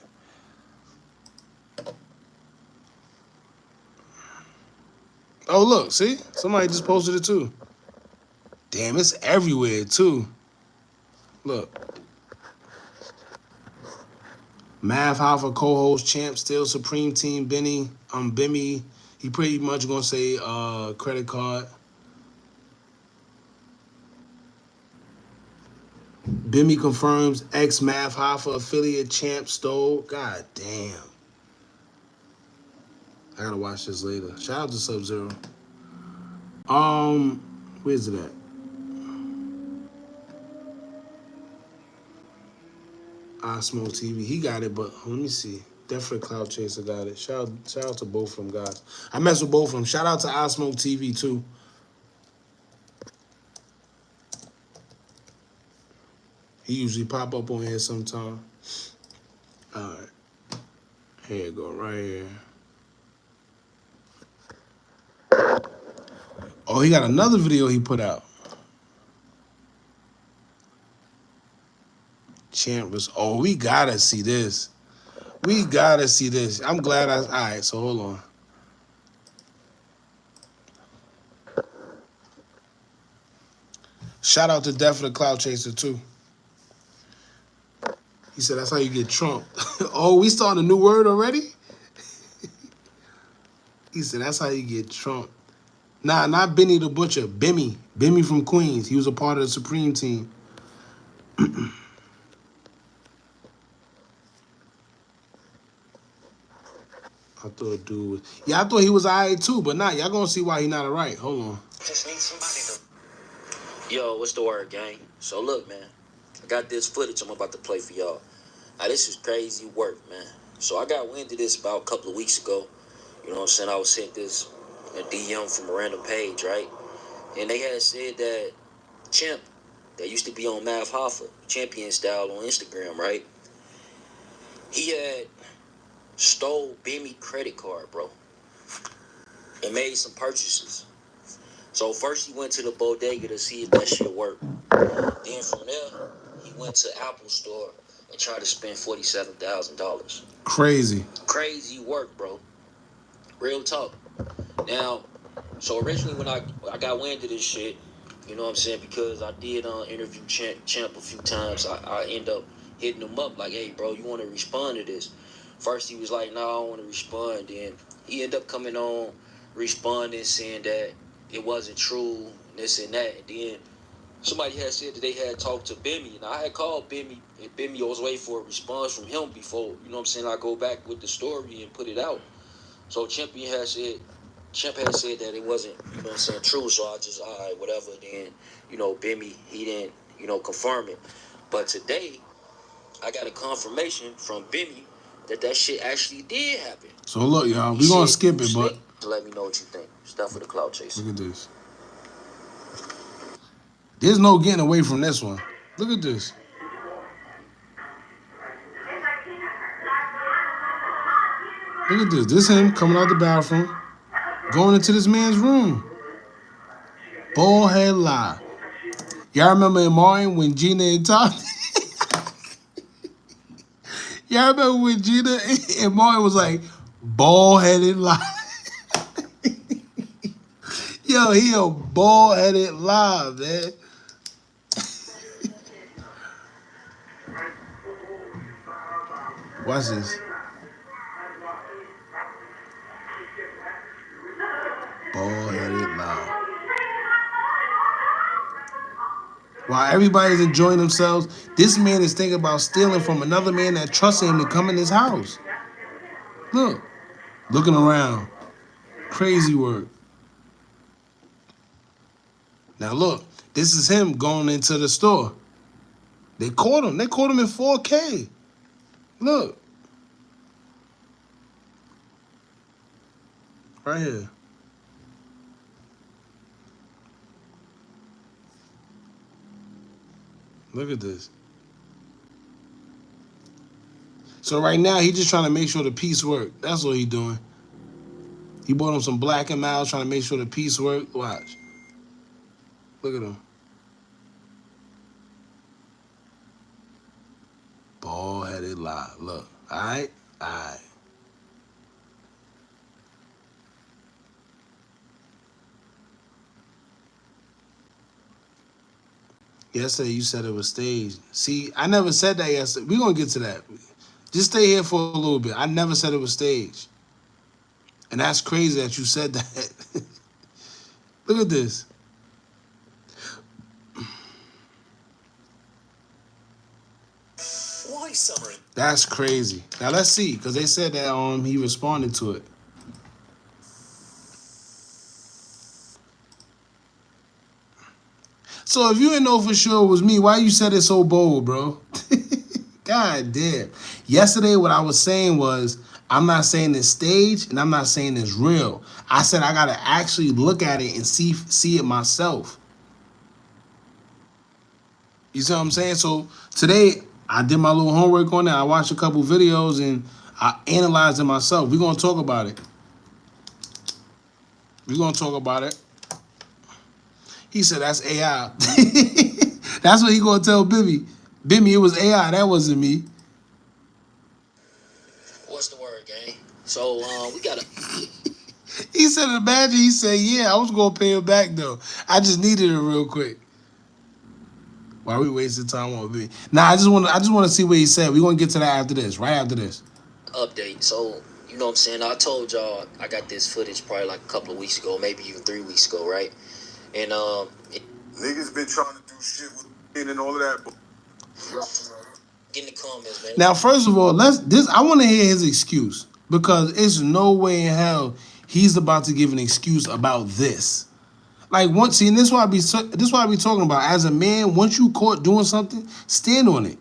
Oh, look, see? Somebody just posted it, too. Damn, it's everywhere, too. Look. Math Hoffa co-host, champ, still Supreme Team, Benny, Bimmy. He pretty much gonna say credit card. Bimmy confirms ex-Math Hoffa affiliate champ stole. God damn. I gotta watch this later. Shout out to Sub-Zero. Where's it at? I Smoke TV. He got it, but let me see. Definitely Cloud Chaser got it. Shout out to both of them guys. I mess with both of them. Shout out to I Smoke TV too. He usually pop up on here sometime. All right. Here you go, right here. Oh, he got another video he put out. Champ was, oh, we gotta see this. We gotta see this. I'm glad all right, so hold on. Shout out to Definite Cloud Chaser too. He said that's how you get Trump. Oh, we starting a new word already? He said that's how you get Trump. Nah, not Benny the Butcher. Bimmy. Bimmy from Queens. He was a part of the Supreme Team. I thought dude was... Yeah, I thought he was alright too, but nah, y'all gonna see why he not alright. Hold on. Just need somebody to... Yo, what's the word, gang? So look, man. I got this footage I'm about to play for y'all. Now, this is crazy work, man. So I got wind of this about a couple of weeks ago. You know what I'm saying? I was sent this a DM from a random page, right? And they had said that Champ, that used to be on Math Hoffa, Champion Style on Instagram, right? He had stole Bimmy credit card, bro, and made some purchases. So first he went to the bodega to see if that shit worked. Then from there, he went to Apple Store and tried to spend $47,000. Crazy. Crazy work, bro. Real talk. Now, so originally when I got wind of this shit, you know what I'm saying, because I did interview Champ a few times, I end up hitting him up like, hey, bro, you want to respond to this? First he was like, no, I don't want to respond. Then he ended up coming on, responding, saying that it wasn't true, this and that. And then somebody had said that they had talked to Bimmy, and I had called Bimmy, and Bimmy was waiting for a response from him before, you know what I'm saying, I go back with the story and put it out. So Champ had said that it wasn't, you know what I'm saying, true, so I just, all right, whatever. Then, you know, Bimmy, he didn't, you know, confirm it. But today, I got a confirmation from Bimmy that shit actually did happen. So look, y'all, we gonna skip it, but let me know what you think. Stuff for the cloud chasing. look at this. There's no getting away from this one. Look at this. Look at this. This him coming out the bathroom, going into this man's room. Bald head lie. Y'all remember in Martin when Gina and Todd? Y'all remember when Gina and Martin was like, bald-headed lie? Yo, he a bald-headed lie, man. Watch this. Bald-headed lie. While everybody's enjoying themselves, this man is thinking about stealing from another man that trusted him to come in his house. Look. Looking around. Crazy work. Now look. This is him going into the store. They caught him. They caught him in 4K. Look. Right here. Look at this. So right now, he just trying to make sure the piece work. That's what he doing. He bought him some Black and Mild, trying to make sure the piece work. Watch. Look at him. Bald-headed lie. Look. All right? All right. Yesterday, you said it was staged. See, I never said that yesterday. We're going to get to that. Just stay here for a little bit. I never said it was staged. And that's crazy that you said that. Look at this. Why summer? That's crazy. Now, let's see, because they said that he responded to it. So if you didn't know for sure it was me, why you said it so bold, bro? God damn. Yesterday, what I was saying was, I'm not saying it's staged, and I'm not saying it's real. I said I got to actually look at it and see it myself. You see what I'm saying? So today, I did my little homework on it. I watched a couple videos, and I analyzed it myself. We're going to talk about it. We're going to talk about it. He said, that's AI. That's what he going to tell Bimmy. Bimmy, it was AI. That wasn't me. What's the word, gang? So, we got to... He said, imagine, he said, yeah, I was going to pay him back, though. I just needed it real quick. Why we wasting time on Bimmy? Nah, I just want to see what he said. We're going to get to that after this, right after this. Update. So, you know what I'm saying? I told y'all I got this footage probably like a couple of weeks ago, maybe even 3 weeks ago, right? And, Niggas been trying to do shit with and all of that. But... Get in the comments, man. Now, first of all, I want to hear his excuse, because it's no way in hell he's about to give an excuse about this. Like, once, see, and this is what I be talking about. As a man, once you caught doing something, stand on it.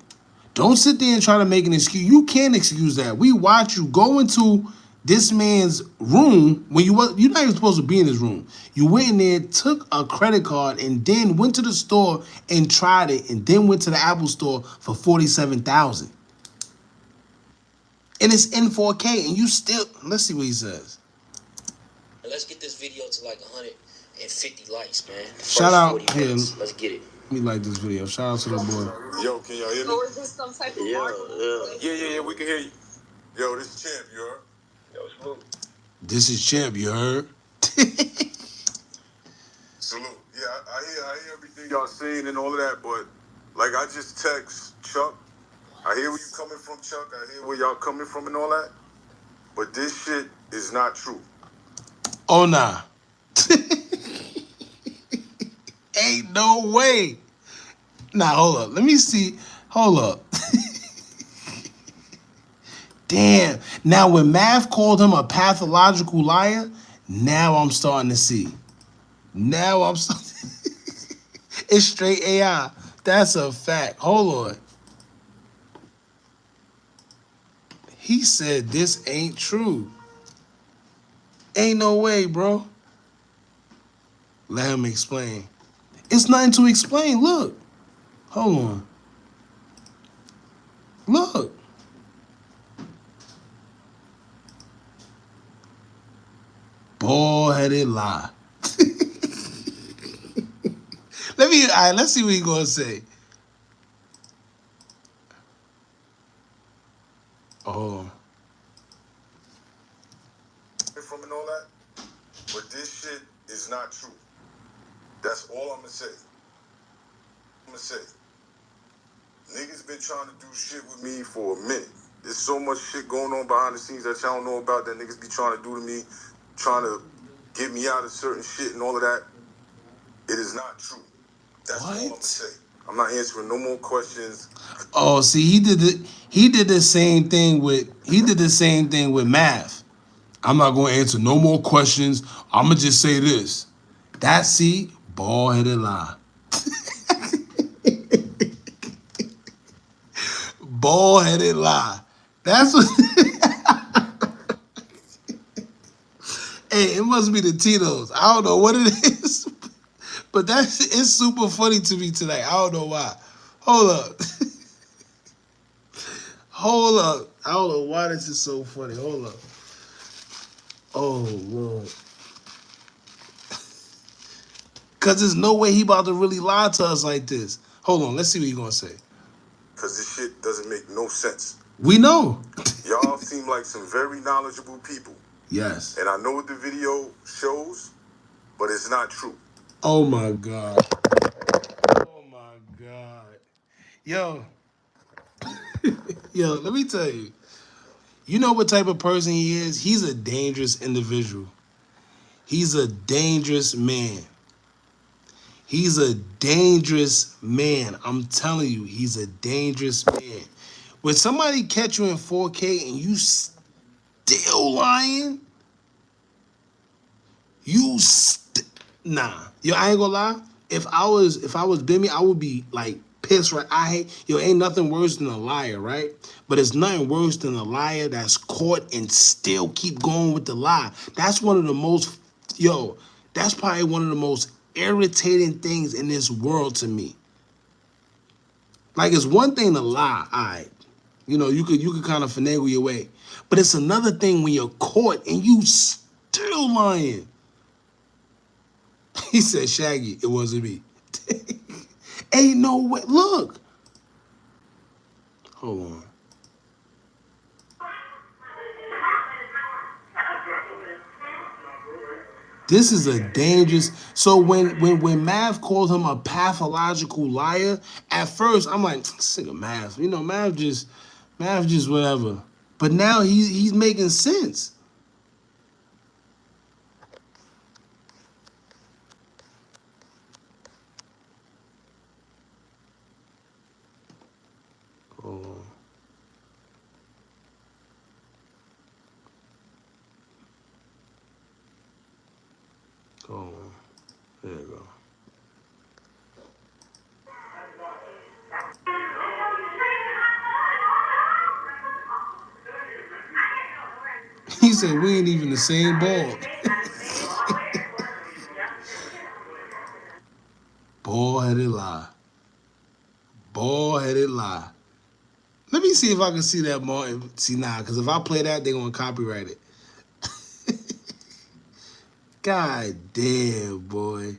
Don't sit there and try to make an excuse. You can't excuse that. We watch you go into this man's room when you're not even supposed to be in his room. You went in there, took a credit card, and then went to the store and tried it, and then went to the Apple store for $47,000. And it's in 4K, and you still... Let's see what he says. Let's get this video to like 150 likes, man. Shout out him. Let's get it. Let me like this video. Shout out to the boy. Yo, can y'all hear me? Or is this some type of Yeah, we can hear you. Yo, this is Champ, you heard? Yo, salute. This is Champ, you heard? Salute. Yeah, I hear everything y'all saying and all of that, but like I just text Chuck. I hear where you coming from, Chuck. I hear where y'all coming from and all that. But this shit is not true. Oh, nah. Ain't no way. Nah, hold up. Let me see. Hold up. Damn. Now, when Math called him a pathological liar, now I'm starting to see. Now I'm starting. It's straight AI. That's a fact. Hold on. He said this ain't true. Ain't no way, bro. Let him explain. It's nothing to explain. Look. Hold on. Look. Bald-headed lie. Let's see what he gonna say. Oh. From and all that, but this shit is not true. That's all I'm gonna say. Niggas been trying to do shit with me for a minute. There's so much shit going on behind the scenes that y'all don't know about that niggas be trying to do to me, trying to get me out of certain shit and all of that. It is not true. That's all I'm gonna say. I'm not answering no more questions. Oh, see, he did the same thing with Math. I'm not gonna answer no more questions. I'ma just say this. That's see, bald-headed lie. Bald-headed lie. That's what. Hey, it must be the Tito's. I don't know what it is, but it's super funny to me tonight. I don't know why. Hold up. Hold up. I don't know why this is so funny. Hold up. Oh, Lord. Because there's no way he about to really lie to us like this. Hold on. Let's see what he's going to say. Because this shit doesn't make no sense. We know. Y'all seem like some very knowledgeable people. Yes. And I know what the video shows, but it's not true. Oh, my God. Oh, my God. Yo. Yo, let me tell you. You know what type of person he is? He's a dangerous individual. He's a dangerous man. He's a dangerous man. I'm telling you, he's a dangerous man. When somebody catch you in 4K and you still lying, nah. Yo, I ain't gonna lie. If I was Bimmy, I would be like pissed, right? Ain't nothing worse than a liar, right? But it's nothing worse than a liar that's caught and still keep going with the lie. That's one of the most, that's probably one of the most irritating things in this world to me. Like, it's one thing to lie, all right. You could kind of finagle your way. But it's another thing when you're caught and you still lying. He said, Shaggy, it wasn't me. Ain't no way. Look. Hold on. This is a dangerous. So when Mav called him a pathological liar, at first I'm like, sick of Mav. Mav just whatever. But now he's making sense. Oh. Oh. There you go. He said we ain't even the same ball. Bald-headed lie. Bald-headed lie. Let me see if I can see that more. See, nah, because if I play that, they're going to copyright it. God damn, boy.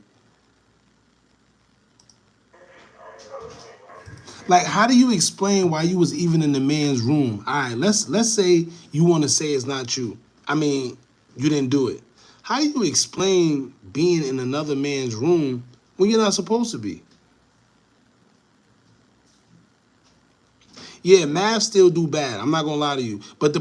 Like, how do you explain why you was even in the man's room? All right, let's say you want to say it's not true. I mean, you didn't do it. How do you explain being in another man's room when you're not supposed to be? Yeah, Mav still do bad. I'm not gonna lie to you. But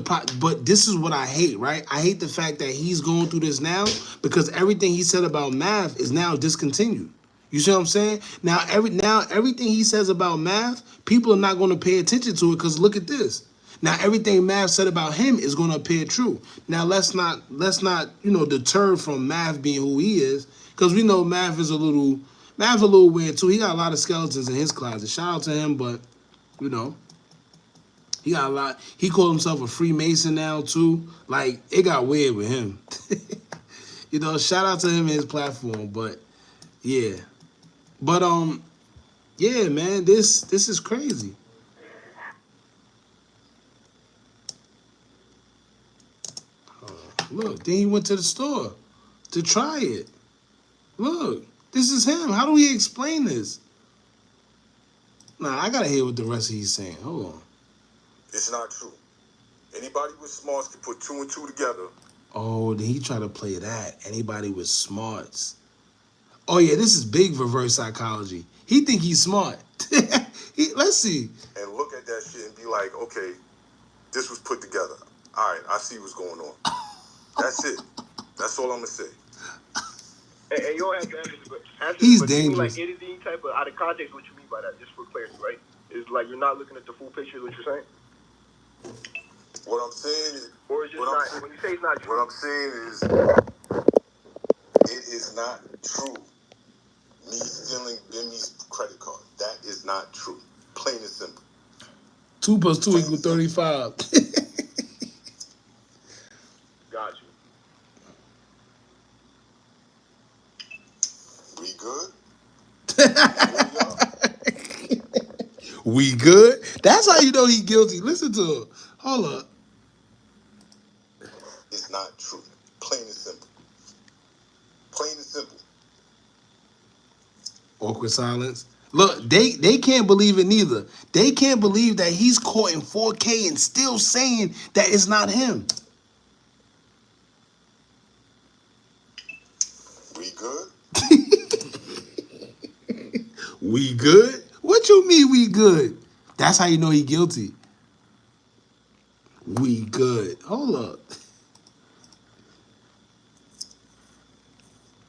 this is what I hate, right? I hate the fact that he's going through this now because everything he said about Mav is now discontinued. You see what I'm saying? Now everything he says about Mav, people are not gonna pay attention to it because look at this. Now everything Mav said about him is gonna appear true. Now let's not deter from Mav being who he is because we know Mav's a little weird too. He got a lot of skeletons in his closet. Shout out to him, but He got a lot. He called himself a Freemason now too. Like it got weird with him. You know, shout out to him and his platform. But yeah, but yeah, man, this is crazy. Look, then he went to the store to try it. Look, this is him. How do we explain this? Nah, I gotta hear what the rest of he's saying. Hold on. It's not true. Anybody with smarts can put 2 and 2 together. Oh, then he tried to play that. Anybody with smarts. Oh yeah, this is big reverse psychology. He think he's smart. Let's see. And look at that shit and be like, okay, this was put together. All right, I see what's going on. That's it. That's all I'm gonna say. Hey, you don't have to answer He's but dangerous. Like anything type of out of context, what you mean by that, just for clarity, right? It's like you're not looking at the full picture of what you're saying? What I'm saying is, Or is just not, when you say it's not true? what I'm saying is, it is not true. Me stealing Bimmy's credit card. That is not true. Plain and simple. 2 + 2 = 35. Got you. We good? We good? That's how you know he guilty. Listen to him. Hold up. It's not true. Plain and simple. Plain and simple. Awkward silence. Look, they can't believe it neither. They can't believe that he's caught in 4K and still saying that it's not him. We good? We good? What you mean we good? That's how you know he guilty. We good. Hold up.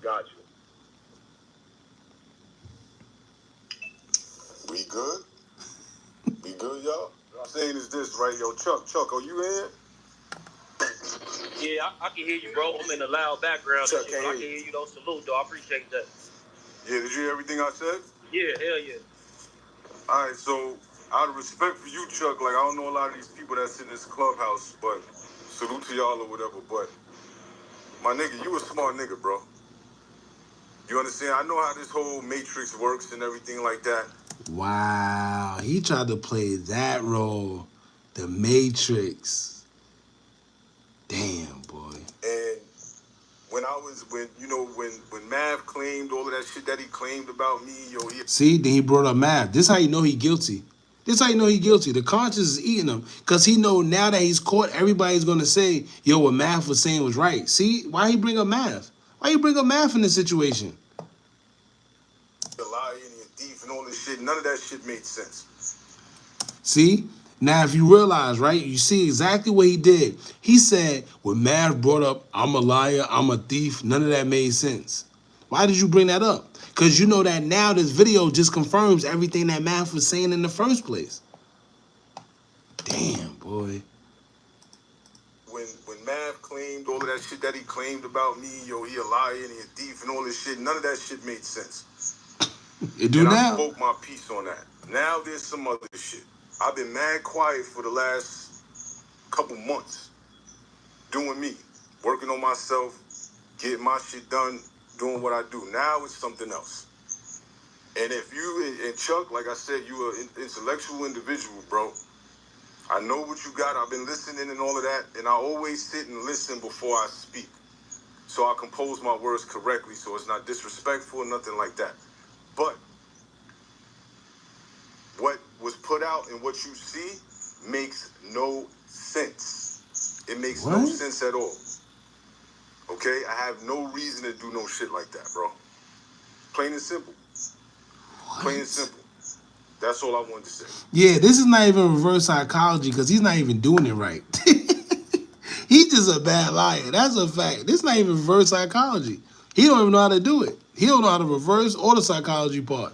Got you. We good? We good, y'all? What I'm saying is this, right? Yo, Chuck, are you in? Yeah, I can hear you, bro. I'm in a loud background. Chuck, And shit, but I can hear you, though. Salute, though. I appreciate that. Yeah, did you hear everything I said? Yeah, hell yeah. All right, so out of respect for you, Chuck, like I don't know a lot of these people that's in this clubhouse, but salute to y'all or whatever. But my nigga, you a smart nigga, bro. You understand? I know how this whole matrix works and everything like that. Wow. He tried to play that role. The Matrix. Damn, boy. And when Mav claimed all of that shit that he claimed about me, yo, he See, then he brought up Mav. This how you know he guilty. This how you know he guilty. The conscience is eating him. Because he know now that he's caught, everybody's going to say, yo, what Mav was saying was right. See, why he bring up Mav? Why you bring up Mav in this situation? a liar and he a thief and all this shit. None of that shit made sense. See? Now, if you realize, right, you see exactly what he did. He said, when Mav brought up, I'm a liar, I'm a thief, none of that made sense. Why did you bring that up? Because you know that now this video just confirms everything that Mav was saying in the first place. Damn, boy. When Mav claimed all of that shit that he claimed about me, yo, he a liar and he a thief and all this shit, none of that shit made sense. It do and now. I spoke my piece on that. Now there's some other shit. I've been mad quiet for the last couple months. Doing me. Working on myself. Getting my shit done. Doing what I do. Now it's something else. And if you, and Chuck, like I said, you an intellectual individual, bro. I know what you got. I've been listening and all of that. And I always sit and listen before I speak. So I compose my words correctly. So it's not disrespectful or nothing like that. But what was put out and what you see makes no sense. It makes no sense at all. Okay? I have no reason to do no shit like that, bro. Plain and simple. Plain and simple. That's all I wanted to say. Yeah, this is not even reverse psychology because he's not even doing it right. He's just a bad liar. That's a fact. This is not even reverse psychology. He don't even know how to do it. He don't know how to reverse or the psychology part.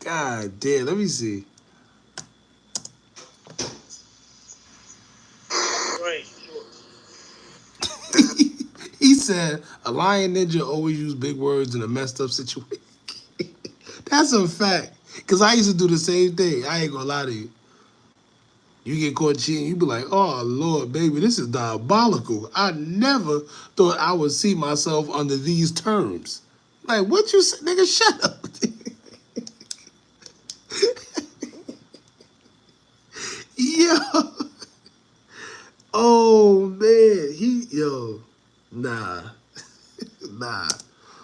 God damn, let me see. Right, sure. He said, a lying ninja always use big words in a messed up situation. That's a fact. Because I used to do the same thing. I ain't gonna lie to you. You get caught cheating, you be like, oh, Lord, baby, this is diabolical. I never thought I would see myself under these terms. Like, what you say? Nigga, shut up. Yo. Oh, man. Nah. Nah.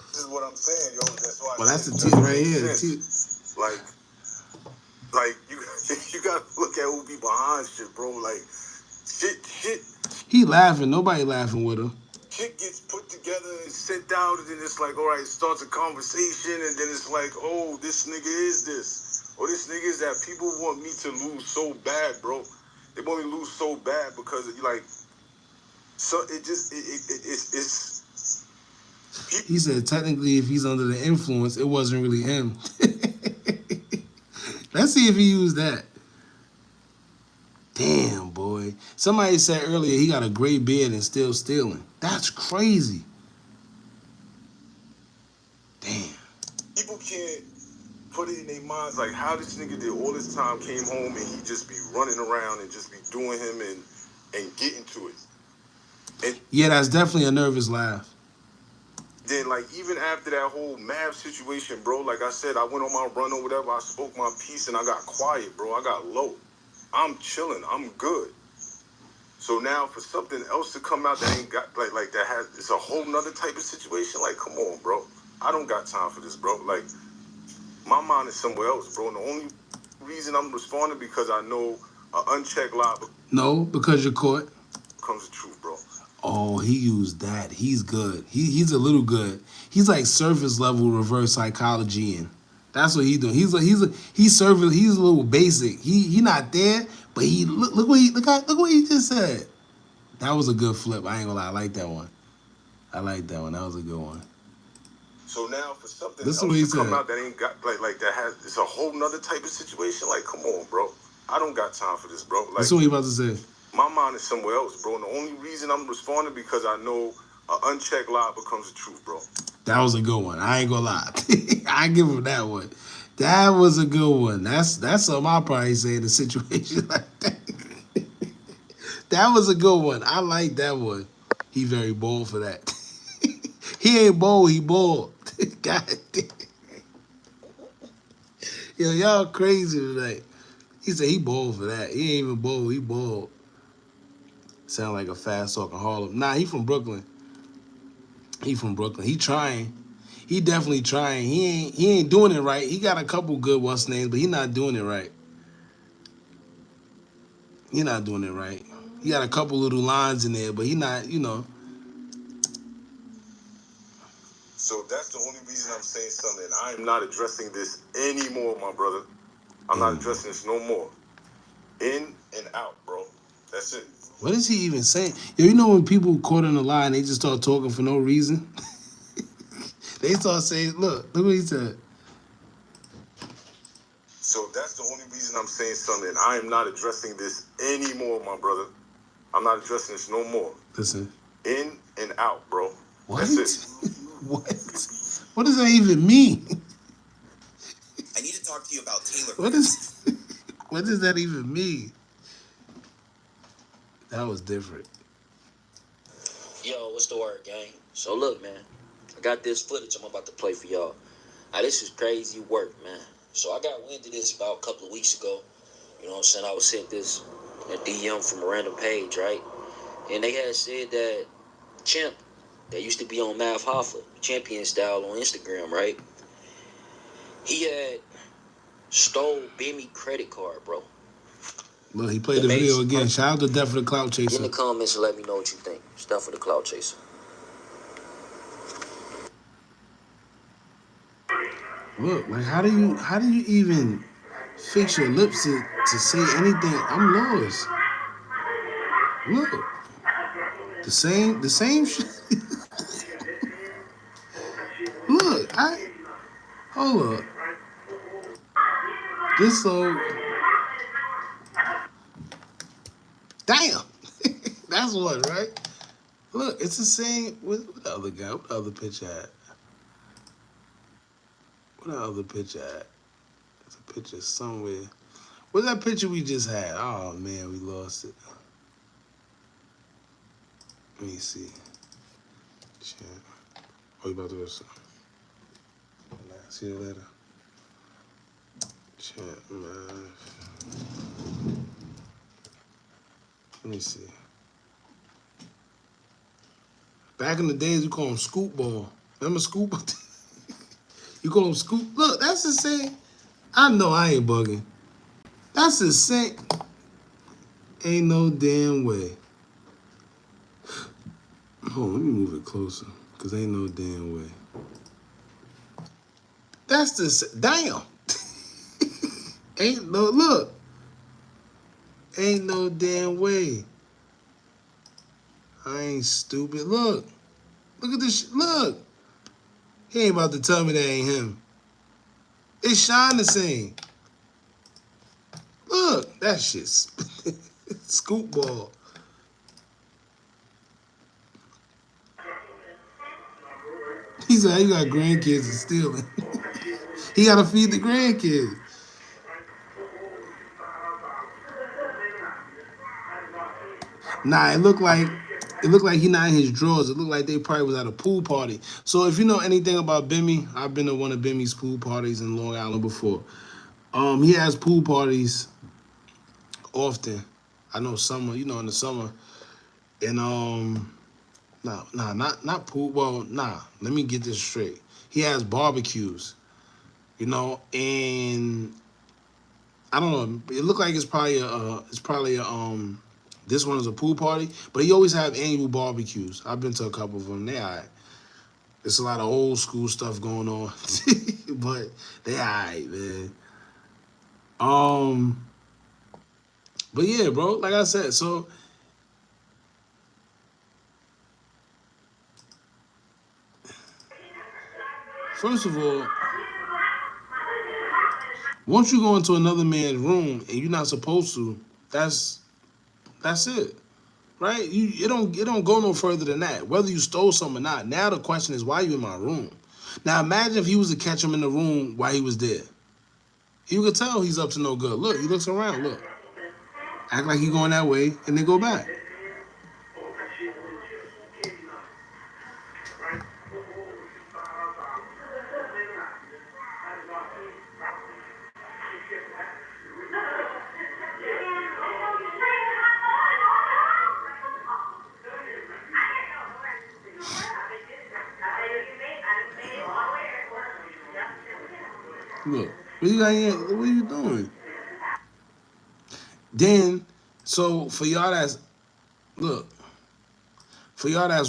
This is what I'm saying, yo. That's why. Well, that's the teeth right here. The teeth. Like you gotta look at who be behind shit, bro. Like shit. He laughing. Nobody laughing with him. Shit gets put together and sent out, and then it's like, all right, it starts a conversation, and then it's like, oh, this nigga is this, or this nigga is that. People want me to lose so bad, bro. They want me to lose so bad because like, so it's. He said technically, if he's under the influence, it wasn't really him. Let's see if he used that. Damn, boy. Somebody said earlier he got a gray beard and still stealing. That's crazy. Damn. People can't put it in their minds like how this nigga did all this time, came home and he just be running around and just be doing him and getting to it. And yeah, that's definitely a nervous laugh. then, like, even after that whole Mav situation, bro, like I said, I went on my run or whatever, I spoke my piece and I got quiet, bro. I got low. I'm chilling. I'm good. So now for something else to come out that ain't got, like that has, it's a whole nother type of situation. Like, come on, bro. I don't got time for this, bro. Like, my mind is somewhere else, bro. And the only reason I'm responding because I know an unchecked lie No, because you're caught. becomes the truth, bro. Oh, he used that. He's good. He's a little good. He's like surface level reverse psychology, and that's what he's doing. He's surface. He's a little basic. He not there, but he look what he just said. That was a good flip. I ain't gonna lie. I like that one. That was a good one. So now for something Listen else to what he come said. out that ain't got like that has, it's a whole nother type of situation. Like, come on, bro. I don't got time for this, bro. Like, That's what he about to say. my mind is somewhere else, bro. And the only reason I'm responding because I know an unchecked lie becomes the truth, bro. That was a good one. I ain't gonna lie. I give him that one. That was a good one. That's something I'll probably say in a situation like that. That was a good one. I like that one. He very bold for that. He ain't bold, he bold. God damn. Yo, y'all crazy tonight. He said he bold for that. He ain't even bold, he bold. Sound like a fast talking Harlem. Nah, he from Brooklyn. He trying. He definitely trying. He ain't doing it right. He got a couple good what's names, but he not doing it right. He not doing it right. He got a couple little lines in there, but he not, So that's the only reason I'm saying something. I am not addressing this anymore, my brother. I'm not addressing this no more. In and out, bro. That's it. What is he even saying? Yo, you know when people caught in a lie and they just start talking for no reason? They start saying, look what he said. So that's the only reason I'm saying something. I am not addressing this anymore, my brother. I'm not addressing this no more. Listen. In and out, bro. What? That's it. What? What does that even mean? I need to talk to you about Taylor. What does that even mean? That was different. Yo, what's the word, gang? So look, man, I got this footage I'm about to play for y'all. Now, this is crazy work, man. So I got wind of this about a couple of weeks ago. You know what I'm saying? I was sent this a DM from a random page, right? And they had said that Champ, that used to be on Mav Hoffa, Champion Style on Instagram, right? He had stole Bimmy credit card, bro. Look, he played the video again. Shout out to Death for the Clout Chaser. Get in the comments and let me know what you think. It's Death for the Clout Chaser. Look, like how do you even fix your lips to say anything? I'm lost. Look. The same shit. Look, hold up. This so damn. That's one, right? Look, it's the same with the other guy. What the other picture at? What the other picture at? It's a picture somewhere. What's that picture we just had? Oh man, we lost it. Let me see. Chat. Oh, you about to do something? See you later. Chat, man. Let me see. Back in the days, you call him scoop ball. Remember scoop? You call him scoop. Look, that's the same. I know I ain't bugging. That's the same. Ain't no damn way. Hold on, let me move it closer, cause ain't no damn way. That's the damn. Ain't no look. Ain't no damn way. I ain't stupid. Look at this. Look. He ain't about to tell me that ain't him. It's Shine the same. Look, that shit's scoop ball. He said, "You got grandkids and stealing." He gotta feed the grandkids. Nah, it looked like he not in his drawers. It looked like they probably was at a pool party. So if you know anything about Bimmy, I've been to one of Bimmy's pool parties in Long Island before. He has pool parties often. I know summer, in the summer. And not pool. Well, let me get this straight. He has barbecues, and I don't know. It looked like it's probably this one is a pool party, but he always have annual barbecues. I've been to a couple of them. They all right. There's a lot of old school stuff going on, but they all right, man. But yeah, bro. Like I said, so first of all, once you go into another man's room and you're not supposed to, that's it. Right? It don't go no further than that. Whether you stole something or not. Now the question is, why you in my room? Now imagine if he was to catch him in the room while he was there. You could tell he's up to no good. Look, he looks around. Look, act like he going that way, and then go back. Look, what you got here? What are you doing? Then, so for y'all that's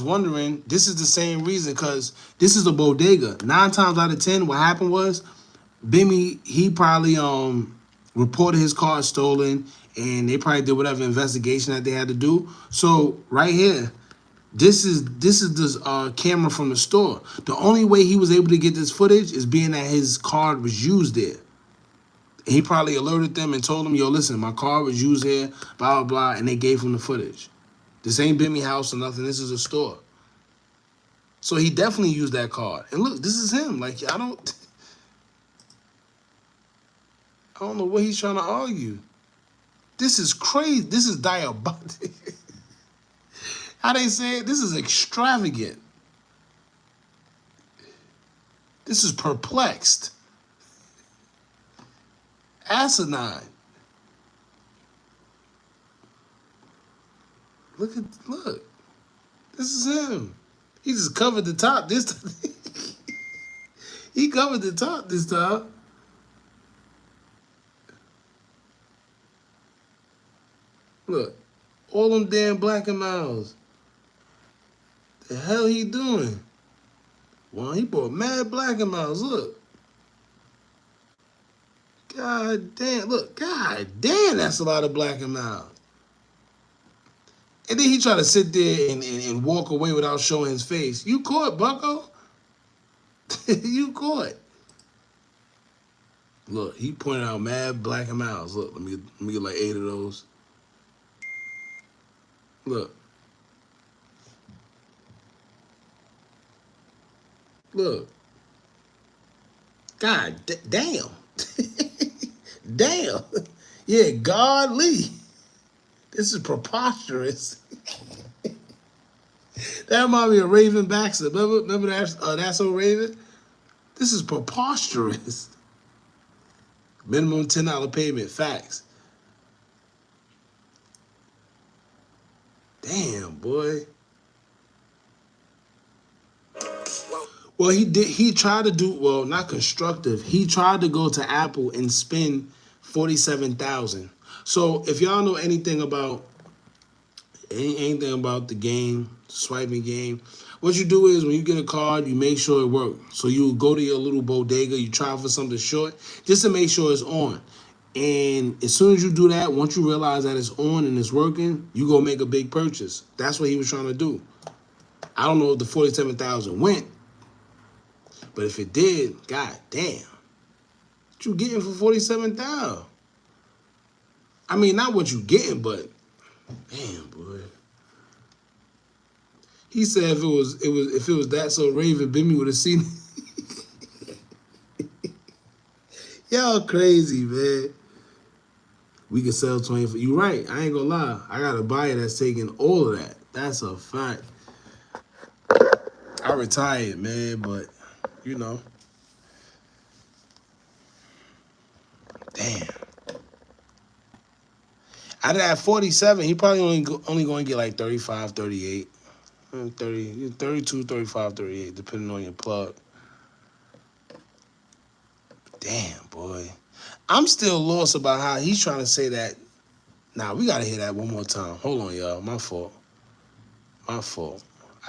wondering, this is the same reason, because this is a bodega. 9 times out of 10, what happened was, Bimmy, he probably reported his car stolen, and they probably did whatever investigation that they had to do. So right here, this is this camera from the store. The only way he was able to get this footage is being that his card was used there. He probably alerted them and told them, "Yo, listen, my car was used here, blah blah blah," and they gave him the footage. This ain't Bimmy house or nothing. This is a store. So he definitely used that card. And look, this is him. Like I don't know what he's trying to argue. This is crazy. This is diabolical. How they say it? This is extravagant. This is perplexed. Asinine. Look. This is him. He just covered the top this time. He covered the top this time. Look. All them damn black and miles. The hell he doing? Well, he bought mad black and miles. Look. God damn. Look. God damn, that's a lot of black and miles. And then he tried to sit there and walk away without showing his face. You caught, bucko. You caught. Look, he pointed out mad black and miles. Look, let me get like 8 of those. Look. Look. God damn. Damn. Yeah, godly. This is preposterous. That reminds me of Raven Baxter. Remember that? That's so Raven. This is preposterous. Minimum $10 payment. Facts. Damn, boy. Well, he did. He tried to do well, not constructive. He tried to go to Apple and spend $47,000. So if y'all know anything about the game, swiping game, what you do is when you get a card, you make sure it works. So you go to your little bodega, you try for something short, just to make sure it's on. And as soon as you do that, once you realize that it's on and it's working, you go make a big purchase. That's what he was trying to do. I don't know if the 47,000 went, but if it did, god damn. What you getting for 47,000? I mean, not what you getting, but damn, boy. He said if it was that so Raven, Bimmy would have seen it. Y'all crazy, man. We can sell 20. You right. I ain't gonna lie. I got a buyer that's taking all of that. That's a fact. I retired, man, but you know. Damn. Out of that 47, he probably only going to get like 35, 38. 30, 32, 35, 38, depending on your plug. Damn, boy. I'm still lost about how he's trying to say that. Nah, we got to hear that one more time. Hold on, y'all. My fault. I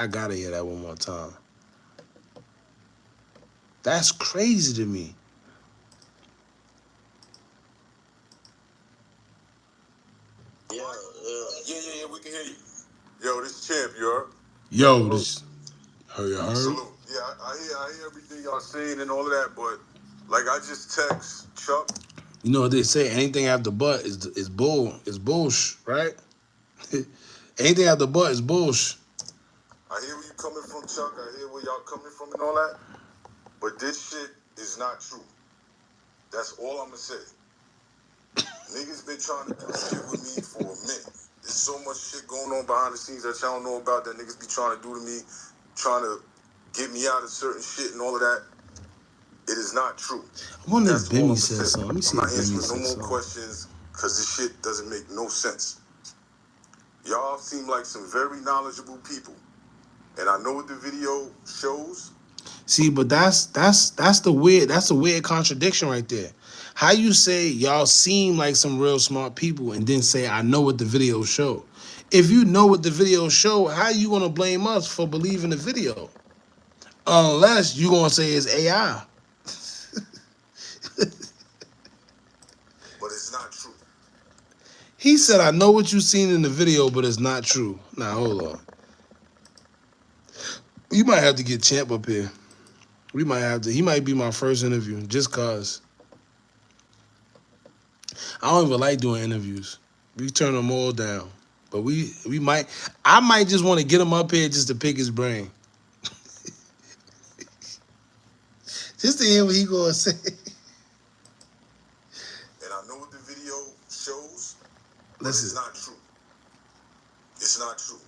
got to hear that one more time. That's crazy to me. Yeah, we can hear you. Yo, this Champ, you heard? Yo, this... You heard? Salute. Yeah, I hear everything y'all saying and all of that, but like I just text Chuck. You know what they say? Anything after butt is bullshit, right? Anything after butt is bullshit. I hear where you coming from, Chuck. I hear where y'all coming from and all that. But this shit is not true. That's all I'm gonna say. Niggas been trying to do shit with me for a minute. There's so much shit going on behind the scenes that y'all don't know about that niggas be trying to do to me, trying to get me out of certain shit and all of that. It is not true. I wonder That's if Bimmy all I'm said saying. something. Let me see I'm if not Bimmy answering said no more something. questions because this shit doesn't make no sense. Y'all seem like some very knowledgeable people. And I know what the video shows. See, but that's the weird contradiction right there. How you say y'all seem like some real smart people and then say I know what the video show? If you know what the video show, how you gonna blame us for believing the video? Unless you gonna say it's AI. But it's not true. He said I know what you seen in the video, but it's not true. Now hold on. You might have to get Champ up here. We might have to. He might be my first interview, just cause. I don't even like doing interviews. We turn them all down. But I might just want to get him up here just to pick his brain. Just to hear what he gonna say. And I know what the video shows, but Listen. it's not true. It's not true.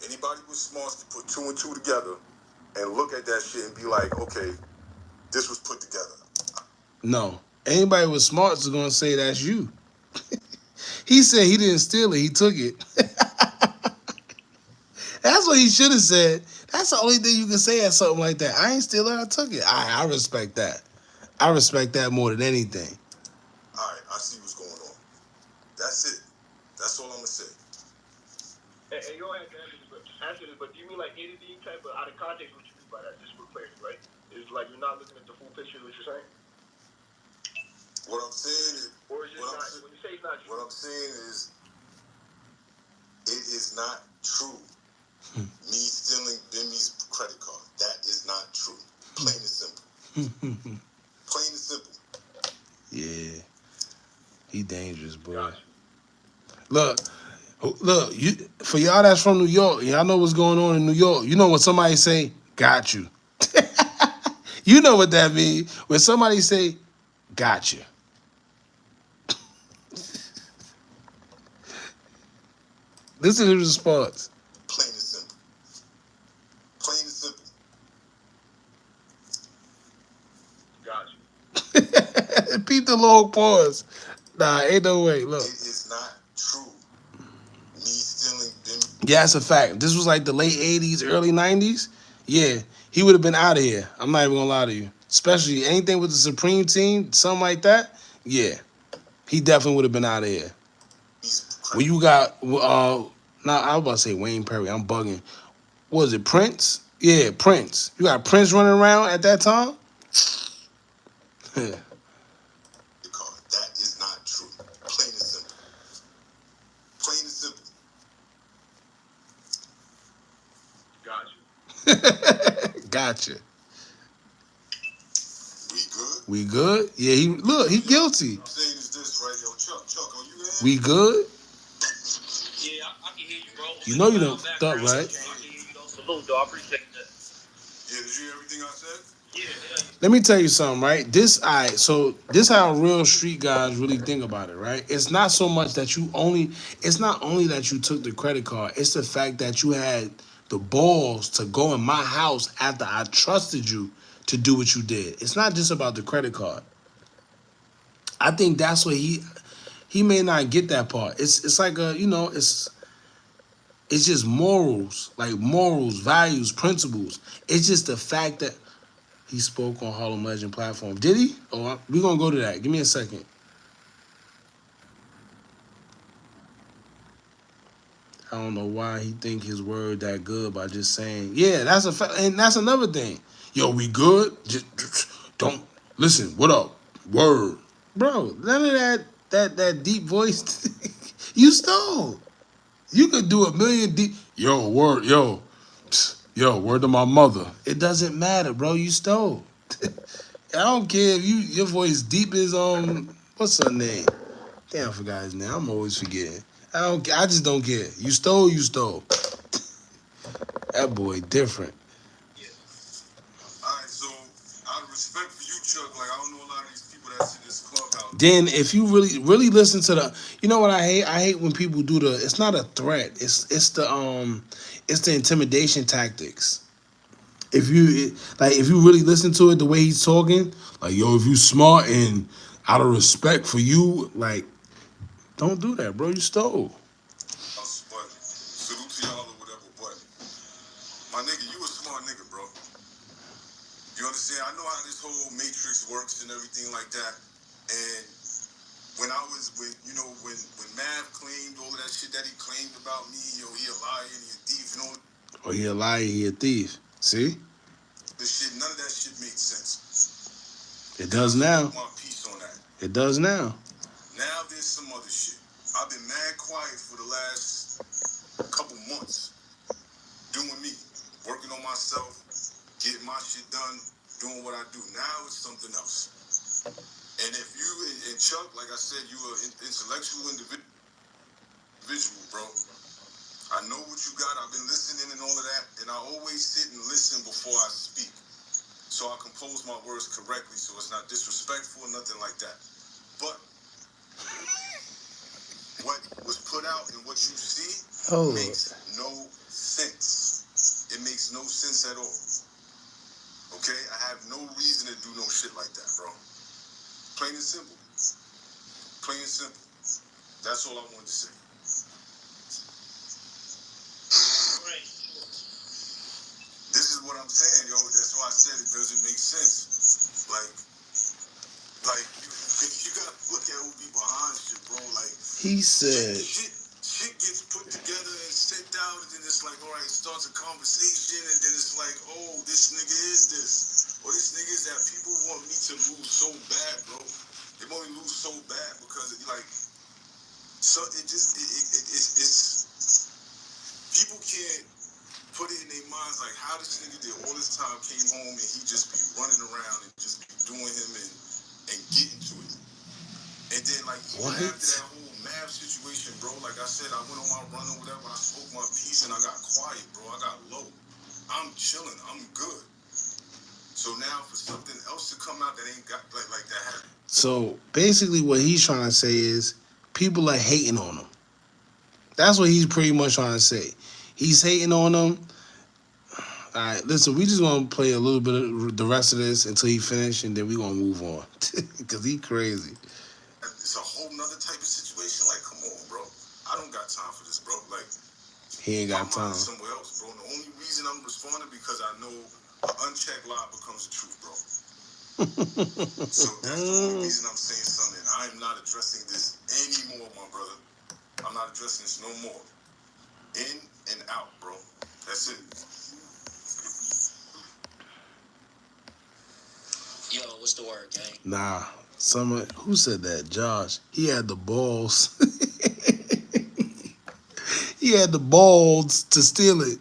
Anybody with smarts to put two and two together and look at that shit and be like, okay, this was put together. No. Anybody with smarts is gonna say that's you. He said he didn't steal it, he took it. That's what he should have said. That's the only thing you can say at something like that. I ain't steal it, I took it. I respect that. I respect that more than anything. All right, I see what's going on. That's it. That's all I'm going to say. Hey, you don't have to answer this, but do you mean like anything type of out of context what you mean by that, just for clarity, right? It's like you're not looking at the full picture of what you're saying? What I'm saying is... Or is it not, when you say it's not true? What I'm saying is, it is not true. Me stealing Bimmy's credit card. That is not true. Plain and simple. Plain and simple. Yeah. He dangerous, boy. Look, you for y'all that's from New York, y'all know what's going on in New York. You know when somebody say, got you. You know what that means. When somebody say, got you. Listen to his response. Plain and simple. Plain and simple. Gotcha. Peep the long pause. Nah, ain't no way. Look. It is not true. Me stealing them. Yeah, that's a fact. This was like the late 80s, early 90s. Yeah, he would have been out of here. I'm not even gonna lie to you. Especially anything with the Supreme Team, something like that. Yeah, he definitely would have been out of here. When you got, nah, I was about to say Wayne Perry. I'm bugging. What was it, Prince? Yeah, Prince. You got Prince running around at that time? That is not true. Plain and simple. Plain and simple. Gotcha. Gotcha. We good? We good? Yeah, he guilty. I'm saying is this, right? Yo, Chuck, are you there? We good? Yeah, I can hear you, bro. You know you done fucked up, right? I can hear you. Don't salute, though. I appreciate that. Yeah, did you hear everything I said? Yeah. Let me tell you something, right? So this how real street guys really think about it, right? It's not so much that it's not only that you took the credit card, it's the fact that you had the balls to go in my house after I trusted you to do what you did. It's not just about the credit card. I think that's what he may not get that part. It's like it's just morals, like morals, values, principles. It's just the fact that he spoke on Harlem Legend platform. Did he? Oh, we're going to go to that. Give me a second. I don't know why he think his word that good by just saying, yeah, that's a fact. And that's another thing. Yo, we good? Just don't, listen, what up? Word. Bro, none of that deep voice. You stole. You could do a million deep. Yo, word, yo, word to my mother. It doesn't matter, bro. You stole. I don't care if your voice deep as what's her name? Damn, I forgot his name. I'm always forgetting. I just don't care. You stole. That boy different. Alright, so out of respect for you, Chuck, like I don't know a lot of these people that's in this clubhouse. Then if you really listen to you know what I hate? I hate when people do it's not a threat. It's the intimidation tactics. If you really listen to it the way he's talking, like, yo, if you smart and out of respect for you, like, don't do that, bro. You stole. But salute to y'all or whatever, but my nigga, you a smart nigga, bro. You understand? I know how this whole matrix works and everything like that. And when Mav claimed all of that shit that he claimed about me, yo, he a liar and he a thief and all. Oh, he a liar, he a thief. See? This shit, none of that shit made sense. It does now. My piece on that. It does now. Now there's some other shit. I've been mad quiet for the last couple months, doing me, working on myself, getting my shit done, doing what I do. Now it's something else. And if you and Chuck, like I said, you are an intellectual individual, bro. I know what you got. I've been listening and all of that, and I always sit and listen before I speak, so I compose my words correctly, so it's not disrespectful or nothing like that. But what was put out and what you see makes no sense. It makes no sense at all. Okay? I have no reason to do no shit like that, bro. Plain and simple. Plain and simple. That's all I wanted to say. This is what I'm saying, yo. That's why I said it doesn't make sense. Like you gotta look at who be behind shit, bro. Like He said, shit gets put together and sent out, and then it's like, all right, it starts a conversation, and then it's like, oh, this nigga is this, or this nigga is that. People want me to lose so bad, bro. They want me to lose so bad because it's people can't put it in their minds like how this nigga did all this time, came home and he just be running around and just be doing him and getting to it. And then like even after that whole Mav situation, bro, like I said, I went on my run or whatever, I spoke my piece and I got quiet, bro. I got low. I'm chilling. I'm good. So now for something else to come out that ain't got like that happened. so basically what he's trying to say is people are hating on him. That's what he's pretty much trying to say. He's hating on them. All right, listen, we just gonna play a little bit of the rest of this until he finish, and then we gonna move on because he crazy. It's a whole nother type of situation. Like, come on, bro. I don't got time for this, bro. Like, He ain't my got time. mind's somewhere else, bro. And the only reason I'm responding because I know an unchecked lie becomes the truth, bro. So that's the only reason I'm saying something. I'm not addressing this anymore, my brother. I'm not addressing this no more. In and out, bro. That's it. Yo, what's the word, gang? Nah, someone who said that? Josh. He had the balls. He had the balls to steal it.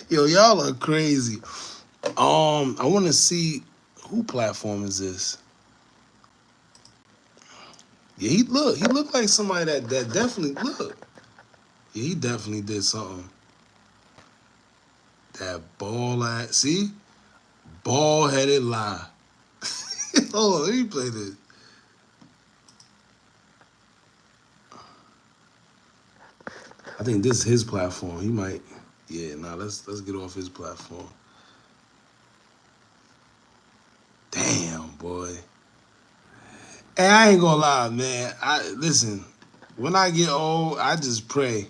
Yo, y'all are crazy. I want to see who platform is this. Yeah, he looked like somebody that definitely look. Yeah, he definitely did something. That see, ball headed lie. Hold on, let me play this. I think this is his platform. He might. Yeah, nah. Let's get off his platform. Damn, boy. Hey, I ain't gonna lie, man. Listen. When I get old, I just pray.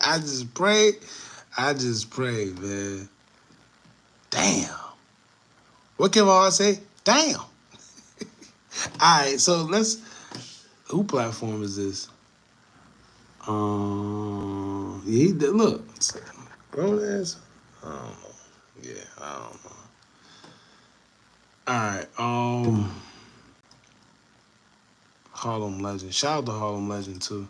I just pray. I just pray, man. Damn. What can I say? Damn. All right, so let's. Who platform is this? Yeah, he did. Look, grown ass. I don't know. Yeah, I don't know. All right. Harlem Legend. Shout out to Harlem Legend too.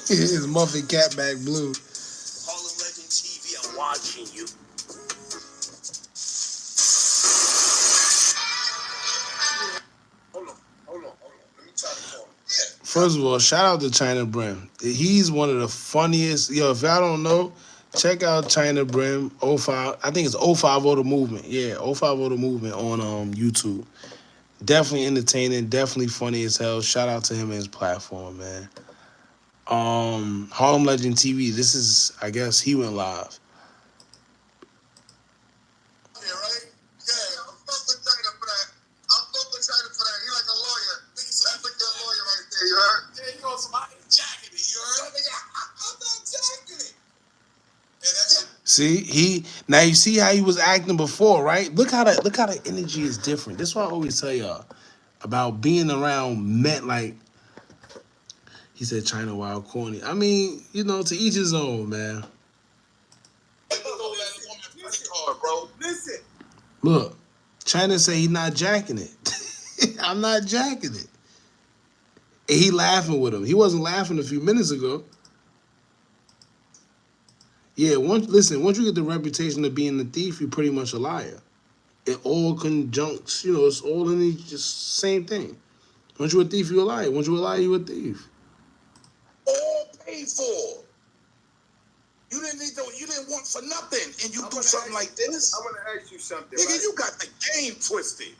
His muffin cat back blue. Harlem Legend TV, I'm watching you. Hold on. Let me try to call him. Yeah. First of all, shout out to China Brim. He's one of the funniest. Yo, if y'all don't know, check out China Brim 05. I think it's 050 The Movement. Yeah, 050 The Movement on YouTube. Definitely entertaining, definitely funny as hell. Shout out to him and his platform, man. Harlem Legend TV. This is, I guess, he went live. Yeah, right? Yeah, I'm fuck with China for that. I'm fuck with China for that. He like a lawyer. That's like a lawyer right there, you heard? Yeah, you know somebody jacking it, you heard? I'm not jacking it. Yeah, that's it. See, now you see how he was acting before, right? Look how the energy is different. That's why I always tell y'all about being around men. Like he said, China wild corny. I mean, to each his own, man. Bro, listen. Look, China say he not jacking it. I'm not jacking it. And he laughing with him. He wasn't laughing a few minutes ago. Yeah, once you get the reputation of being a thief, you're pretty much a liar. It all conjuncts, it's all in the just same thing. Once you're a thief, you're a liar. Once you're a liar, you're a thief. All paid for. You didn't want for nothing, and you do something like this. I want to ask you something. Nigga, right? you got the game twisted.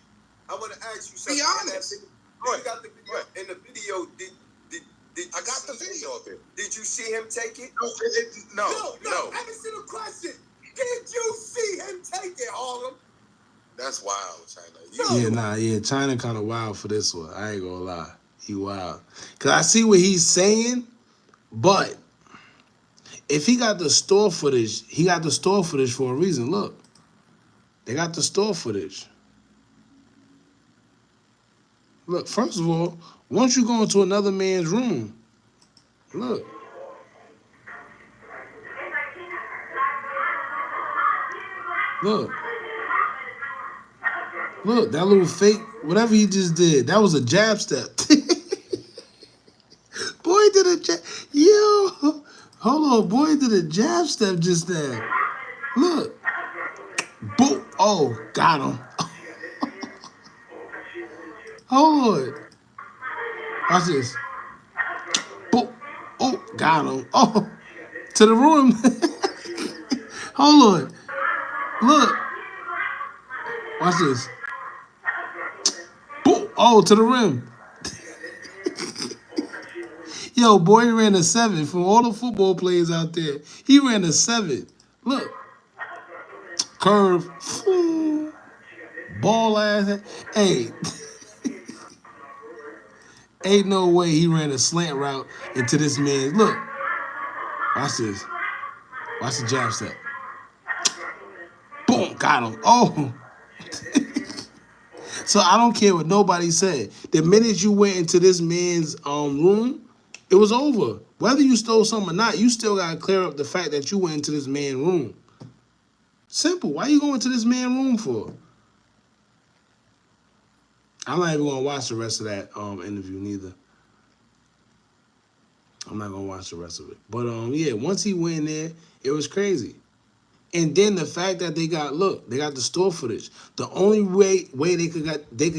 I want to ask you something. Be honest. You got the video. In the video, did I got the video of it. Did you see him take it? No. Answer the question. Did you see him take it, Harlem? That's wild, China. Yeah, China kind of wild for this one. I ain't gonna lie. He wild. Because I see what he's saying, but if he got the store footage, he got the store footage for a reason. Look, they got the store footage. Look, first of all, once you go into another man's room, look. Look, that little fake, whatever he just did, that was a jab step. Boy did a jab. Yo, hold on, boy did a jab step just there. Look. Boom. Oh, got him. Hold on. Watch this. Boom. Oh, got him. Oh, to the room. Hold on. Look. Watch this. Boom. Oh, to the rim. Yo, boy, he ran a 7. From all the football players out there, he ran a 7. Look. Curve. Ball ass. Hey. Ain't no way he ran a slant route into this man. Look. Watch this. Watch the jab step. Boom. Got him. Oh. So I don't care what nobody said. The minute you went into this man's room, it was over. Whether you stole something or not, you still gotta clear up the fact that you went into this man's room. Simple. Why you going to this man's room for? I'm not even gonna watch the rest of that interview neither. I'm not gonna watch the rest of it. But yeah, once he went in there, it was crazy. And then the fact that they got the store footage. The only way they could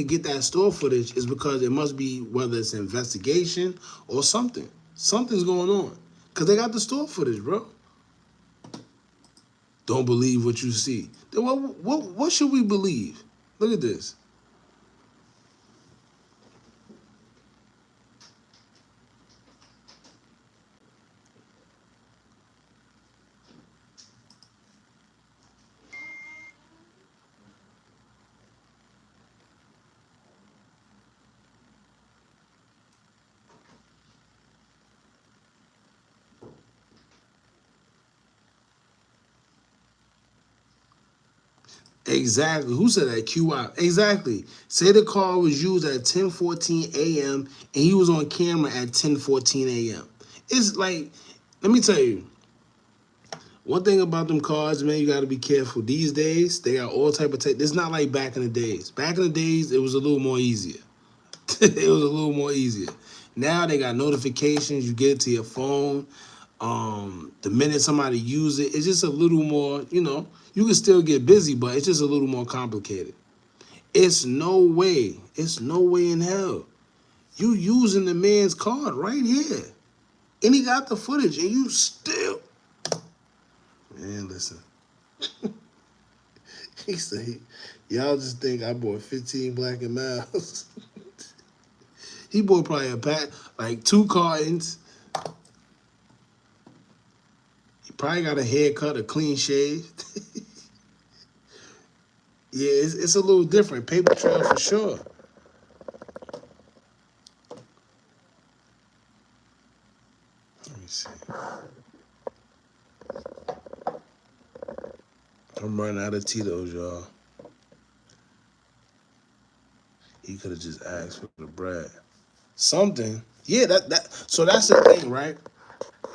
get that store footage is because it must be whether it's an investigation or something. Something's going on. Cause they got the store footage, bro. Don't believe what you see. Then what should we believe? Look at this. Exactly. Who said that? QI. Exactly. Say the car was used at 10:14 a.m. and he was on camera at 10:14 a.m. It's like, let me tell you, one thing about them cars, man, you got to be careful. These days, they got all type of tech. It's not like back in the days. Back in the days, it was a little more easier. It was a little more easier. Now they got notifications. You get it to your phone. The minute somebody use it, it's just a little more, you can still get busy, but it's just a little more complicated. It's no way in hell you using the man's card right here. And he got the footage and you still, man, listen. He said, y'all just think I bought 15 Black and Miles. He bought probably a pack, like 2 cartons. He probably got a haircut, a clean shave. Yeah, it's a little different. Paper trail for sure. Let me see. I'm running out of Tito's, y'all. He could have just asked for the bread. Something. Yeah, so that's the thing, right?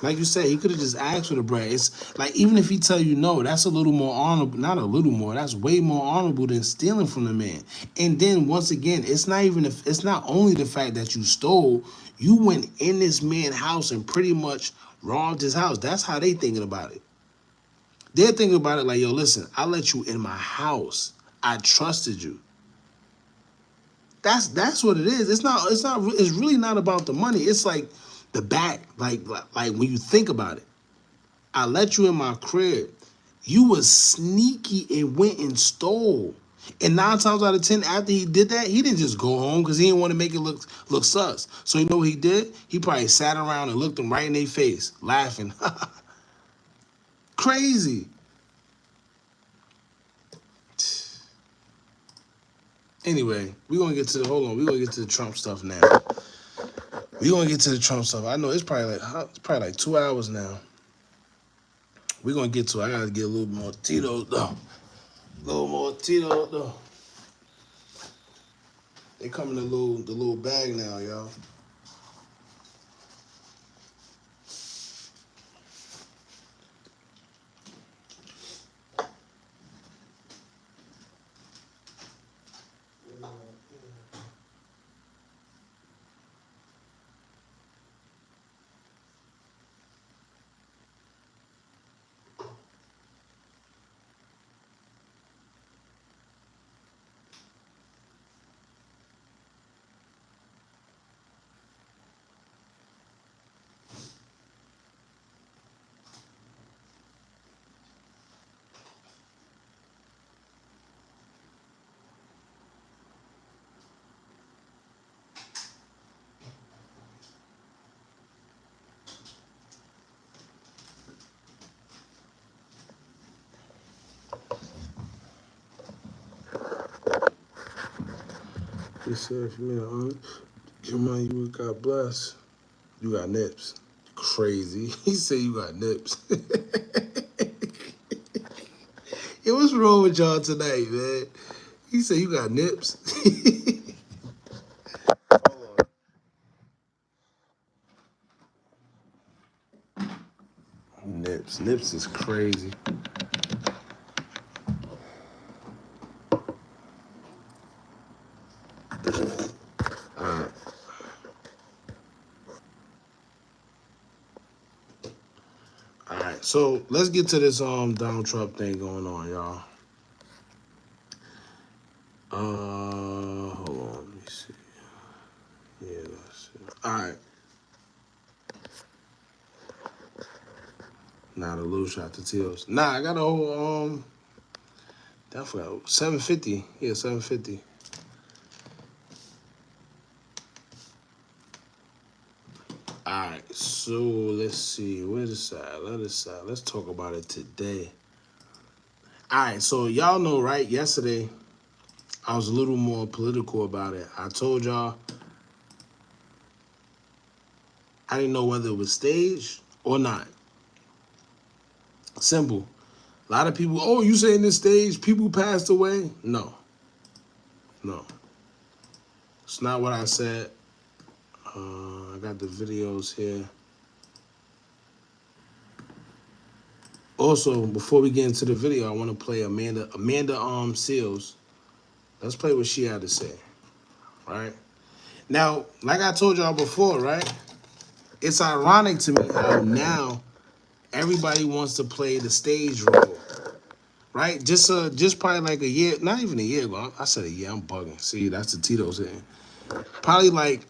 Like you said, he could have just asked for the bread. It's like, even if he tell you no, that's a little more honorable. Not a little more. That's way more honorable than stealing from the man. And then once again, it's not only the fact that you stole. You went in this man's house and pretty much robbed his house. That's how they thinking about it. They're thinking about it like, yo, listen, I let you in my house. I trusted you. That's what it is. It's really not about the money. It's like the back, like when you think about it. I let you in my crib. You was sneaky and went and stole. And 9 times out of 10, after he did that, he didn't just go home because he didn't want to make it look sus. So you know what he did? He probably sat around and looked them right in their face, laughing. Crazy. Anyway, we're gonna get to the Trump stuff now. We're gonna get to the Trump stuff. I know it's probably like 2 hours now. We're gonna get to it. I gotta get a little more Tito's though. They come in the little bag now, y'all. He said, if you made your money, you would got blessed. You got nips. Crazy. He said you got nips. Yo, what's wrong with y'all tonight, man? He said you got nips. Hold on. Nips. Nips is crazy. Alright. Alright, so let's get to this Donald Trump thing going on, y'all. Hold on, let me see. Yeah, let's see. Alright. Nah, the little shot to Teals. Nah, I got a whole definitely 750. Yeah, 750. Alright, so let's see. Where's the side? Let's talk about it today. Alright, so y'all know, right? Yesterday, I was a little more political about it. I told y'all I didn't know whether it was staged or not. Simple. A lot of people, oh, you saying this stage, people passed away? No. No. It's not what I said. I got the videos here. Also, before we get into the video, I want to play Amanda Seals. Let's play what she had to say. Right? Now, like I told y'all before, right? It's ironic to me how now everybody wants to play the stage role. Right? Just probably like a year, not even a year ago. I said a year, I'm bugging. See, that's the Tito's hitting. Probably like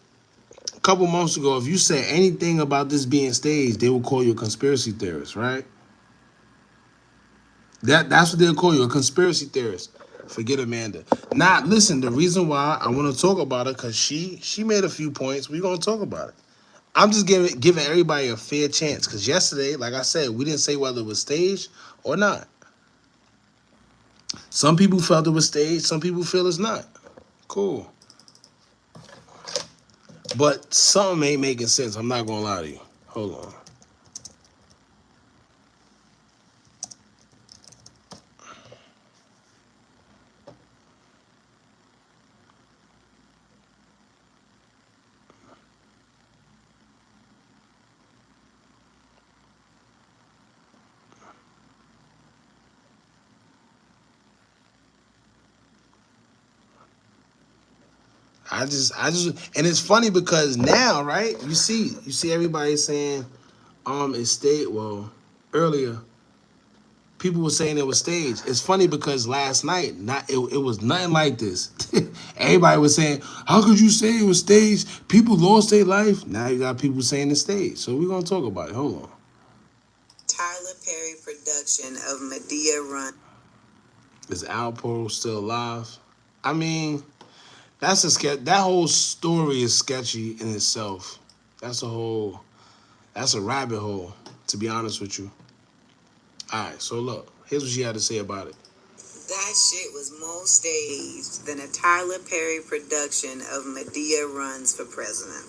a couple months ago, if you said anything about this being staged, they would call you a conspiracy theorist, right? That's what they'll call you, a conspiracy theorist. Forget Amanda. Now, listen, the reason why I want to talk about it, because she made a few points. We're going to talk about it. I'm just giving everybody a fair chance, because yesterday, like I said, we didn't say whether it was staged or not. Some people felt it was staged. Some people feel it's not. Cool. But something ain't making sense. I'm not going to lie to you. Hold on. I just, and it's funny because now, right? You see everybody saying, it's staged. Well, earlier, people were saying it was staged. It's funny because last night, it was nothing like this. Everybody was saying, how could you say it was staged? People lost their life. Now you got people saying it's staged. So we're gonna talk about it. Hold on. Tyler Perry production of Medea Run. Is Alpo still alive? I mean, that's a sketch. That whole story is sketchy in itself. That's a rabbit hole, to be honest with you. All right, so look, here's what she had to say about it. That shit was more staged than a Tyler Perry production of Medea Runs for President.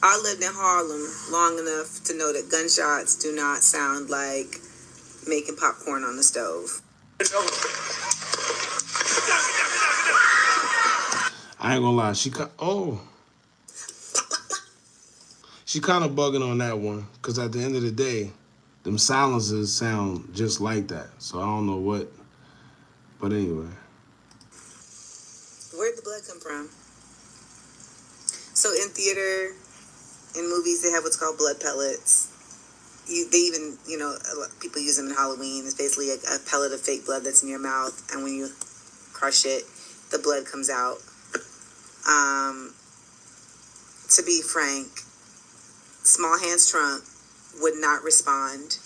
I lived in Harlem long enough to know that gunshots do not sound like making popcorn on the stove. I ain't gonna lie, she kind of bugging on that one, because at the end of the day, them silencers sound just like that. So I don't know what, but anyway. Where'd the blood come from? So in theater, in movies, they have what's called blood pellets. They even, people use them in Halloween. It's basically a pellet of fake blood that's in your mouth, and when you crush it, the blood comes out. To be frank, Small Hands Trump would not respond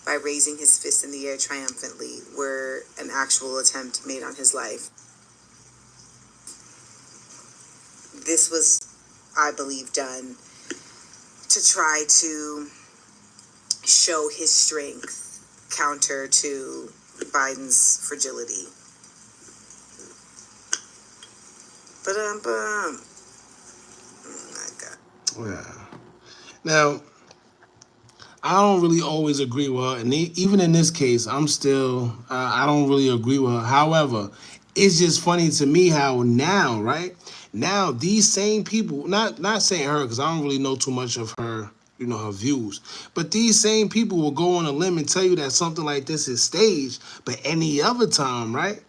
by raising his fist in the air triumphantly were an actual attempt made on his life. This was, I believe, done to try to show his strength counter to Biden's fragility. Oh my God. Yeah. Now, I don't really always agree with her, and even in this case, I'm still I don't really agree with her. However, it's just funny to me how now, right now, these same people, not saying her because I don't really know too much of her, her views, but these same people will go on a limb and tell you that something like this is staged. But any other time, right?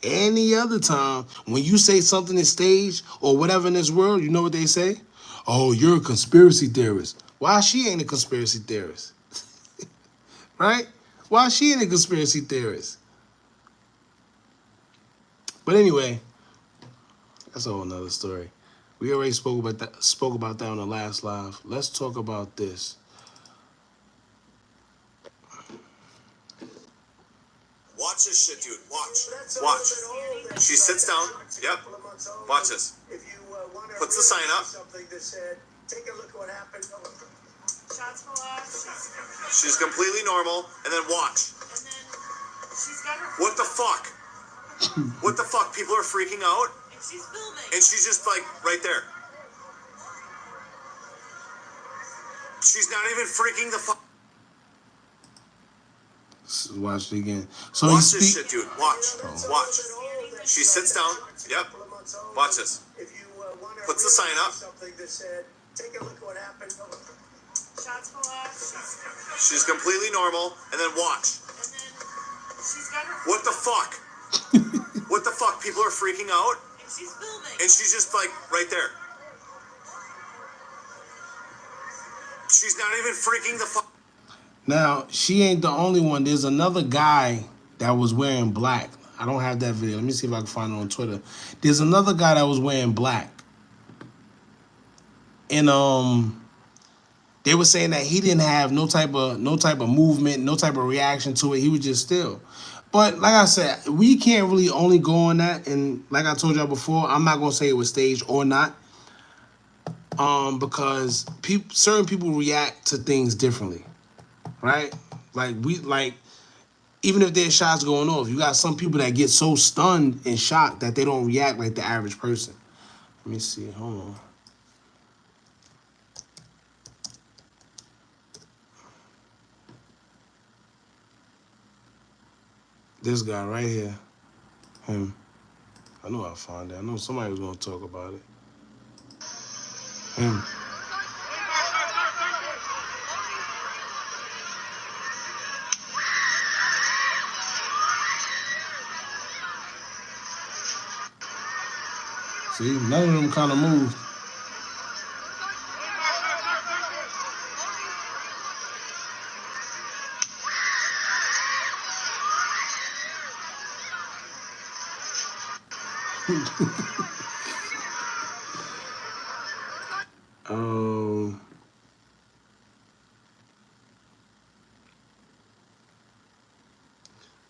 Any other time, when you say something is staged or whatever in this world, you know what they say? Oh, you're a conspiracy theorist. Why she ain't a conspiracy theorist? Right? Why she ain't a conspiracy theorist? But anyway, that's a whole nother story. We already spoke about that on the last live. Let's talk about this. Watch this shit, dude. Watch. Watch. She sits down. Yep. Watch this. Puts the sign up. She's completely normal. And then watch. What the fuck? What the fuck? People are freaking out. And she's just like right there. She's not even freaking the fuck. Watch it again. So watch this shit, dude. Watch. Watch. She sits down. Yep. Watch this. Puts the sign up. She's completely normal. And then watch. What the fuck? What the fuck? People are freaking out. And she's just like right there. She's not even freaking the fuck. Now, she ain't the only one. There's another guy that was wearing black. I don't have that video. Let me see if I can find it on Twitter. There's another guy that was wearing black. And they were saying that he didn't have no type of movement, no type of reaction to it. He was just still. But like I said, we can't really only go on that. And like I told y'all before, I'm not gonna say it was staged or not. Because certain people react to things differently. Right? Even if there's shots going off, you got some people that get so stunned and shocked that they don't react like the average person. Let me see, hold on. This guy right here, him. I knew I'd find it. I know somebody was gonna talk about it. Him. See, none of them kind of moved.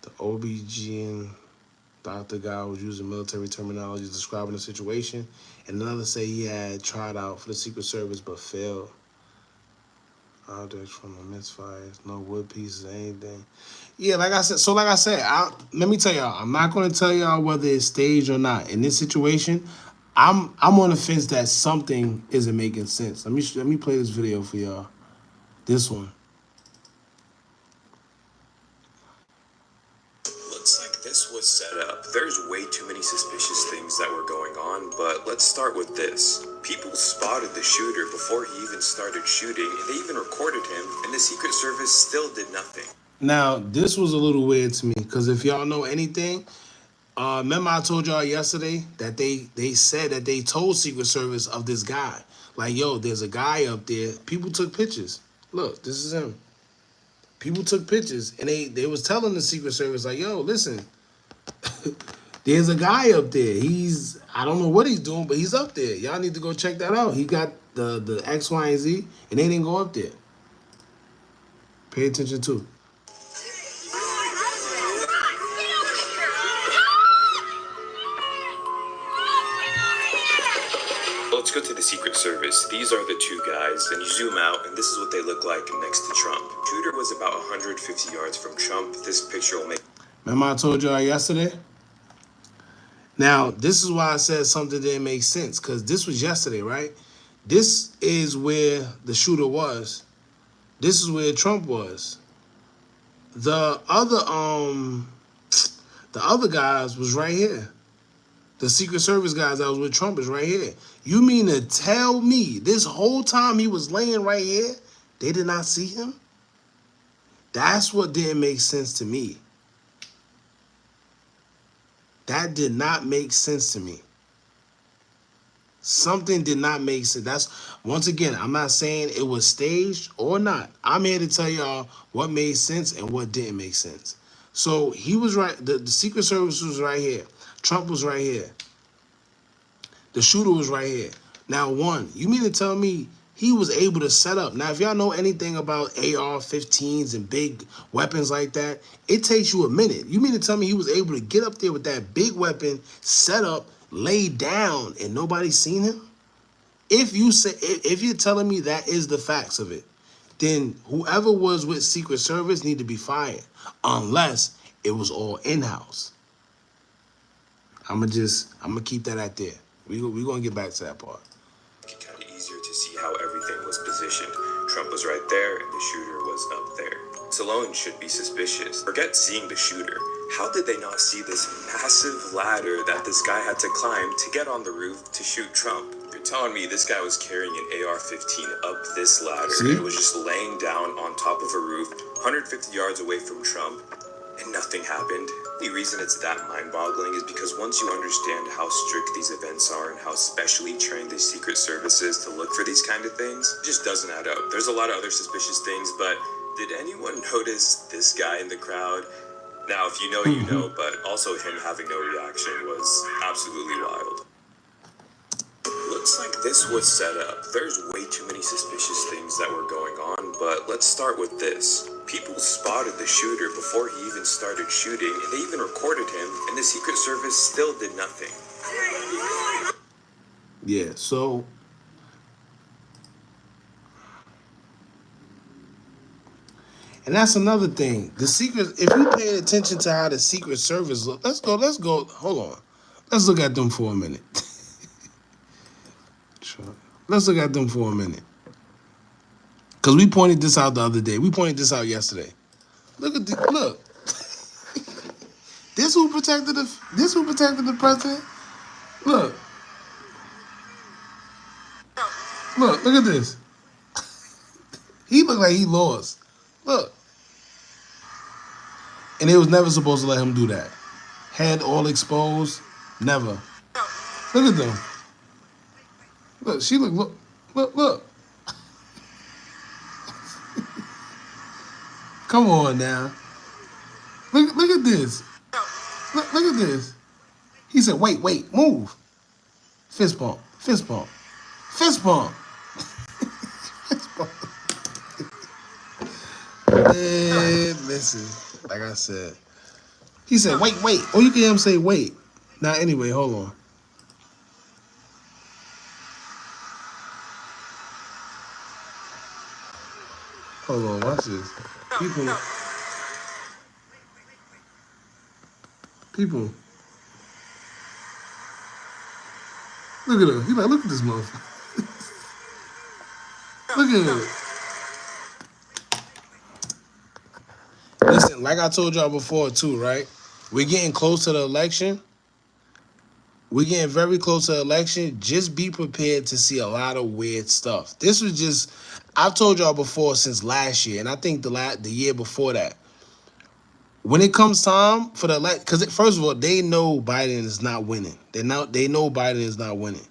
The OBGYN doctor guy was using military terminology describing the situation, and another say he had tried out for the Secret Service but failed. Objects from the misfires, no wood pieces, anything. Yeah, like I said. Let me tell y'all. I'm not going to tell y'all whether it's staged or not. In this situation, I'm on the fence that something isn't making sense. Let me play this video for y'all. This one. Looks like this was set up. There's way too many suspicious things that were going on, but let's start with this. People spotted the shooter before he even started shooting, and they even recorded him, and the Secret Service still did nothing. Now, this was a little weird to me, because if y'all know anything, remember I told y'all yesterday that they said that they told Secret Service of this guy. Like, yo, there's a guy up there. People took pictures. Look, this is him. People took pictures, and they was telling the Secret Service, like, yo, listen, there's a guy up there. I don't know what he's doing, but he's up there. Y'all need to go check that out. He got the X, Y, and Z, and they didn't go up there. Pay attention to. Let's go to the Secret Service. These are the two guys, and you zoom out, and this is what they look like next to Trump. Shooter was about 150 yards from Trump. This picture will make... Remember I told y'all yesterday? Now, this is why I said something didn't make sense, because this was yesterday, right? This is where the shooter was. This is where Trump was. The other guys was right here. The Secret Service guys that was with Trump is right here. You mean to tell me this whole time he was laying right here, they did not see him? That's what didn't make sense to me. That did not make sense to me. Something did not make sense. That's, once again, I'm not saying it was staged or not. I'm here to tell y'all what made sense and what didn't make sense. So he was right. The Secret Service was right here. Trump was right here. The shooter was right here. Now, one, you mean to tell me he was able to set up? Now, if y'all know anything about AR-15s and big weapons like that, it takes you a minute. You mean to tell me he was able to get up there with that big weapon, set up, lay down, and nobody seen him? If you're telling me that is the facts of it, then whoever was with Secret Service need to be fired, unless it was all in-house. I'm gonna keep that out there. We're gonna get back to that part. Kind of easier to see how everything was positioned. Trump was right there and the shooter was up there. This alone should be suspicious. Forget seeing the shooter. How did they not see this massive ladder that this guy had to climb to get on the roof to shoot Trump? You're telling me this guy was carrying an AR-15 up this ladder and was just laying down on top of a roof 150 yards away from Trump and nothing happened? The reason it's that mind-boggling is because once you understand how strict these events are and how specially trained the Secret Service is to look for these kind of things, it just doesn't add up. There's a lot of other suspicious things, but did anyone notice this guy in the crowd? Now, if you know, you know, but also him having no reaction was absolutely wild. Looks like this was set up. There's way too many suspicious things that were going on, but let's start with this. People spotted the shooter before he even started shooting, and they even recorded him, and the Secret Service still did nothing. Yeah, so and that's another thing. The Secret, if you pay attention to how the Secret Service look, let's go, hold on. Let's look at them for a minute. Let's look at them for a minute. Because we pointed this out the other day. We pointed this out yesterday. Look. This who protected the president? Look at this. He looked like he lost. Look. And they was never supposed to let him do that. Head all exposed. Never. Look at them. Look, she look. Come on now. Look at this. Look at this. He said, wait, move. Fist bump. Fist bump. And listen, like I said. He said, wait. Or you can hear him say, wait. Now, anyway, hold on. Hold on, watch this. People. Look at her. He like, look at this motherfucker. Look at her. Listen, like I told y'all before too, right? We're getting close to the election. We're getting very close to the election. Just be prepared to see a lot of weird stuff. This was just, I've told y'all before since last year, and I think the year before that. When it comes time for the election, because first of all, they know Biden is not winning. They know Biden is not winning.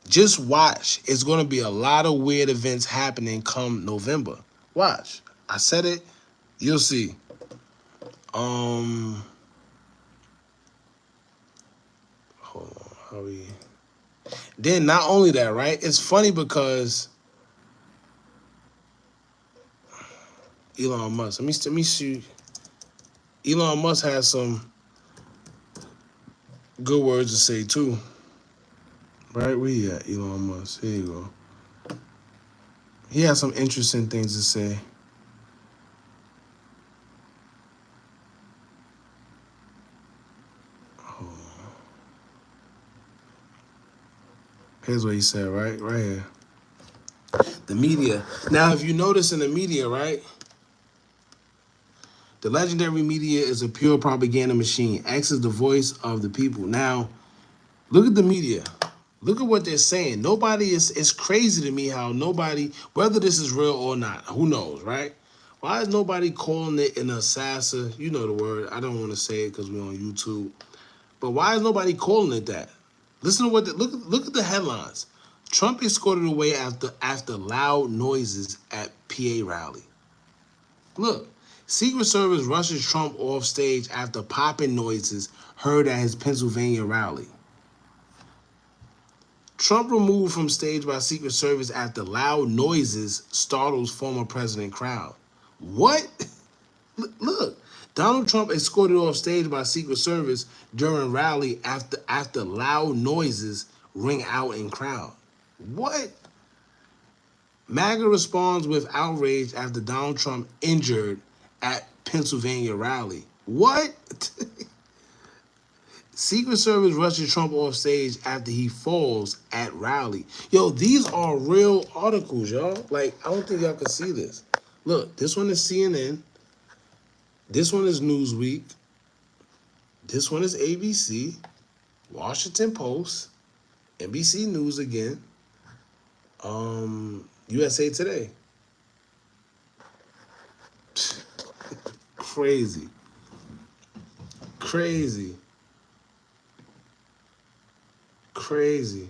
Just watch. It's going to be a lot of weird events happening come November. Watch. I said it. You'll see. Hold on. How we? Then not only that, right? It's funny because Elon Musk. Let me see. Elon Musk has some good words to say too. Right? Where he at? Elon Musk. Here you go. He has some interesting things to say. Here's what he said, right here. The media. Now, if you notice in the media, right, the legendary media is a pure propaganda machine. X is the voice of the people. Now, look at the media. Look at what they're saying. Nobody is, it's crazy to me how nobody, whether this is real or not, who knows, right? Why is nobody calling it an assassin? You know the word. I don't want to say it because we're on YouTube. But why is nobody calling it that? Listen to what, look at the headlines. Trump escorted away after loud noises at PA rally. Look, Secret Service rushes Trump off stage after popping noises heard at his Pennsylvania rally. Trump removed from stage by Secret Service after loud noises startles former president crowd. What? Look, Donald Trump escorted off stage by Secret Service during rally after loud noises ring out in crowd. What? MAGA responds with outrage after Donald Trump injured at Pennsylvania rally. What? Secret Service rushes Trump off stage after he falls at rally. Yo, these are real articles, y'all. Like, I don't think y'all can see this. Look, this one is CNN. This one is Newsweek. This one is ABC, Washington Post, NBC News again, USA Today. Crazy. Crazy. Crazy.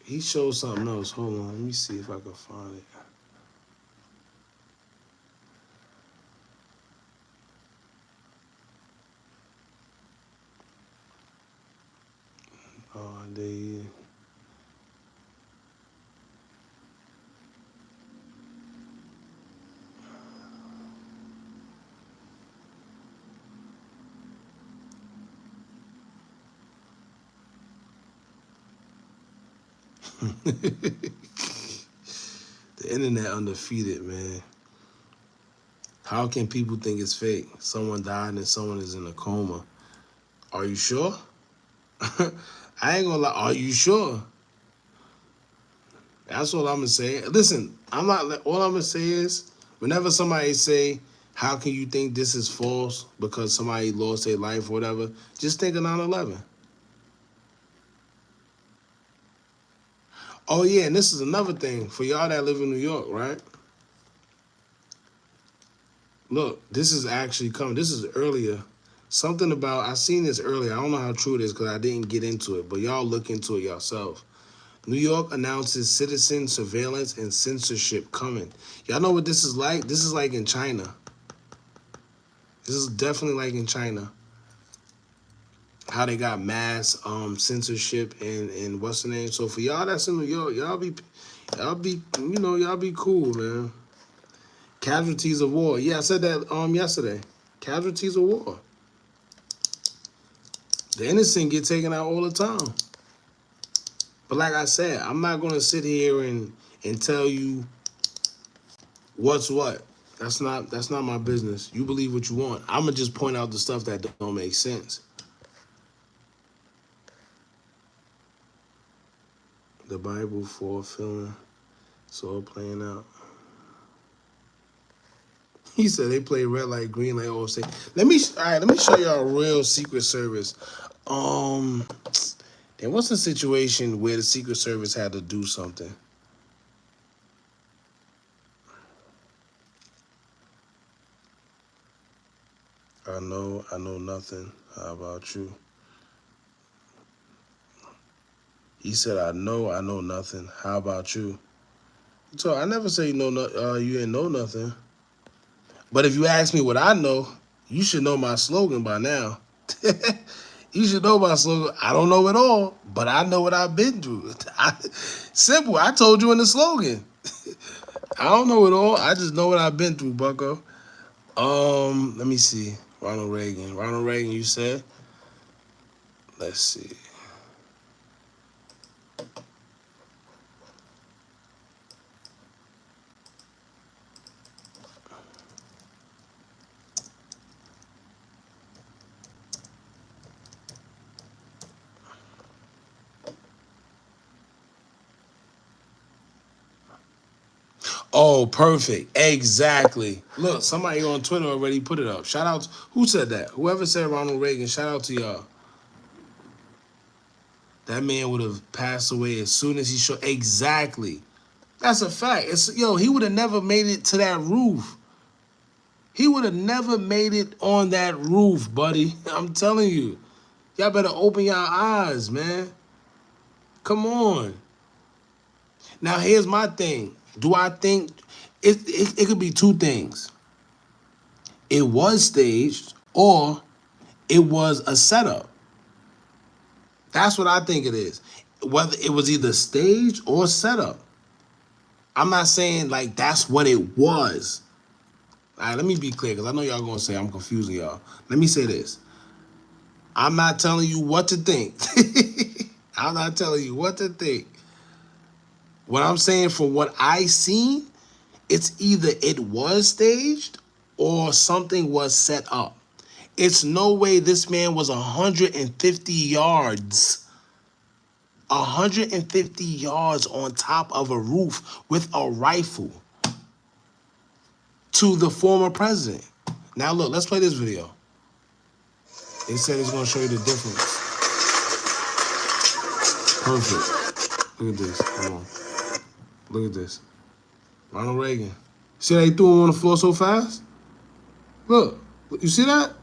He showed something else. Hold on. Let me see if I can find it. Oh, they... The internet undefeated, man. How can people think it's fake? Someone died and someone is in a coma. Are you sure? I ain't gonna lie. Are you sure? That's all I'm gonna say. Listen, I'm not. All I'm gonna say is, whenever somebody say, "How can you think this is false?" because somebody lost their life or whatever, just think of 9/11. Oh yeah, and this is another thing for y'all that live in New York, right? Look, this is actually coming. This is earlier. Something about, I seen this earlier. I don't know how true it is because I didn't get into it, but y'all look into it yourself. New York announces citizen surveillance and censorship coming. Y'all know what this is like? This is like in China. This is definitely like in China. How they got mass censorship and what's the name? So for y'all that's in New York, y'all be cool, man. Casualties of war. Yeah, I said that yesterday. Casualties of war. The innocent get taken out all the time. But like I said, I'm not gonna sit here and tell you what's what. That's not my business. You believe what you want. I'm gonna just point out the stuff that don't make sense. The Bible fulfilling, it's all playing out. He said they play red light, green light, all say. Let me show y'all a real Secret Service. There was a situation where the Secret Service had to do something. I know nothing. How about you? He said, I know nothing. How about you? So I never say you ain't know nothing. But if you ask me what I know, you should know my slogan by now. You should know my slogan. I don't know it all, but I know what I've been through. Simple. I told you in the slogan. I don't know it all. I just know what I've been through, bucko. Let me see. Ronald Reagan. Ronald Reagan, you said? Let's see. Oh, perfect. Exactly. Look, somebody on Twitter already put it up. Shout out. Who said that? Whoever said Ronald Reagan, shout out to y'all. That man would have passed away as soon as he showed. Exactly. That's a fact. He would have never made it to that roof. He would have never made it on that roof, buddy. I'm telling you. Y'all better open your eyes, man. Come on. Now, here's my thing. Do I think it could be two things? It was staged or it was a setup. That's what I think it is. Whether it was either staged or setup. I'm not saying like that's what it was. All right, let me be clear because I know y'all going to say I'm confusing y'all. Let me say this. I'm not telling you what to think. I'm not telling you what to think. What I'm saying from what I seen, it's either it was staged or something was set up. It's no way this man was 150 yards. 150 yards on top of a roof with a rifle to the former president. Now look, let's play this video. They said it's gonna show you the difference. Perfect. Look at this. Hold on. Look at this. Ronald Reagan. See how he threw him on the floor so fast? Look. You see that?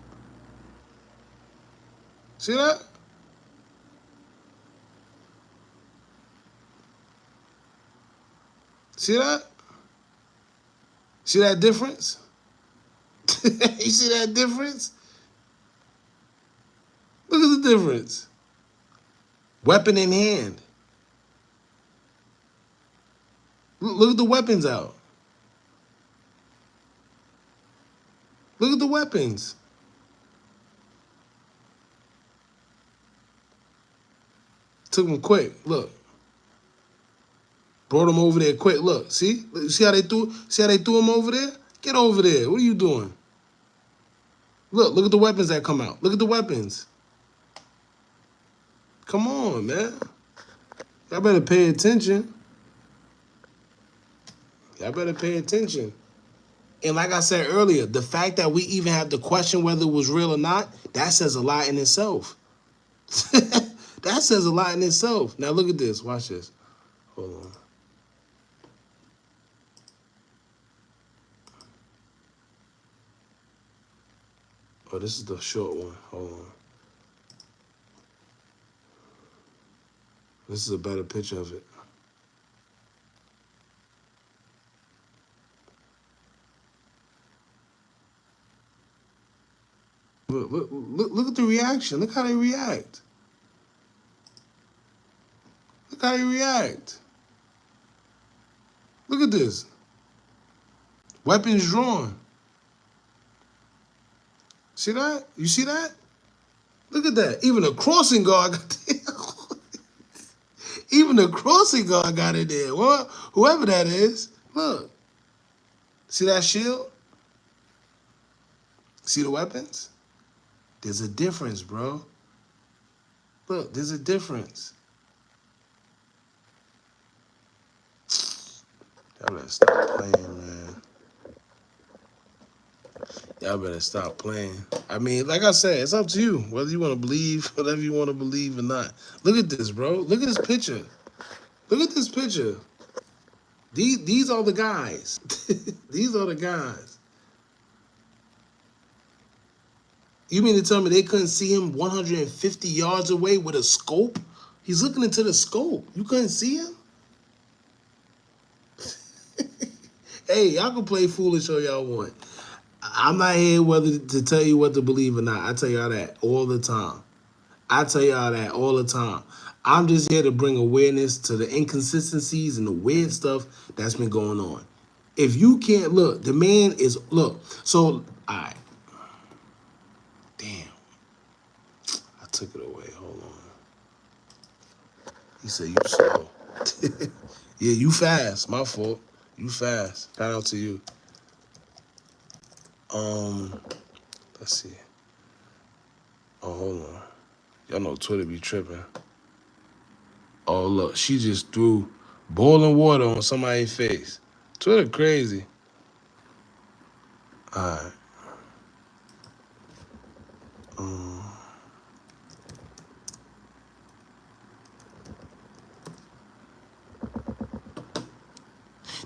See that? See that? See that difference? You see that difference? Look at the difference. Weapon in hand. Look at the weapons out. Look at the weapons. Took him quick. Look. Brought him over there quick. Look. See? See how they threw him over there? Get over there. What are you doing? Look at the weapons that come out. Look at the weapons. Come on, man. Y'all better pay attention. Y'all better pay attention. And like I said earlier, the fact that we even have to question whether it was real or not, that says a lot in itself. That says a lot in itself. Now look at this. Watch this. Hold on. Oh, this is the short one. Hold on. This is a better picture of it. Look at the reaction. Look how they react. Look how they react. Look at this. Weapons drawn. See that? You see that? Look at that. Even the crossing guard got there. Even the crossing guard got it there. Well, whoever that is, look. See that shield? See the weapons? There's a difference, bro. Look, there's a difference. Y'all better stop playing, man. Y'all better stop playing. I mean, like I said, it's up to you. Whether you want to believe, whatever you want to believe or not. Look at this, bro. Look at this picture. Look at this picture. These are the guys. These are the guys. You mean to tell me they couldn't see him 150 yards away with a scope? He's looking into the scope. You couldn't see him? Hey, y'all can play foolish all y'all want. I'm not here whether to tell you what to believe or not. I tell y'all that all the time. I'm just here to bring awareness to the inconsistencies and the weird stuff that's been going on. If you can't look, the man is So, all right. Damn. I took it away. Hold on. He said you slow. Yeah, you fast. My fault. You fast. Shout out to you. Let's see. Oh, hold on. Y'all know Twitter be tripping. Oh, look, she just threw boiling water on somebody's face. Twitter crazy. All right.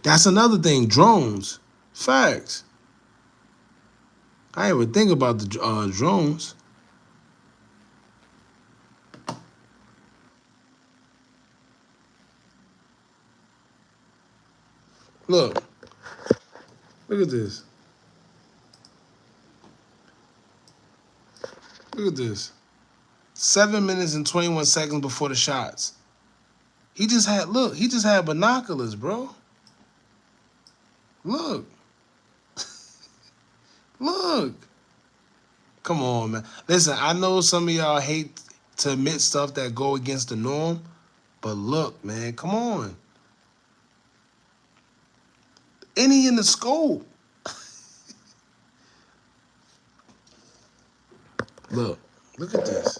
That's another thing. Drones. Facts. I didn't even think about the drones. Look. Look at this. Look at this. 7 minutes and 21 seconds before the shots. He just had binoculars, bro. Look. Look. Come on, man. Listen, I know some of y'all hate to admit stuff that go against the norm, but look, man, come on. Any in the scope. Look at this.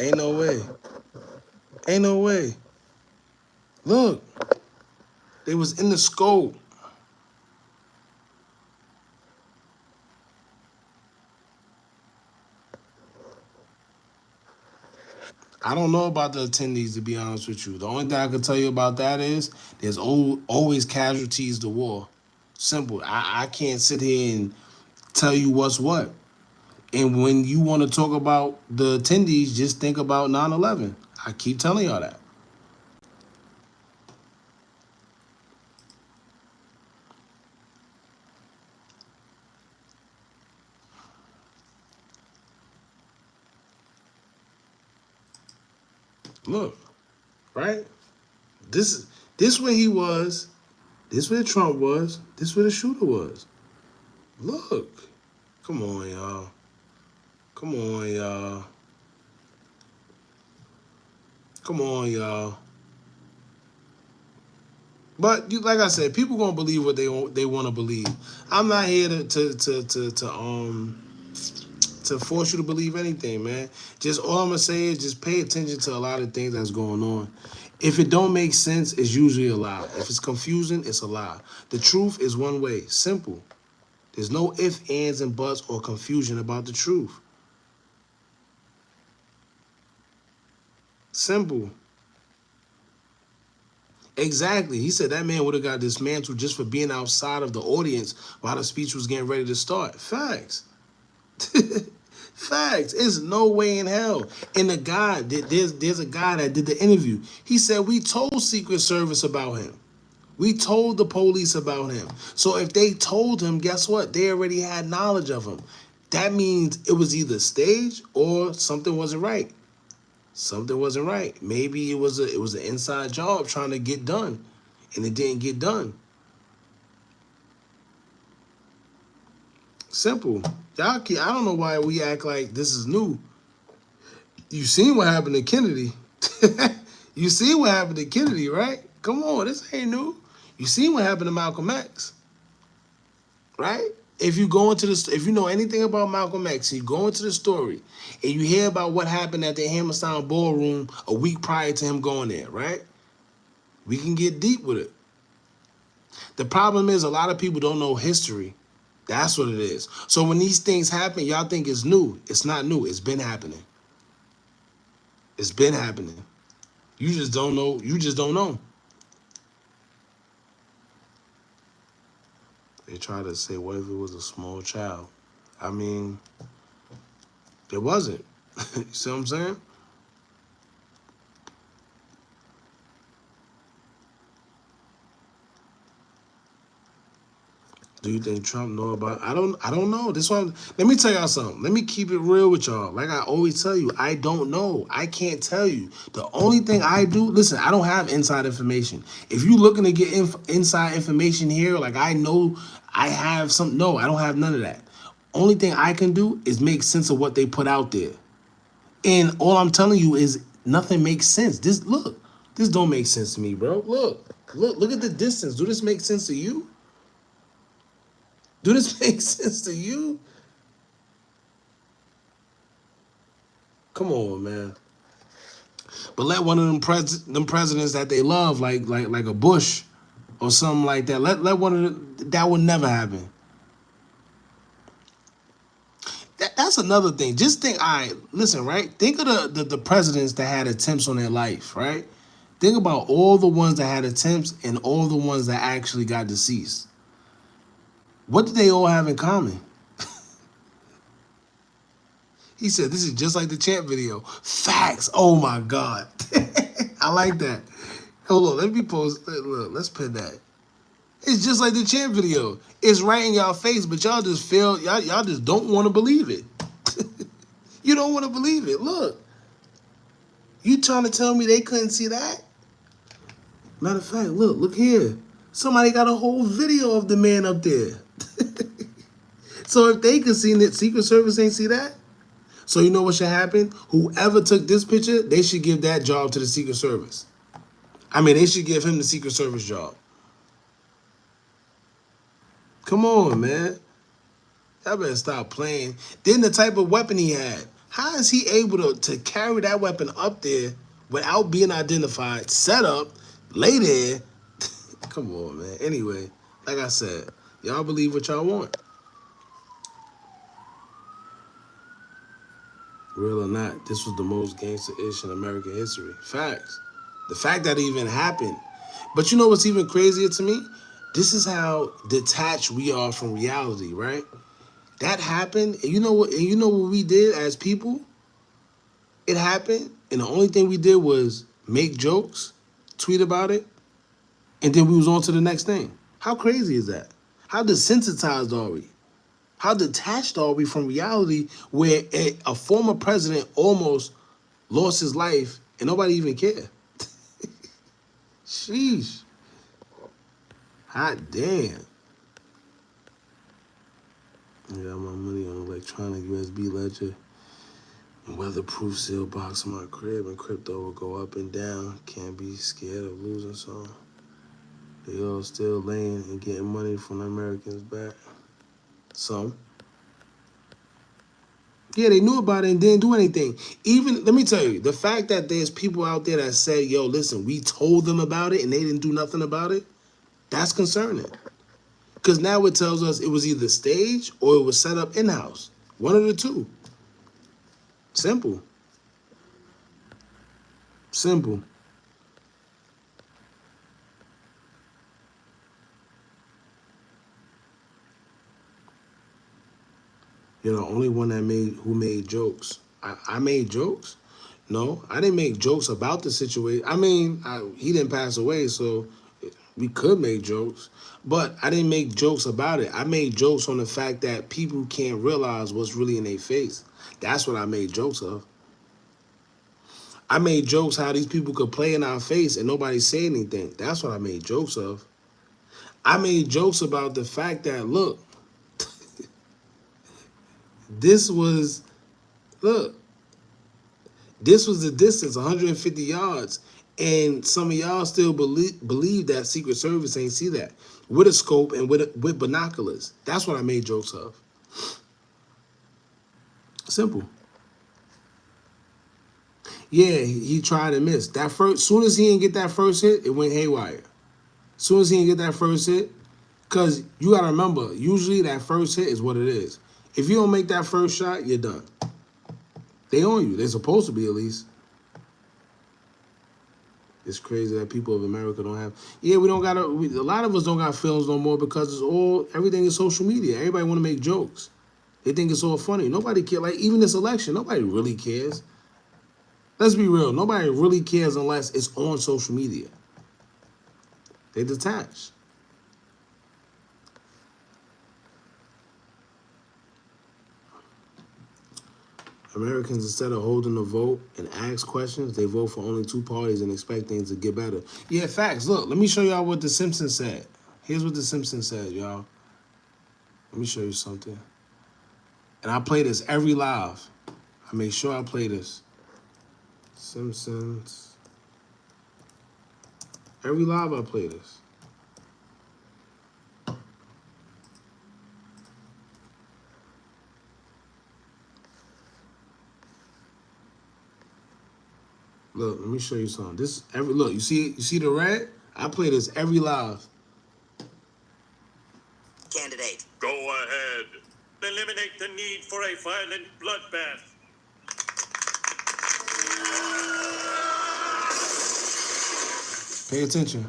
Ain't no way. Ain't no way. Look. They was in the scope. I don't know about the attendees, to be honest with you. The only thing I can tell you about that is there's always casualties to war. Simple. I can't sit here and tell you what's what. And when you want to talk about the attendees, just think about 9/11. I keep telling y'all that. Look, right? This where he was. This where Trump was. This where the shooter was. Look. Come on, y'all. Come on, y'all. Come on, y'all. But like I said, people gonna believe what they want to believe. I'm not here to force you to believe anything, man. Just all I'm gonna say is just pay attention to a lot of things that's going on. If it don't make sense, it's usually a lie. If it's confusing, it's a lie. The truth is one way. Simple. There's no ifs, ands, and buts or confusion about the truth. Simple. Exactly. He said that man would have got dismantled just for being outside of the audience while the speech was getting ready to start. Facts. Facts. There's no way in hell. And the guy, there's a guy that did the interview. He said, we told Secret Service about him. We told the police about him. So if they told him, guess what? They already had knowledge of him. That means it was either staged or something wasn't right. Something wasn't right. Maybe it was an inside job trying to get done, and it didn't get done. Simple. Y'all, I don't know why we act like this is new. You seen what happened to Kennedy. You seen what happened to Kennedy, right? Come on, this ain't new. You seen what happened to Malcolm X, right? If you know anything about Malcolm X, you go into the story and you hear about what happened at the Hammerstein Ballroom a week prior to him going there, right? We can get deep with it. The problem is a lot of people don't know history. That's what it is. So when these things happen, y'all think it's new. It's not new. It's been happening. It's been happening. You just don't know. You just don't know. They try to say, what if it was a small child? I mean, it wasn't. You see what I'm saying? Do you think Trump know about? I don't know. This one. Let me tell y'all something. Let me keep it real with y'all. Like I always tell you, I don't know. I can't tell you. The only thing I do, listen, I don't have inside information. If you looking to get inside information here, like I know I have some. No, I don't have none of that. Only thing I can do is make sense of what they put out there. And all I'm telling you is nothing makes sense. This don't make sense to me, bro. Look at the distance. Do this make sense to you? Do this make sense to you? Come on, man. But let one of them presidents that they love, like a Bush, or something like that. Let one of that would never happen. That's another thing. Just think, all right, listen, right? Think of the presidents that had attempts on their life, right? Think about all the ones that had attempts and all the ones that actually got deceased. What did they all have in common? He said, this is just like the Champ video. Facts. Oh my God. I like that. Hold on, let me post. Look, let's pin that. It's just like the Champ video. It's right in y'all face, but y'all just feel, y'all just don't want to believe it. You don't want to believe it. Look. You trying to tell me they couldn't see that? Matter of fact, look here. Somebody got a whole video of the man up there. So if they could see it, Secret Service ain't see that? So you know what should happen? Whoever took this picture, they should give that job to the Secret Service. I mean, they should give him the Secret Service job. Come on, man. Y'all better stop playing. Then the type of weapon he had. How is he able to carry that weapon up there without being identified, set up, lay there? Come on, man. Anyway, like I said, y'all believe what y'all want. Real or not, this was the most gangster-ish in American history. Facts. The fact that it even happened. But you know what's even crazier to me? This is how detached we are from reality, right? That happened, and you know what we did as people? It happened, and the only thing we did was make jokes, tweet about it, and then we was on to the next thing. How crazy is that? How desensitized are we? How detached are we from reality where a former president almost lost his life and nobody even cared? Sheesh. Hot damn. I got my money on electronic USB ledger and weatherproof seal box in my crib, and crypto will go up and down. Can't be scared of losing some. They all still laying and getting money from the Americans back. Some. Yeah, they knew about it and didn't do anything. Even, let me tell you, the fact that there's people out there that say, yo, listen, we told them about it and they didn't do nothing about it, that's concerning. Because now it tells us it was either staged or it was set up in-house. One of the two. Simple. Simple. You're the only one who made jokes. I made jokes? No, I didn't make jokes about the situation. I mean, he didn't pass away, so we could make jokes. But I didn't make jokes about it. I made jokes on the fact that people can't realize what's really in their face. That's what I made jokes of. I made jokes how these people could play in our face and nobody say anything. That's what I made jokes of. I made jokes about the fact that, look, this was the distance, 150 yards, and some of y'all still believe that Secret Service ain't see that with a scope and with binoculars. That's what I made jokes of. Simple. Yeah, he tried and missed. Soon as he didn't get that first hit, it went haywire. Soon as he didn't get that first hit, because you got to remember, usually that first hit is what it is. If you don't make that first shot, you're done. They own you. They're supposed to be, at least. It's crazy that people of America don't have. Yeah, we don't got a lot of us don't got films no more because everything is social media. Everybody want to make jokes. They think it's all funny. Nobody cares. Like, even this election, nobody really cares. Let's be real. Nobody really cares unless it's on social media. They detach. Americans, instead of holding a vote and ask questions, they vote for only two parties and expect things to get better. Yeah, facts. Look, let me show y'all what The Simpsons said. Here's what The Simpsons said, y'all. Let me show you something. And I play this every live. I make sure I play this. Simpsons. Every live I play this. Look, let me show you something. Look, you see the red? I play this every live. violent bloodbath. Pay attention.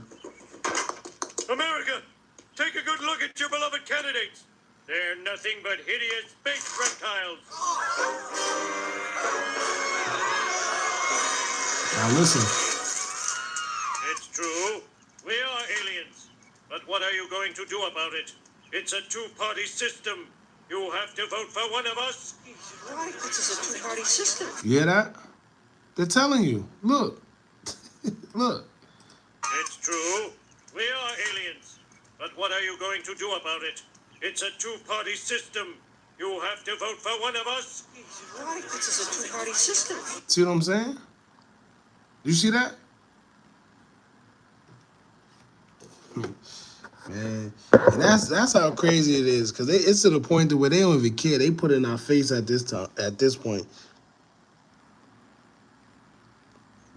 America, take a good look at your beloved candidates. They're nothing but hideous space reptiles. Now listen. It's true. We are aliens. But what are you going to do about it? It's a two-party system. You have to vote for one of us. He's right. This is a two-party system. You hear that? They're telling you. Look. Look. It's true. We are aliens. But what are you going to do about it? It's a two-party system. You have to vote for one of us. He's right. This is a two-party system. See what I'm saying? You see that? Man, and that's how crazy it is, because it's to the point to where they don't even care. They put it in our face at this time. At this point,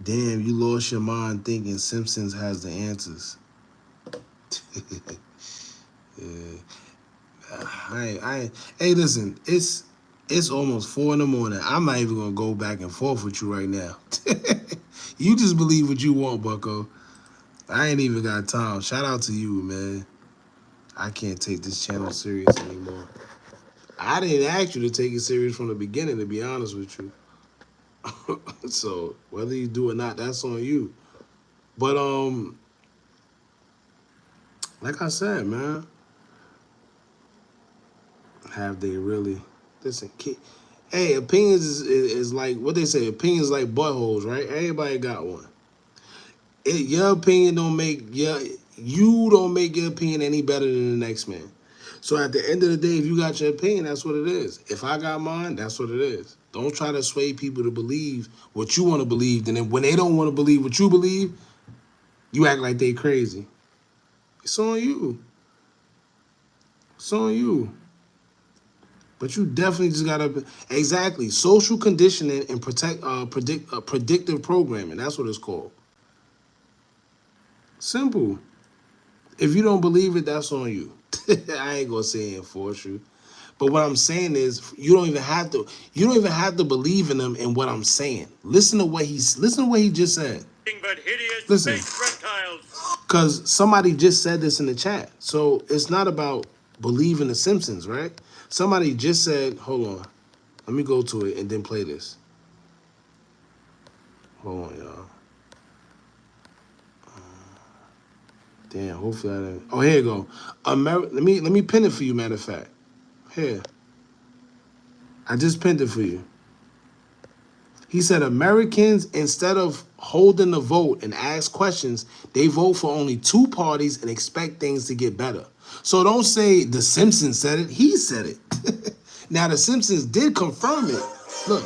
damn, you lost your mind thinking Simpsons has the answers. Yeah. Hey, listen, it's almost 4 in the morning. I'm not even gonna go back and forth with you right now. You just believe what you want, Bucko. I ain't even got time. Shout out to you, man. I can't take this channel serious anymore. I didn't ask you to take it serious from the beginning, to be honest with you. So whether you do or not, that's on you. But like I said, man, have they really? Listen, hey, opinions is like what they say. Opinions like buttholes, right? Everybody got one. Your opinion don't make you don't make your opinion any better than the next man. So at the end of the day, if you got your opinion, that's what it is. If I got mine, that's what it is. Don't try to sway people to believe what you want to believe, and then when they don't want to believe what you believe, you act like they crazy. It's on you. It's on you. But you definitely just gotta exactly social conditioning and predictive programming. That's what it's called. Simple. If you don't believe it, that's on you. I ain't gonna say and force you. But what I'm saying is you don't even have to believe in him and what I'm saying. Listen to what he just said. But hideous Listen. space reptiles. Because somebody just said this in the chat. So it's not about believing the Simpsons, right? Somebody just said, hold on. Let me go to it and then play this. Hold on, y'all. Damn, hopefully I didn't. Oh, here you go. Let me pin it for you, matter of fact. Here. I just pinned it for you. He said Americans, instead of holding the vote and ask questions, they vote for only two parties and expect things to get better. So don't say the Simpsons said it. He said it. Now, the Simpsons did confirm it. Look.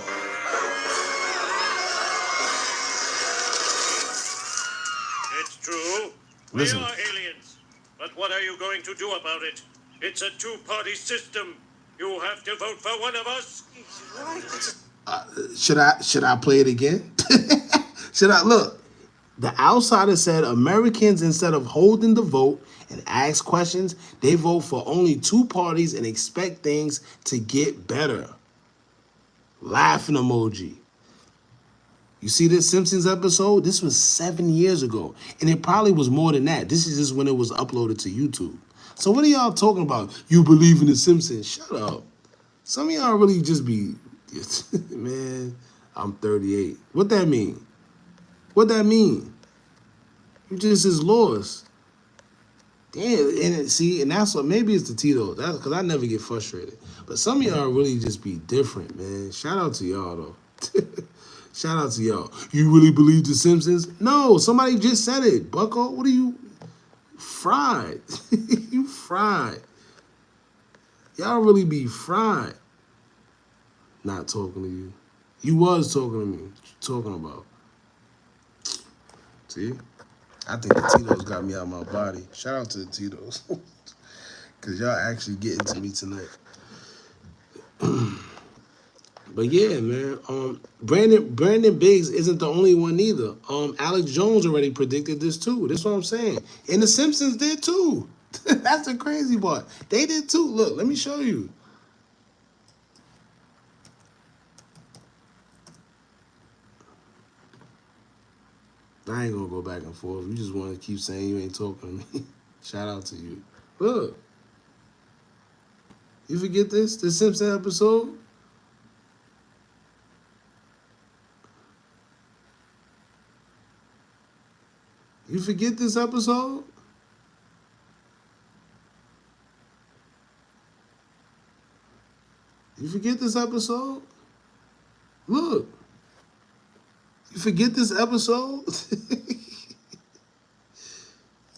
It's true. Listen. We are aliens. But what are you going to do about it? It's a two-party system. You have to vote for one of us. He's right. Should I play it again? Should I look? The outsider said Americans, instead of holding the vote and ask questions, they vote for only two parties and expect things to get better. Laughing emoji. You see this Simpsons episode? This was 7 years ago. And it probably was more than that. This is just when it was uploaded to YouTube. So what are y'all talking about? You believe in the Simpsons? Shut up. Some of y'all really just be, man, I'm 38. What that mean? What that mean? You just is lost. Damn, and that's what, maybe it's the Tito. That's because I never get frustrated. But some of y'all really just be different, man. Shout out to y'all, though. Shout out to y'all. You really believe the Simpsons? No, somebody just said it. Bucko, what are you? Fried. You fried. Y'all really be fried. Not talking to you. You was talking to me. What you talking about? See? I think the Tito's got me out of my body. Shout out to the Tito's. Because y'all actually getting to me tonight. But yeah, man. Brandon Biggs isn't the only one either. Alex Jones already predicted this too. That's what I'm saying. And the Simpsons did too. That's the crazy part. They did too. Look, let me show you. I ain't gonna go back and forth. You just want to keep saying you ain't talking to me. Shout out to you. Look. You forget this? The Simpson episode? You forget this episode? You forget this episode? Look. You forget this episode?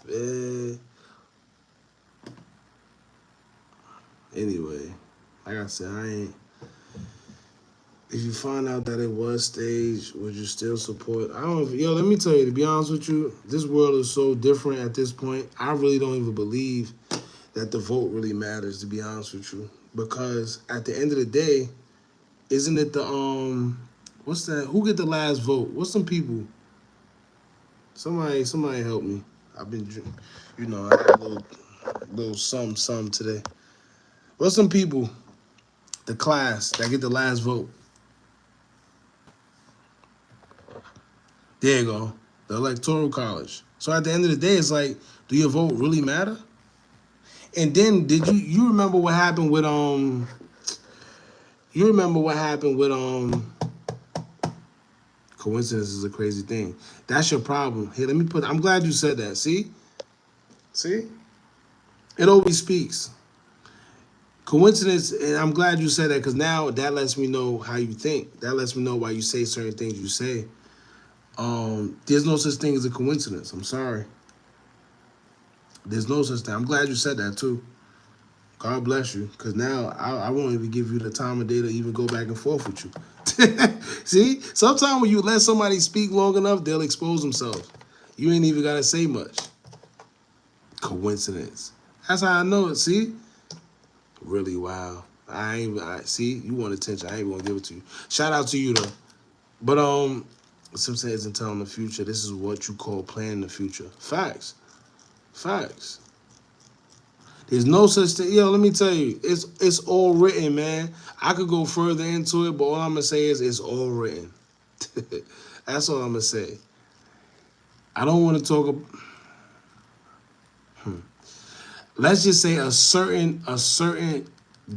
Man. Anyway, like I said, I ain't. If you find out that it was staged, would you still support? I don't. Yo, let me tell you. To be honest with you, this world is so different at this point. I really don't even believe that the vote really matters. To be honest with you, because at the end of the day, isn't it the what's that? Who get the last vote? What's some people? Somebody help me. I've been, you know, I got a little some today. What's some people? The class that get the last vote. There you go. The Electoral College. So at the end of the day, it's like, do your vote really matter? And then did you remember what happened with coincidence is a crazy thing. That's your problem. Here, I'm glad you said that. See? It always speaks. Coincidence, and I'm glad you said that because now that lets me know how you think. That lets me know why you say certain things you say. There's no such thing as a coincidence. I'm sorry. There's no such thing. I'm glad you said that too. God bless you, because now I won't even give you the time of day to even go back and forth with you. See? Sometimes when you let somebody speak long enough, they'll expose themselves. You ain't even got to say much. Coincidence. That's how I know it, see? Really, wow. See, you want attention. I ain't even gonna give it to you. Shout out to you though. But Simpson isn't telling the future. This is what you call planning the future. Facts. There's no such thing. Yo, let me tell you, it's all written, man. I could go further into it, but all I'm gonna say is it's all written. That's all I'm gonna say. I don't want to talk. Let's just say a certain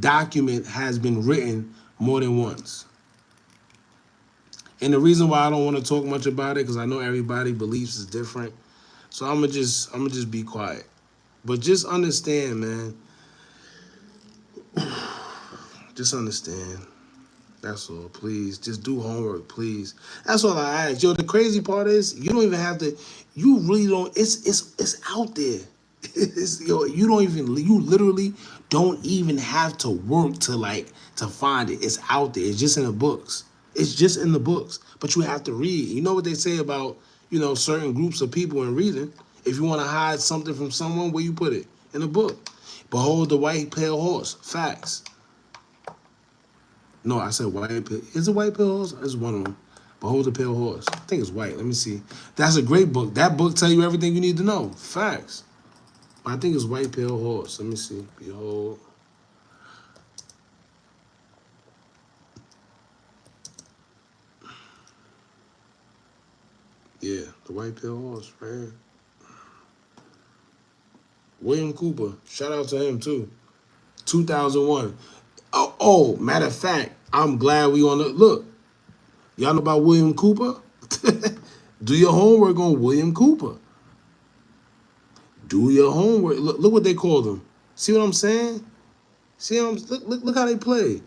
document has been written more than once. And the reason why I don't want to talk much about it, because I know everybody's beliefs is different. So I'm gonna just be quiet. But just understand, man. Just understand. That's all, please. Just do homework, please. That's all I ask. Yo, the crazy part is you don't even have to. You really don't. It's out there. You literally don't even have to work to find it. It's out there. It's just in the books. It's just in the books. But you have to read. You know what they say about, certain groups of people in reading? If you want to hide something from someone, where you put it? In a book. Behold the white pale horse. Facts. No, I said white pale. Is it white pale horse? It's one of them. Behold the pale horse. I think it's white. Let me see. That's a great book. That book tell you everything you need to know. Facts. I think it's white pale horse. Let me see. Behold. Yeah, the white pale horse, right here. William Cooper. Shout out to him too. 2001. Oh, matter of fact, I'm glad we on the look. Y'all know about William Cooper? Do your homework on William Cooper. Do your homework. Look what they called him. See what I'm saying? See look how they play.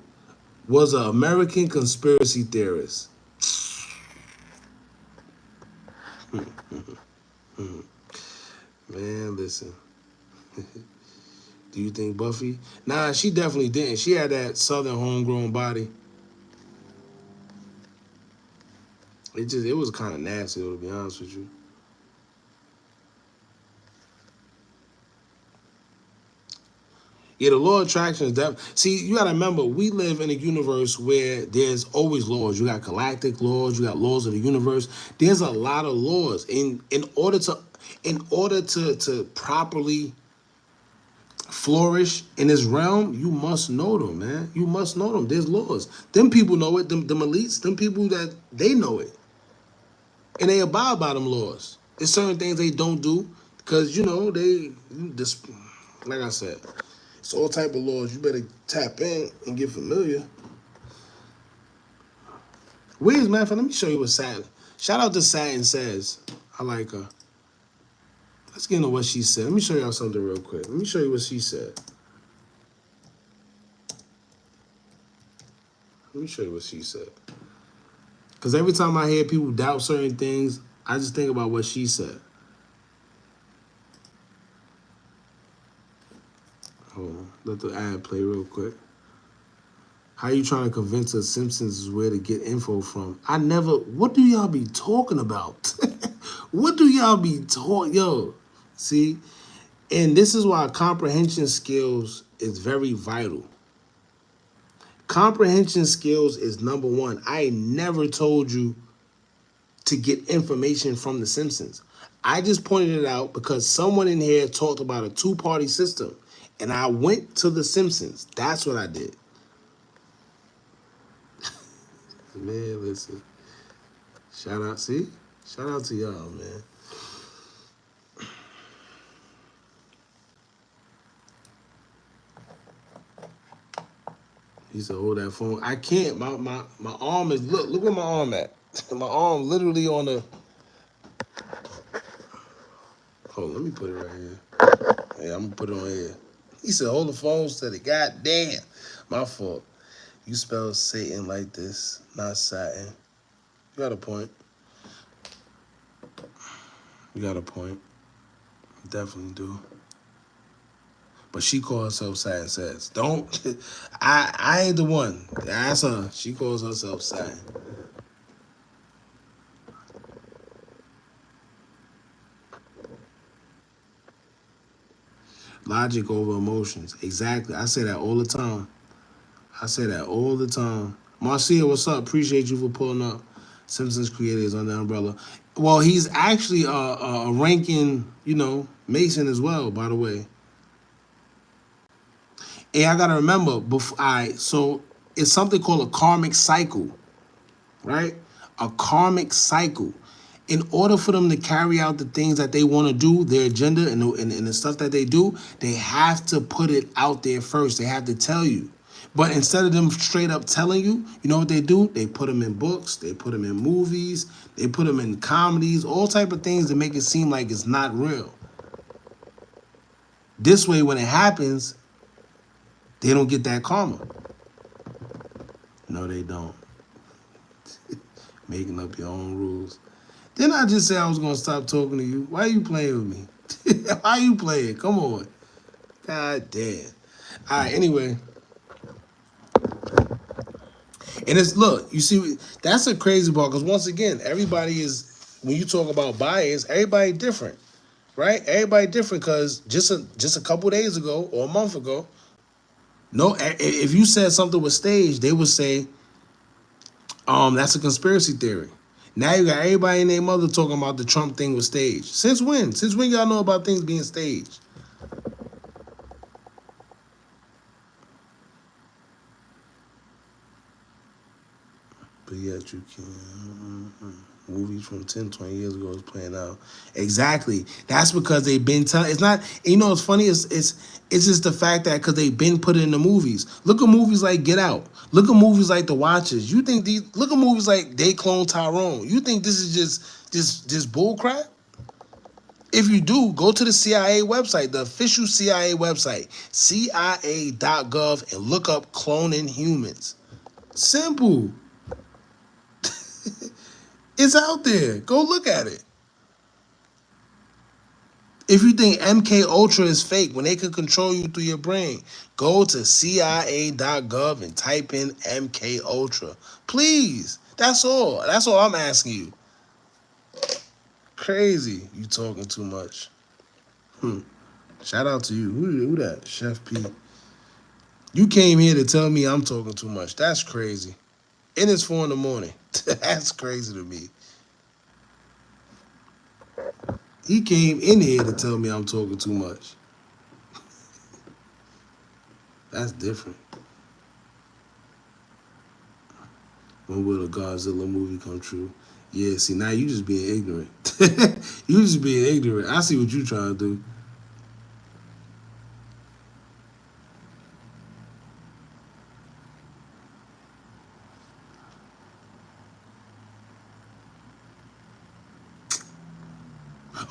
Was an American conspiracy theorist. Man, listen. Do you think Buffy? Nah, she definitely didn't. She had that southern homegrown body. It was kind of nasty, though, to be honest with you. Yeah, the law of attraction is definitely. See, you gotta remember, we live in a universe where there's always laws. You got galactic laws, you got laws of the universe. There's a lot of laws. In order to properly flourish in this realm, you must know them, man. You must know them. There's laws. Them people know it. Them elites. Them people that they know it. And they abide by them laws. There's certain things they don't do because, you know, they just, like I said, it's all type of laws. You better tap in and get familiar. Wiz, man, let me show you what Satin. Shout out to Satin Says. I like her. Let's get into what she said. Let me show y'all something real quick. Let me show you what she said. Let me show you what she said. Because every time I hear people doubt certain things, I just think about what she said. Hold on. Let the ad play real quick. How you trying to convince us Simpsons is where to get info from? I never... What do y'all be talking about? What do y'all be talking... Yo, see? And this is why comprehension skills is very vital. Comprehension skills is number one. I never told you to get information from the Simpsons. I just pointed it out because someone in here talked about a two-party system. And I went to the Simpsons. That's what I did. Man, listen. Shout out, see? Shout out to y'all, man. He said, hold that phone. I can't. My arm is, look where my arm at. My arm literally on the, hold on, let me put it right here. Hey, I'm gonna put it on here. He said, hold the phone steady. God damn. My fault. You spell Satan like this, not satin. You got a point. You got a point. Definitely do. But she calls herself Satin Says. Don't. I ain't the one. That's her. She calls herself Satin. Logic over emotions. Exactly. I say that all the time. Marcia, what's up? Appreciate you for pulling up. Simpsons creators on the umbrella. Well, he's actually a ranking, you know, Mason as well, by the way. And I gotta remember, so it's something called a karmic cycle, right? A karmic cycle. In order for them to carry out the things that they want to do, their agenda and the stuff that they do, they have to put it out there first. They have to tell you. But instead of them straight up telling you, you know what they do? They put them in books, they put them in movies, they put them in comedies, all type of things to make it seem like it's not real. This way, when it happens, they don't get that karma. No, they don't. Making up your own rules. Didn't I just say I was going to stop talking to you? Why are you playing with me? Why are you playing? Come on. God damn. All right, anyway. And it's, look, you see, that's a crazy part because once again, everybody is, when you talk about bias, everybody different, right? Everybody different because just a couple days ago or a month ago, no, if you said something was staged, they would say, that's a conspiracy theory. Now you got everybody and their mother talking about the Trump thing was staged. Since when? Since when y'all know about things being staged? But yet you can. Movies from 10, 20 years ago is playing out. Exactly. That's because they've been telling. It's not. You know, it's funny. It's just the fact that because they've been put in the movies. Look at movies like Get Out. Look at movies like The Watchers. You think these? Look at movies like They Clone Tyrone. You think this is just bull crap? If you do, go to the CIA website, the official CIA website, CIA.gov, and look up cloning humans. Simple. It's out there. Go look at it. If you think MK Ultra is fake when they can control you through your brain, go to CIA.gov and type in MK Ultra. Please. That's all. That's all I'm asking you. Crazy. You talking too much. Shout out to you. Who that? Chef P. You came here to tell me I'm talking too much. That's crazy. And it's 4 a.m. That's crazy to me. He came in here to tell me I'm talking too much. That's different. When will a Godzilla movie come true? Yeah, see, now you just being ignorant. You just being ignorant. I see what you trying to do.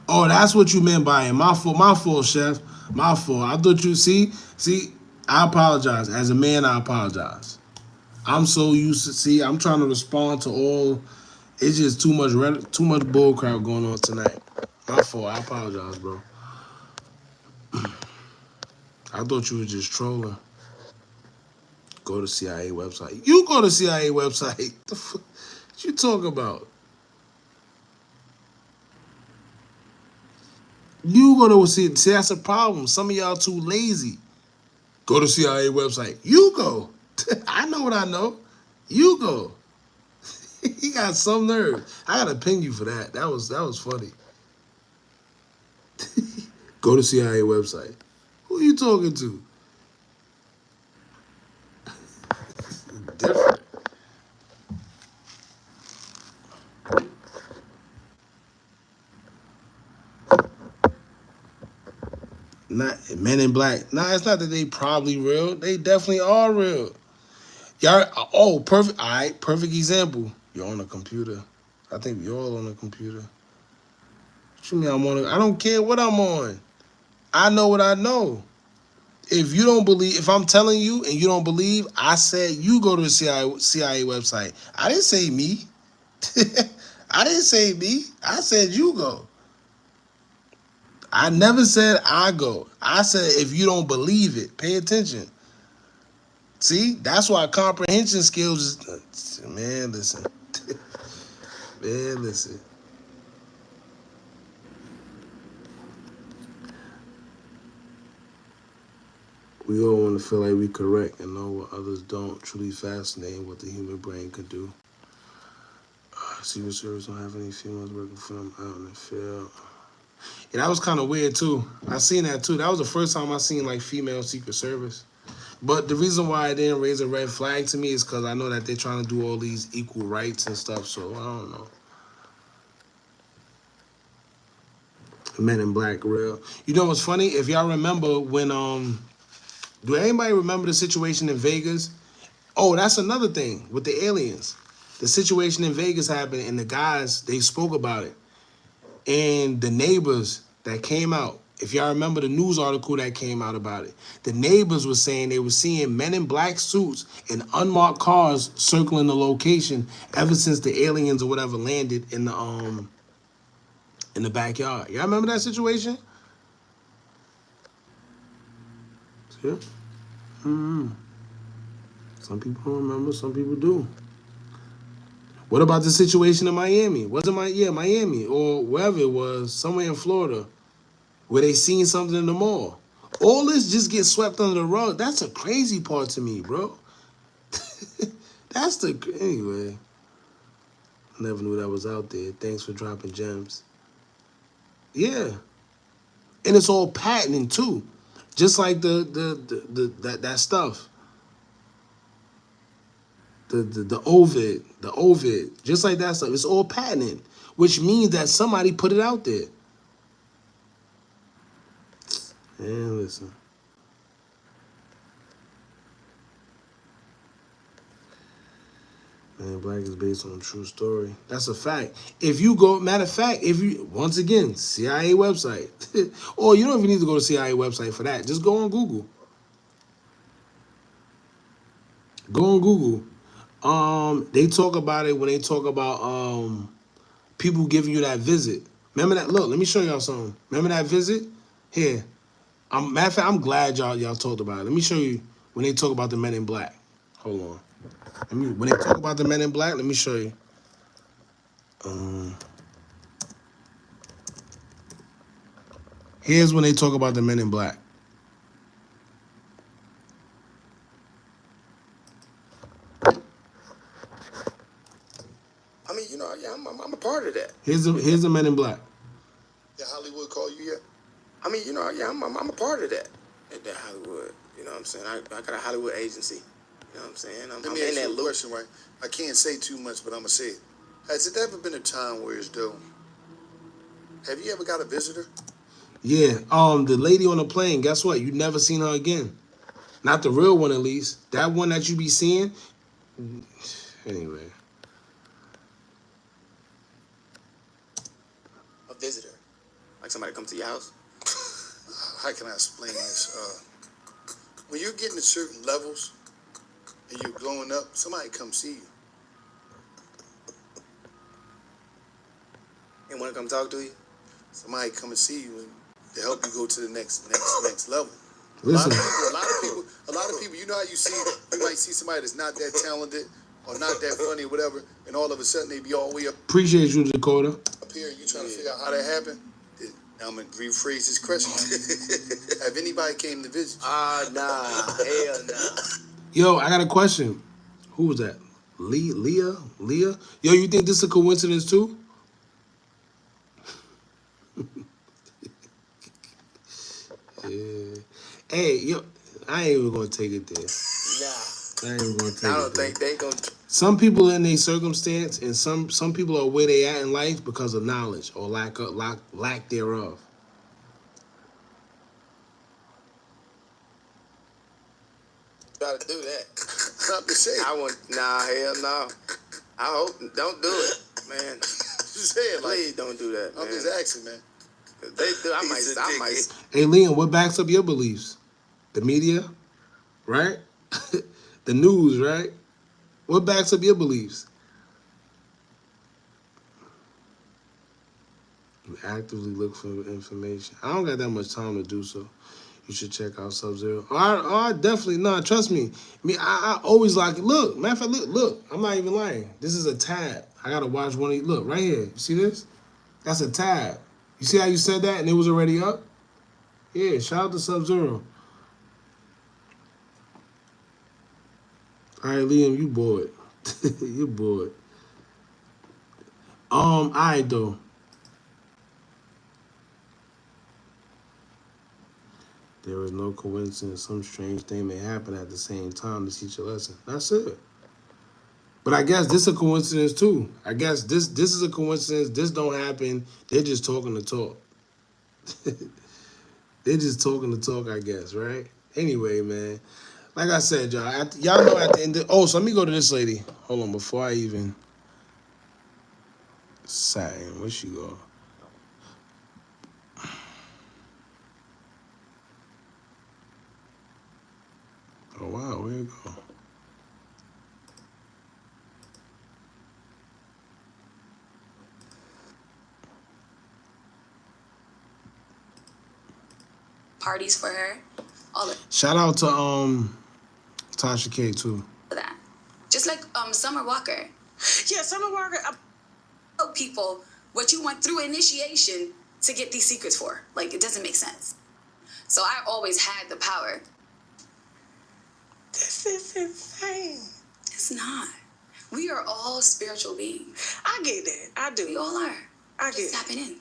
Oh, that's what you meant by it. My fault, chef. My fault. I thought you see, I apologize. As a man, I apologize. I'm so used to I'm trying to respond to all. It's just too much bull crap going on tonight. My fault. I apologize, bro. I thought you were just trolling. Go to CIA website. You go to CIA website. The fuck you talking about? You go to see that's a problem. Some of y'all too lazy. Go to CIA website. You go. I know what I know. You go. He got some nerve. I gotta ping you for that. That was funny. Go to CIA website. Who are you talking to? Different. Not Men in Black. Nah, it's not that they probably real. They definitely are real. Y'all. Oh, perfect. All right, perfect example. You're on a computer. I think we're all on a computer. What you mean I'm on? I don't care what I'm on. I know what I know. If you don't believe, if I'm telling you and you don't believe, I said you go to the CIA website. I didn't say me. I didn't say me. I said you go. I never said I go. I said if you don't believe it, pay attention. See, that's why comprehension skills is, man, listen. Man, listen. We all want to feel like we correct and know what others don't. Truly fascinating what the human brain could do. Secret Service don't have any females working for them out in the field. Yeah, that was kind of weird too. I seen that too. That was the first time I seen like female Secret Service. But the reason why I didn't raise a red flag to me is because I know that they're trying to do all these equal rights and stuff. So I don't know. Men in Black, real. You know what's funny? If y'all remember when do anybody remember the situation in Vegas? Oh, that's another thing with the aliens. The situation in Vegas happened, and the guys, they spoke about it. And the neighbors that came out, if y'all remember the news article that came out about it, the neighbors were saying they were seeing men in black suits in unmarked cars circling the location ever since the aliens or whatever landed in the backyard. Y'all remember that situation? Yeah. Mm-hmm. Some people don't remember, some people do. What about the situation in Miami? Miami or wherever it was, somewhere in Florida, where they seen something in the mall. All this just gets swept under the rug. That's a crazy part to me, bro. Anyway. Never knew that was out there. Thanks for dropping gems. Yeah. And it's all patented too. Just like that stuff. The Ovid, just like that stuff. It's all patented, which means that somebody put it out there. And listen. Man, Black is based on a true story. That's a fact. If you go, matter of fact, once again, CIA website. Or you don't even need to go to CIA website for that. Just go on Google. Go on Google. They talk about it when they talk about people giving you that visit. Remember that? Look, let me show y'all something. Remember that visit? Here. Matter of fact, I'm glad y'all talked about it. Let me show you when they talk about the Men in Black. Hold on. When they talk about the Men in Black, let me show you. Here's when they talk about the Men in Black. I mean, yeah, I'm a part of that. Here's the Men in Black. Did Hollywood call you yet? I mean, yeah, I'm a part of that. At that Hollywood, you know what I'm saying? I got a Hollywood agency. know what I'm saying? I'm Let me in ask that you a loop. question, right? I can't say too much, but I'm gonna say it. Has it ever been a time where it's though? Have you ever got a visitor? Yeah. The lady on the plane. Guess what? You never seen her again. Not the real one, at least. That one that you be seeing. Anyway. A visitor. Like somebody come to your house. How can I explain this? When you're getting to certain levels and you're glowing up, somebody come see you. And want to come talk to you? Somebody come and see you and to help you go to the next level. Listen. A lot of people. You know how you might see somebody that's not that talented or not that funny or whatever, and all of a sudden they be all the way up Appreciate you, Dakota. here, and you trying to figure out how that happened. Now I'm gonna rephrase this question. Have anybody came to visit you? Nah, hell nah. Yo, I got a question. Who was that? Leah? Yo, you think this is a coincidence too? Yeah. Hey, yo, I ain't even gonna take it there. Nah. I ain't even gonna take it I don't there. think they gonna. Some people in their circumstance, and some people are where they at in life because of knowledge or lack thereof. Try to do that. I'm just saying. Hell no. I hope don't do it, man. Just saying, like, Please don't do that, man. I'm just asking, man. They do. I might. Hey, Liam, what backs up your beliefs? The media, right? The news, right? What backs up your beliefs? You actively look for information. I don't got that much time to do so. You should check out Sub-Zero. I definitely, trust me. I always like it. Look, matter of fact, look. I'm not even lying. This is a tab. I got to watch one of these. Look, right here. You see this? That's a tab. You see how you said that and it was already up? Yeah, shout out to Sub-Zero. All right, Liam, you bored. You bored. All right, though. There is no coincidence. Some strange thing may happen at the same time to teach a lesson. That's it. But I guess this is a coincidence too. I guess this is a coincidence. This don't happen. They're just talking to talk. They're just talking to talk, I guess, right? Anyway, man. Like I said, y'all know at the end of... Oh, so let me go to this lady. Hold on, before I even... Satin, where she go? Oh, wow, where it go? Parties for her, all of Shout out to Tasha K too. that. Just like Summer Walker. Yeah, Summer Walker. Tell people what you went through initiation to get these secrets for. Like, it doesn't make sense. So I always had the power. This is insane. It's not. We are all spiritual beings. I get that. I do. We all are. I get Just tapping in.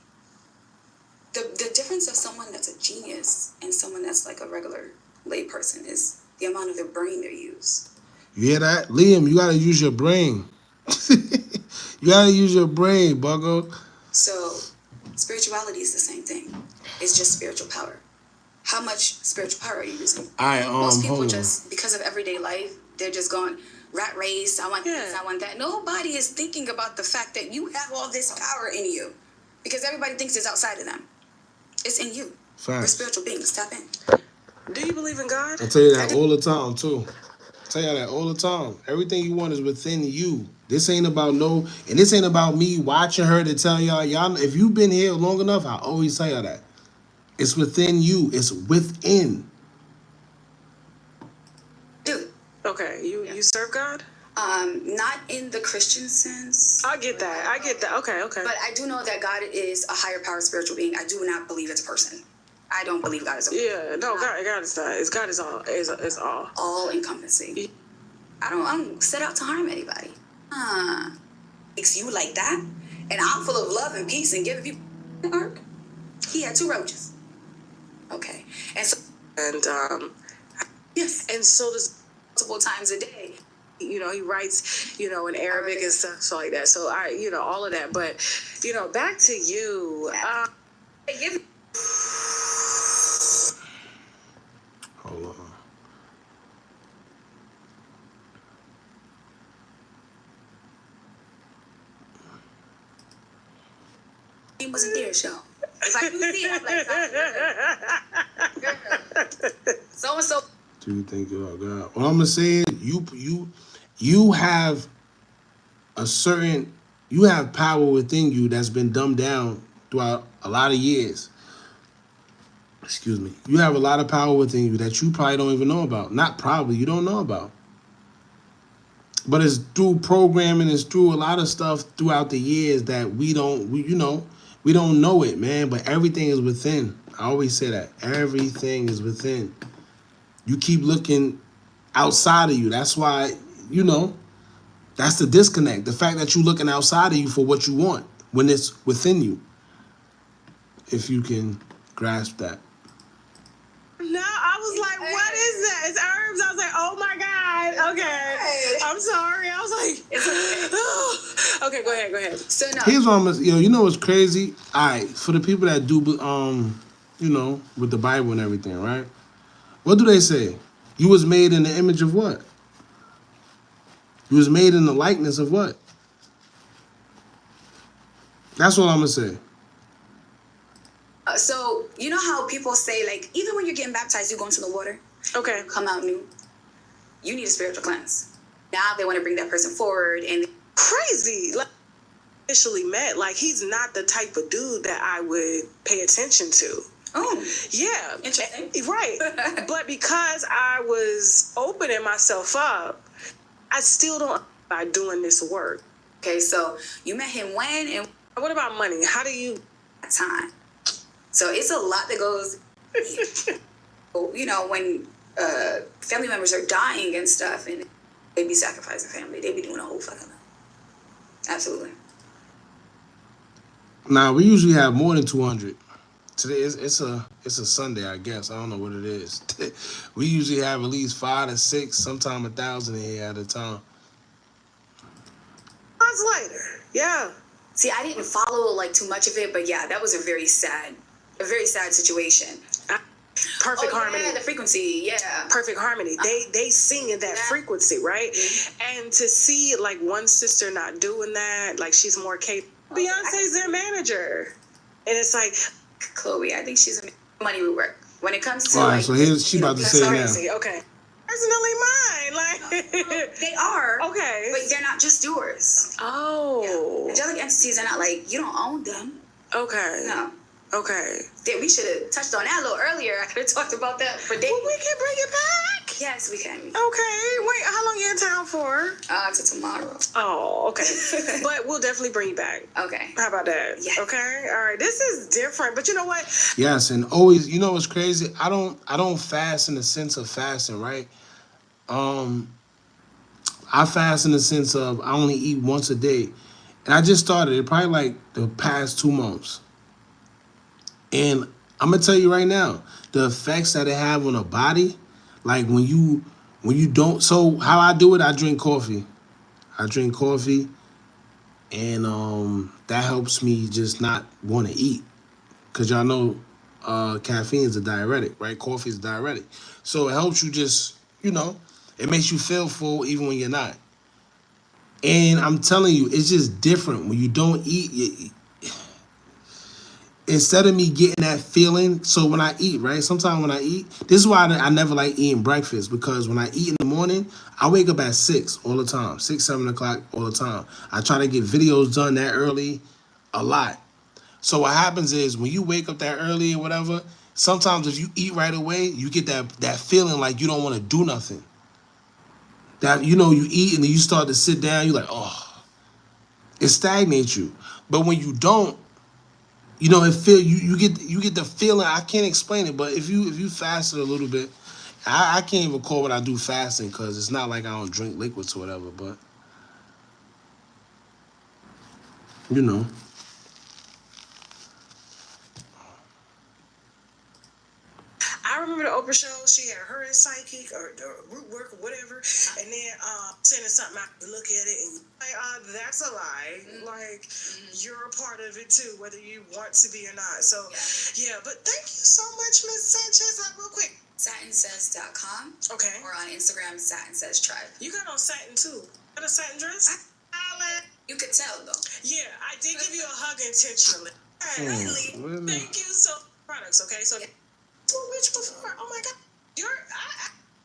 The difference of someone that's a genius and someone that's like a regular lay person is the amount of their brain they use. You hear that? Liam, you gotta use your brain. You gotta use your brain, buggo. So spirituality is the same thing. It's just spiritual power. How much spiritual power are you using? All right, Most people hold on. just, because of everyday life, they're just going, rat race, I want this, I want that. Nobody is thinking about the fact that you have all this power in you. Because everybody thinks it's outside of them. It's in you. Facts. We're spiritual beings. Tap in. Do you believe in God? I tell you that all the time too. I tell you that all the time. Everything you want is within you. This ain't about this ain't about me watching her to tell y'all. If you've been here long enough, I always tell y'all that. It's within you. It's within. Dude. Okay, you serve God? Not in the Christian sense. I get that. Okay. But I do know that God is a higher power spiritual being. I do not believe it's a person. I don't believe God is a person. Yeah, no, God is not. God is all. Is all. All encompassing. I don't set out to harm anybody. Makes you like that, and I'm full of love and peace and giving people work. He had 2 roaches. Okay, and so yes, and so there's multiple times a day You know, he writes, you know, in Arabic and stuff, so like that. So you know, all of that. But, you know, back to you. Hold on. He wasn't there, show. If I do see it, I'm like, so and so. Do you think oh God? What I'm gonna say is you have a certain you have power within you that's been dumbed down throughout a lot of years. Excuse me. You have a lot of power within you that you probably don't even know about. Not probably, you don't know about. But it's through programming, it's through a lot of stuff throughout the years that we don't know it, man. But everything is within. I always say that. Everything is within. You keep looking outside of you. That's why, you know, that's the disconnect. The fact that you're looking outside of you for what you want when it's within you. If you can grasp that. No, I was like, what is that? It's herbs. I was like, oh my God. Okay. I'm sorry. I was like, okay, go ahead. So no. Here's what I'm gonna, you know what's crazy? All right, for the people that do, you know, with the Bible and everything, right? What do they say? You was made in the image of what? You was made in the likeness of what? That's what I'm gonna say. So you know how people say, like, even when you're getting baptized, you go into the water. Okay. Come out new. You need a spiritual cleanse. Now they want to bring that person forward and crazy. Like, initially met, like, he's not the type of dude that I would pay attention to. Oh, yeah, interesting. Right. But because I was opening myself up, I still don't by doing this work. Okay, so you met him when, and what about money? How do you time? So it's a lot that goes. You know, when family members are dying and stuff, and they be sacrificing family, they be doing a whole fucking lot. Absolutely. Nah, we usually have more than 200. Today it's a Sunday, I guess. I don't know what it is. We usually have at least 5 to 6, sometimes 1,000 in here at a time. Months later, yeah. See, I didn't follow like too much of it, but yeah, that was a very sad situation. Perfect harmony. Yeah, the frequency, yeah. Perfect harmony. They sing in that frequency, right? Mm-hmm. And to see like one sister not doing that, like she's more capable. Beyonce's their manager, and it's like Chloe. I think she's a money would work when it comes to. All right, so here's she about to say now. Okay. Personally mine, like they are okay, but they're not just yours. Oh, yeah. Angelic entities are not like you don't own them. Okay, no. Okay. We should have touched on that a little earlier. I could have talked about that for days. Well, we can bring it back. Yes, we can. Okay. Wait, how long you in town for? To tomorrow. Oh, okay. But we'll definitely bring you back. Okay. How about that? Yeah. Okay. All right. This is different, but you know what? Yes, and always, you know what's crazy? I don't fast in the sense of fasting, right? I fast in the sense of I only eat once a day. And I just started it probably like the past 2 months. And I'm gonna tell you right now, the effects that it have on a body, like when you don't. So how I do it, I drink coffee. And that helps me just not want to eat, cause y'all know caffeine is a diuretic, right? Coffee is a diuretic, so it helps you just, you know, it makes you feel full even when you're not. And I'm telling you, it's just different when you don't eat. Instead of me getting that feeling, so when I eat, right? Sometimes when I eat, this is why I never like eating breakfast, because when I eat in the morning, I wake up at 6 all the time, 6, 7 o'clock all the time. I try to get videos done that early, a lot. So what happens is when you wake up that early or whatever, sometimes if you eat right away, you get that feeling like you don't want to do nothing. That, you know, you eat and then you start to sit down, you're like, oh, it stagnates you. But when you don't, you know, you get the feeling. I can't explain it, but if you fasted a little bit, I can't even call what I do fasting, because it's not like I don't drink liquids or whatever, but you know. I remember the Oprah show. She had her as psychic or root work or whatever, and then sending something out to look at it, and like, that's a lie. Like, you're a part of it too, whether you want to be or not. So, yeah. But thank you so much, Ms. Sanchez. Real quick. SatinSays.com. Okay. Or on Instagram, Satin Says Tribe. You got on satin too. Got a satin dress? You could tell though. Yeah, I did give you a hug intentionally. Really? Thank you so much. Products, okay? So, which before? Oh my God.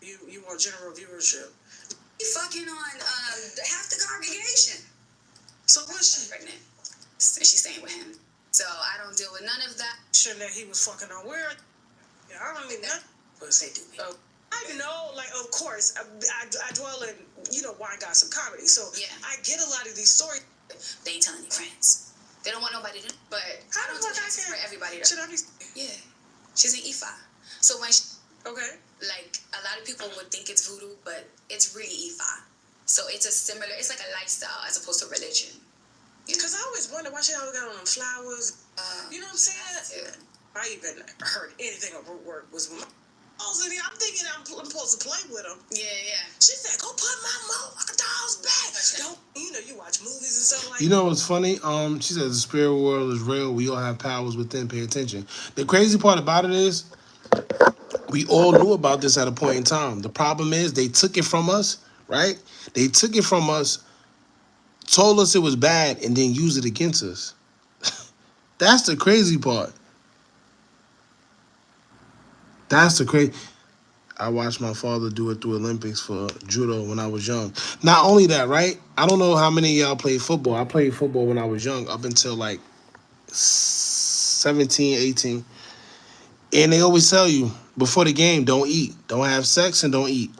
You want general viewership. You fucking on half the congregation. So what's she? Pregnant. And she's staying with him. So I don't deal with none of that. Shouldn't that he was fucking on where? Yeah, I don't need nothing. They do. I know, like, of course, I dwell in, wine gossip comedy. So I get a lot of these stories. They ain't telling their friends. They don't want nobody to. But I don't do this for everybody. Should I be? Yeah. She's an Ifa. So when okay. Like, a lot of people would think it's voodoo, but it's really Ifa. So it's it's like a lifestyle as opposed to religion. Because I always wonder why she always got on them flowers. You know what I'm saying? Yeah. I even heard anything of root work was. I'm thinking I'm supposed to play with them. Yeah. She said, "Go put my motherfucking dolls back." Don't you watch movies and stuff like. You know what's funny? She says the spirit world is real. We all have powers within. Pay attention. The crazy part about it is, we all knew about this at a point in time. The problem is they took it from us, right? They took it from us, told us it was bad, and then used it against us. That's the crazy part. That's the crazy. I watched my father do it through Olympics for judo when I was young. Not only that, right? I don't know how many of y'all played football. I played football when I was young, up until like 17, 18. And they always tell you, before the game, don't eat. Don't have sex and don't eat.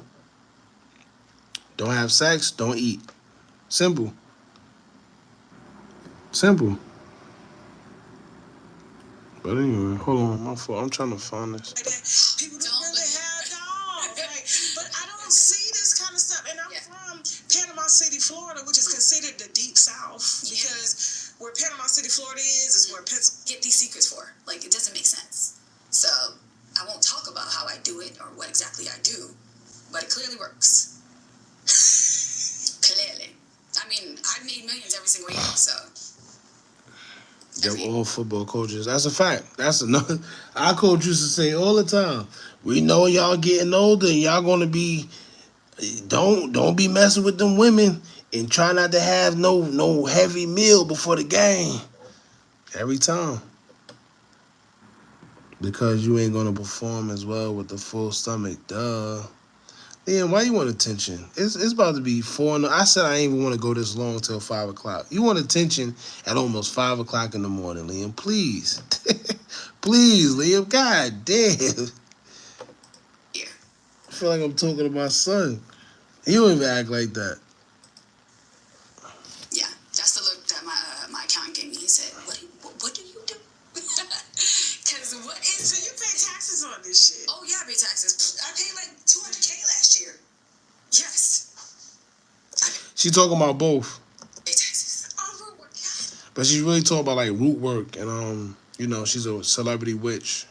Don't have sex, don't eat. Simple. Simple. But anyway, hold on, my fault. I'm trying to find this. People don't really have dogs. But I don't see this kind of stuff. And I'm from Panama City, Florida, which is considered the deep south. Because where Panama City, Florida is where get these secrets for. Like, it doesn't make sense. So I won't talk about how I do it or what exactly I do, but it clearly works. Clearly. I mean, I've made millions every single year, so. They're all football coaches. That's a fact. That's another. Our coach used to say all the time, we know y'all getting older and y'all gonna be, don't be messing with them women and try not to have no heavy meal before the game. Every time. Because you ain't gonna perform as well with the full stomach. Duh. Liam, why you want attention? It's about to be 4. I said I ain't even want to go this long till 5 o'clock. You want attention at almost 5 o'clock in the morning, Liam. Please. Please, Liam. God damn. Yeah. I feel like I'm talking to my son. He don't even act like that. Yeah, that's the look that my accountant gave me. He said, what do you do? Because what is... So you pay taxes on this shit? Oh, yeah, I pay taxes. I paid like $200K last year. Yes. She talking about both. Pay taxes. Oh, root work, yeah. But she's really talking about like root work and she's a celebrity witch.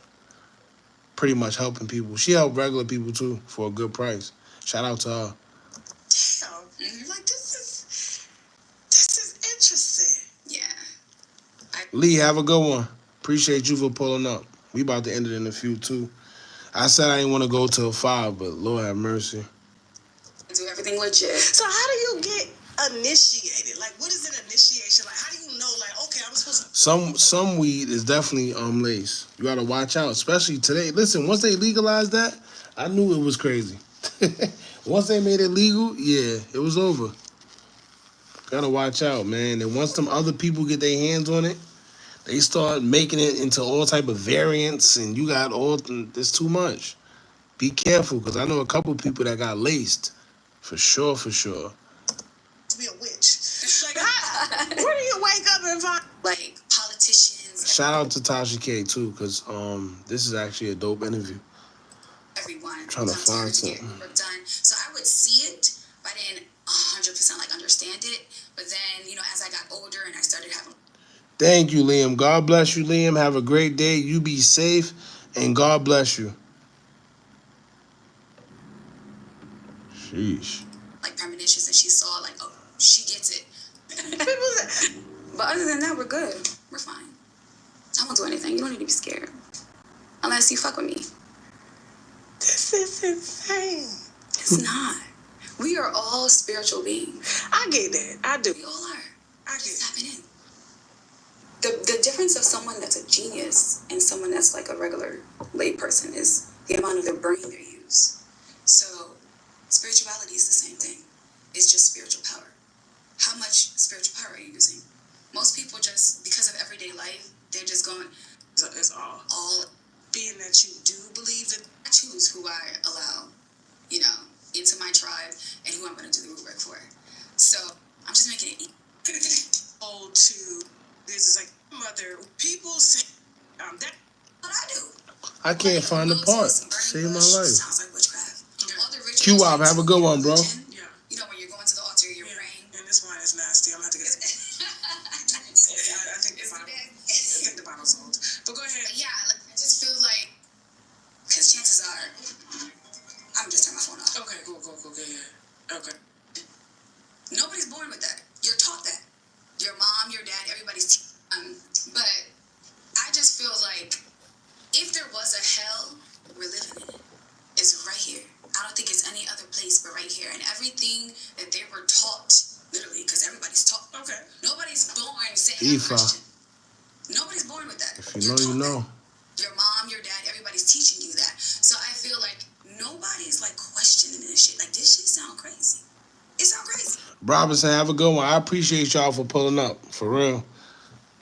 Pretty much helping people. She helped regular people too for a good price. Shout out to her. Damn. Like this is interesting. Yeah. Lee, have a good one. Appreciate you for pulling up. We about to end it in a few too. I said I didn't want to go till 5, but Lord have mercy. Do everything legit. So how do you get initiated? Like, what is an initiation? Like, how do you know? Like, okay, I'm supposed to. Some weed is definitely lace. You gotta watch out, especially today. Listen, once they legalized that, I knew it was crazy. Once they made it legal, yeah, it was over. Gotta watch out, man. And once them other people get their hands on it, they start making it into all type of variants, and you got it's too much. Be careful, because I know a couple people that got laced. For sure. Be a witch. Like, where do you wake up and find? Like, politicians. Shout out to Tasha K, too, because this is actually a dope interview. Everyone. Trying to find something. Work done. So I would see it, but I didn't 100% like understand it. But then, as I got older and I started having... Thank you, Liam. God bless you, Liam. Have a great day. You be safe, and God bless you. Sheesh. like premonitions, and she saw like, oh, she gets it. But other than that, we're good. We're fine. I won't do anything. You don't need to be scared. Unless you fuck with me. This is insane. It's not. We are all spiritual beings. I get that. I do. We all are. I get Just tapping in. The difference of someone that's a genius and someone that's like a regular lay person is the amount of their brain they use. So spirituality is the same thing. It's just spiritual power. How much spiritual power are you using? Most people just, because of everyday life, they're just going, it's all being that you do believe that. I choose who I allow, you know, into my tribe and who I'm going to do the root work for. So I'm just making it Oh, to this is like mother. People say that. What I do. I can't find the part. Save my life. Sounds like witchcraft. All the rituals Q-Wop, have a good one, bro. Yeah. You know, when you're going to the altar, you're praying. And this wine is nasty. I'm gonna have to get it. I think the bottle's old. But go ahead. But yeah, like, I just feel like, because chances are, I'm just turn my phone off. Okay, cool, yeah. Okay. Nobody's born with that. You're taught that. Your mom, your dad, everybody's but I just feel like if there was a hell, we're living in it. It's right here. I don't think it's any other place but right here. And everything that they were taught, literally, because everybody's taught. Okay. Nobody's born saying I'm Christian. Nobody's born with that. If you know, you know. Your mom, your dad, everybody's teaching you that. So I feel like nobody's like questioning this shit. Like, this shit sound crazy. It sound crazy. Robinson, have a good one. I appreciate y'all for pulling up. For real.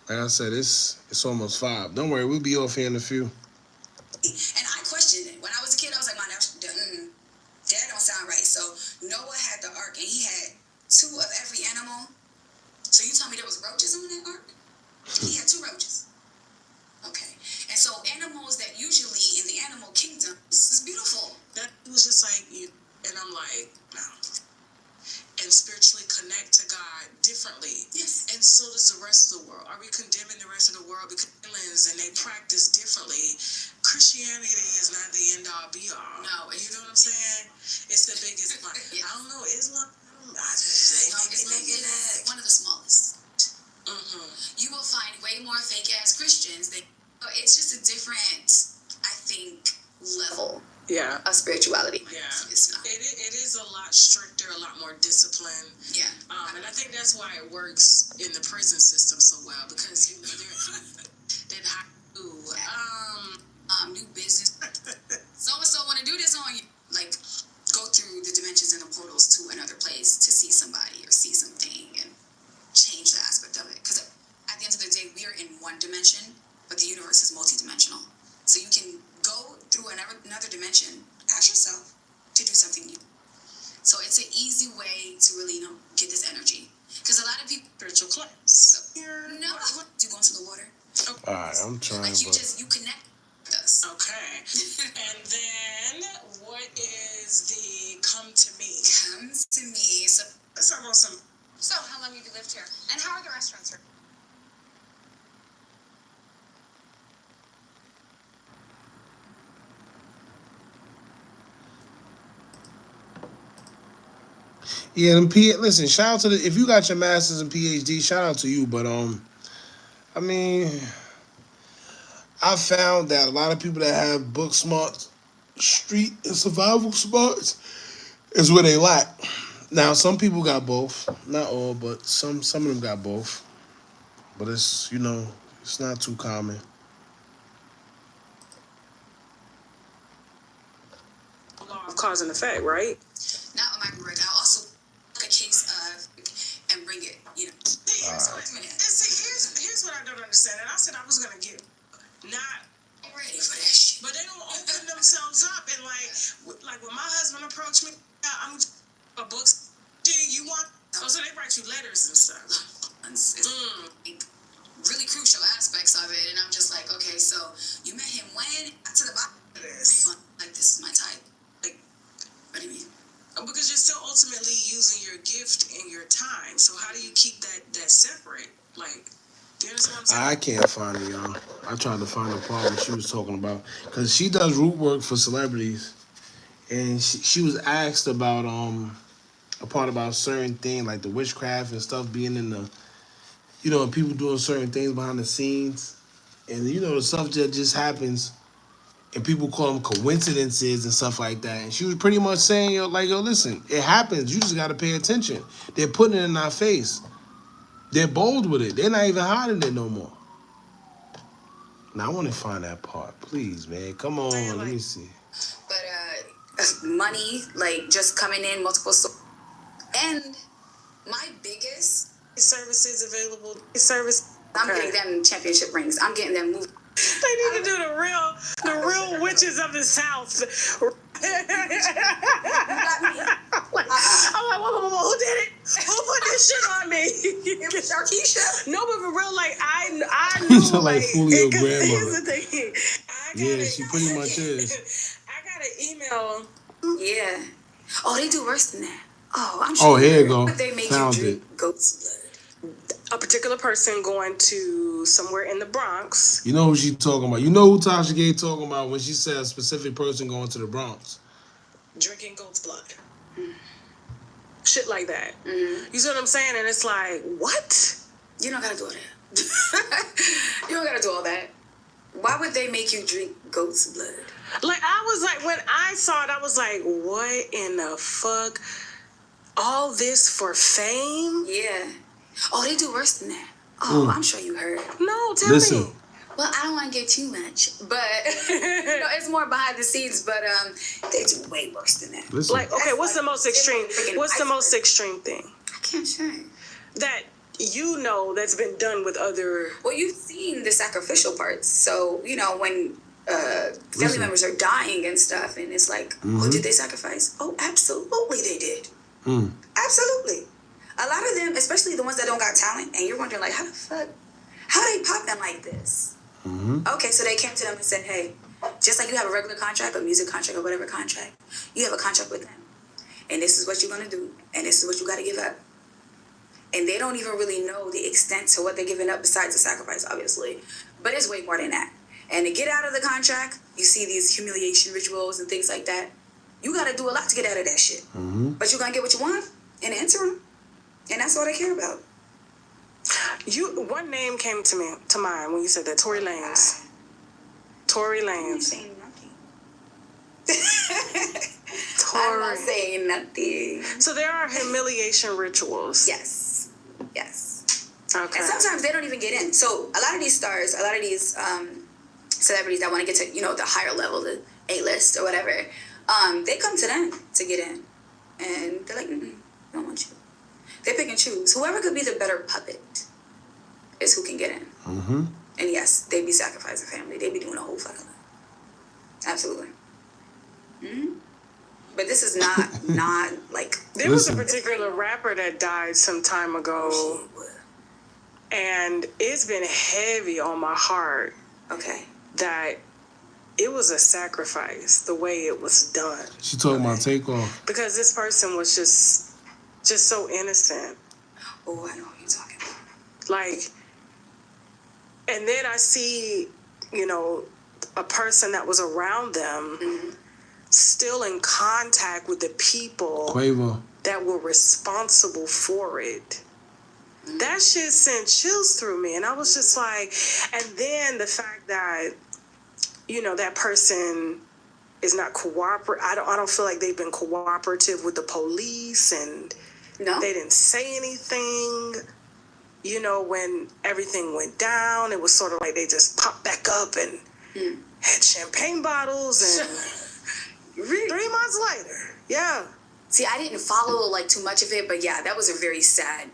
Like I said, it's almost 5. Don't worry, we'll be off here in a few. And I questioned it. When I was a kid, I was like, that don't sound right. So Noah had the ark, and he had 2 of every animal. So you tell me there was roaches on that ark? He had 2 roaches. Okay. And so animals that usually in the animal kingdom, this is beautiful. That was just like you, and I'm like, no. And spiritually connect to God differently. Yes. And so does the rest of the world. Are we condemning the rest of the world because and they practice differently? Christianity is not the end all be all. No, you know what I'm saying? It's the biggest one. I don't know, Islam. Islam is one of the smallest. You will find way more fake ass Christians. It's just a different, I think, level. Yeah. Of spirituality. Yeah. It's not. It is a lot stricter, a lot more disciplined. Yeah. And I think that's why it works in the prison system so well, because you know they're high new business. So and so want to do this on you. Like, go through the dimensions and the portals to another place to see somebody or see something and change the aspect of it. Because at the end of the day, we are in one dimension, but the universe is multidimensional. So you can go through another dimension, ask yourself to do something new. So it's an easy way to really, get this energy. Because a lot of people spiritual class. So, no, do you go into the water? All right, I'm trying. Like you connect with us. Okay. And then what is the come to me? Come to me. So let's talk about some. So how long have you lived here? And how are the restaurants? Yeah, listen, shout out to if you got your masters and PhD, shout out to you. But I mean, I found that a lot of people that have book smarts, street and survival smarts, is where they lack. Now, some people got both, not all, but some of them got both. But it's it's not too common. Law of cause and effect, right? Not on my work. I also a case of and bring it, See, here's what I don't understand. And I said I was gonna get not ready for that shit. But they don't open themselves up and like when my husband approached me, I'm a book. Do you want? So they write you letters and stuff. It's really crucial aspects of it, and I'm just like, okay, so you met him when? To the bottom of this. Like, this is my type. Like, what do you mean? Because you're still ultimately using your gift and your time. So how do you keep that separate? Like, do you understand what I'm saying? I can't find it, y'all. I tried to find the part what she was talking about. Because she does root work for celebrities. and she was asked about a part about certain things like the witchcraft and stuff being in the, and people doing certain things behind the scenes, and the stuff that just happens, and people call them coincidences and stuff like that. And she was pretty much saying, yo, listen, it happens. You just got to pay attention. They're putting it in our face. They're bold with it. They're not even hiding it no more. Now I want to find that part, please, man. Come on, let me see. But money, like just coming in multiple sources. And my biggest services available. Service. I'm getting them championship rings. I'm getting them movie. They need to do the real witches of the South. I'm like, whoa, who did it? Who put this shit on me? It was Sharkeisha. No, but for real, like I knew. You like fooling your grandmother. Here's the thing. Yeah, she pretty much is. I got an email. Yeah. Oh, they do worse than that. Oh, I'm sure. Oh, here you go. They make Found you drink it. goat's blood. A particular person going to somewhere in the Bronx. You know who she talking about. You know who Tasha Gay talking about when she said a specific person going to the Bronx. Drinking goat's blood. Shit like that. Mm-hmm. You see what I'm saying? And it's like, what? You don't gotta do all that. You don't gotta do all that. Why would they make you drink goat's blood? Like, I was like, when I saw it, I was like, what in the fuck? All this for fame? Yeah. Oh, they do worse than that. Oh, I'm sure you heard. No, tell me. Well, I don't want to get too much, but it's more behind the scenes. But they do way worse than that. Listen. Like, okay, what's the most extreme? What's the most extreme thing? I can't say. That that's been done with other. Well, you've seen the sacrificial parts. So when family members are dying and stuff, and it's like, oh, did they sacrifice? Oh, absolutely, they did. Absolutely. A lot of them, especially the ones that don't got talent, and you're wondering, like, how they popping like this? Okay, so they came to them and said, hey, just like you have a regular contract, a music contract, or whatever contract, you have a contract with them. And this is what you're going to do, and this is what you got to give up. And they don't even really know the extent to what they're giving up besides the sacrifice, obviously. But it's way more than that. And to get out of the contract, you see these humiliation rituals and things like that. You got to do a lot to get out of that shit. But you're going to get what you want in the interim. And that's all they care about. One name came to mind when you said that. Tory Lanez. Tory Lanez. I'm not saying nothing. So there are humiliation rituals. Yes. Okay. And sometimes they don't even get in. So a lot of these stars, a lot of these celebrities that want to get to the higher level, the A-list or whatever, they come to them to get in, and they're like, I don't want you. They pick and choose. Whoever could be the better puppet is who can get in. And yes, they be sacrificing family. They be doing a whole fucking lot. Absolutely. But this is not like... There was a particular rapper that died some time ago. And it's been heavy on my heart. Okay. That it was a sacrifice, the way it was done. She talking about Takeoff. Because this person was just so innocent. Oh, I know what you're talking about. Like, and then I see, a person that was around them still in contact with the people that were responsible for it. That shit sent chills through me. And I was just like, and then the fact that, that person is not cooperative. I don't feel like they've been cooperative with the police, and they didn't say anything. When everything went down, it was sort of like they just popped back up and had champagne bottles, and 3 months later, yeah. See, I didn't follow too much of it, but yeah, that was a very sad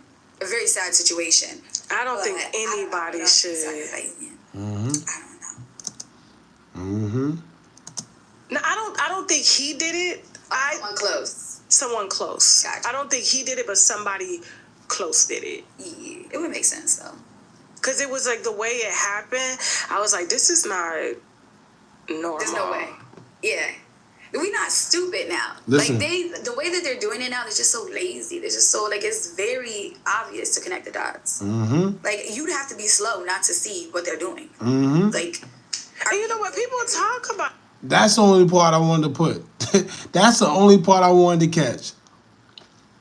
situation. I don't think anybody should. No, I don't think he did it. Someone close. Gotcha. I don't think he did it, but somebody close did it. Yeah, it would make sense though. Because it was like the way it happened, I was like, this is not normal. There's no way. Yeah. We're not stupid now. Listen. The way that they're doing it now, they're just so lazy. They're just so it's very obvious to connect the dots. You'd have to be slow not to see what they're doing. And you know what? People talk about That's the only part I wanted to put. That's the only part I wanted to catch.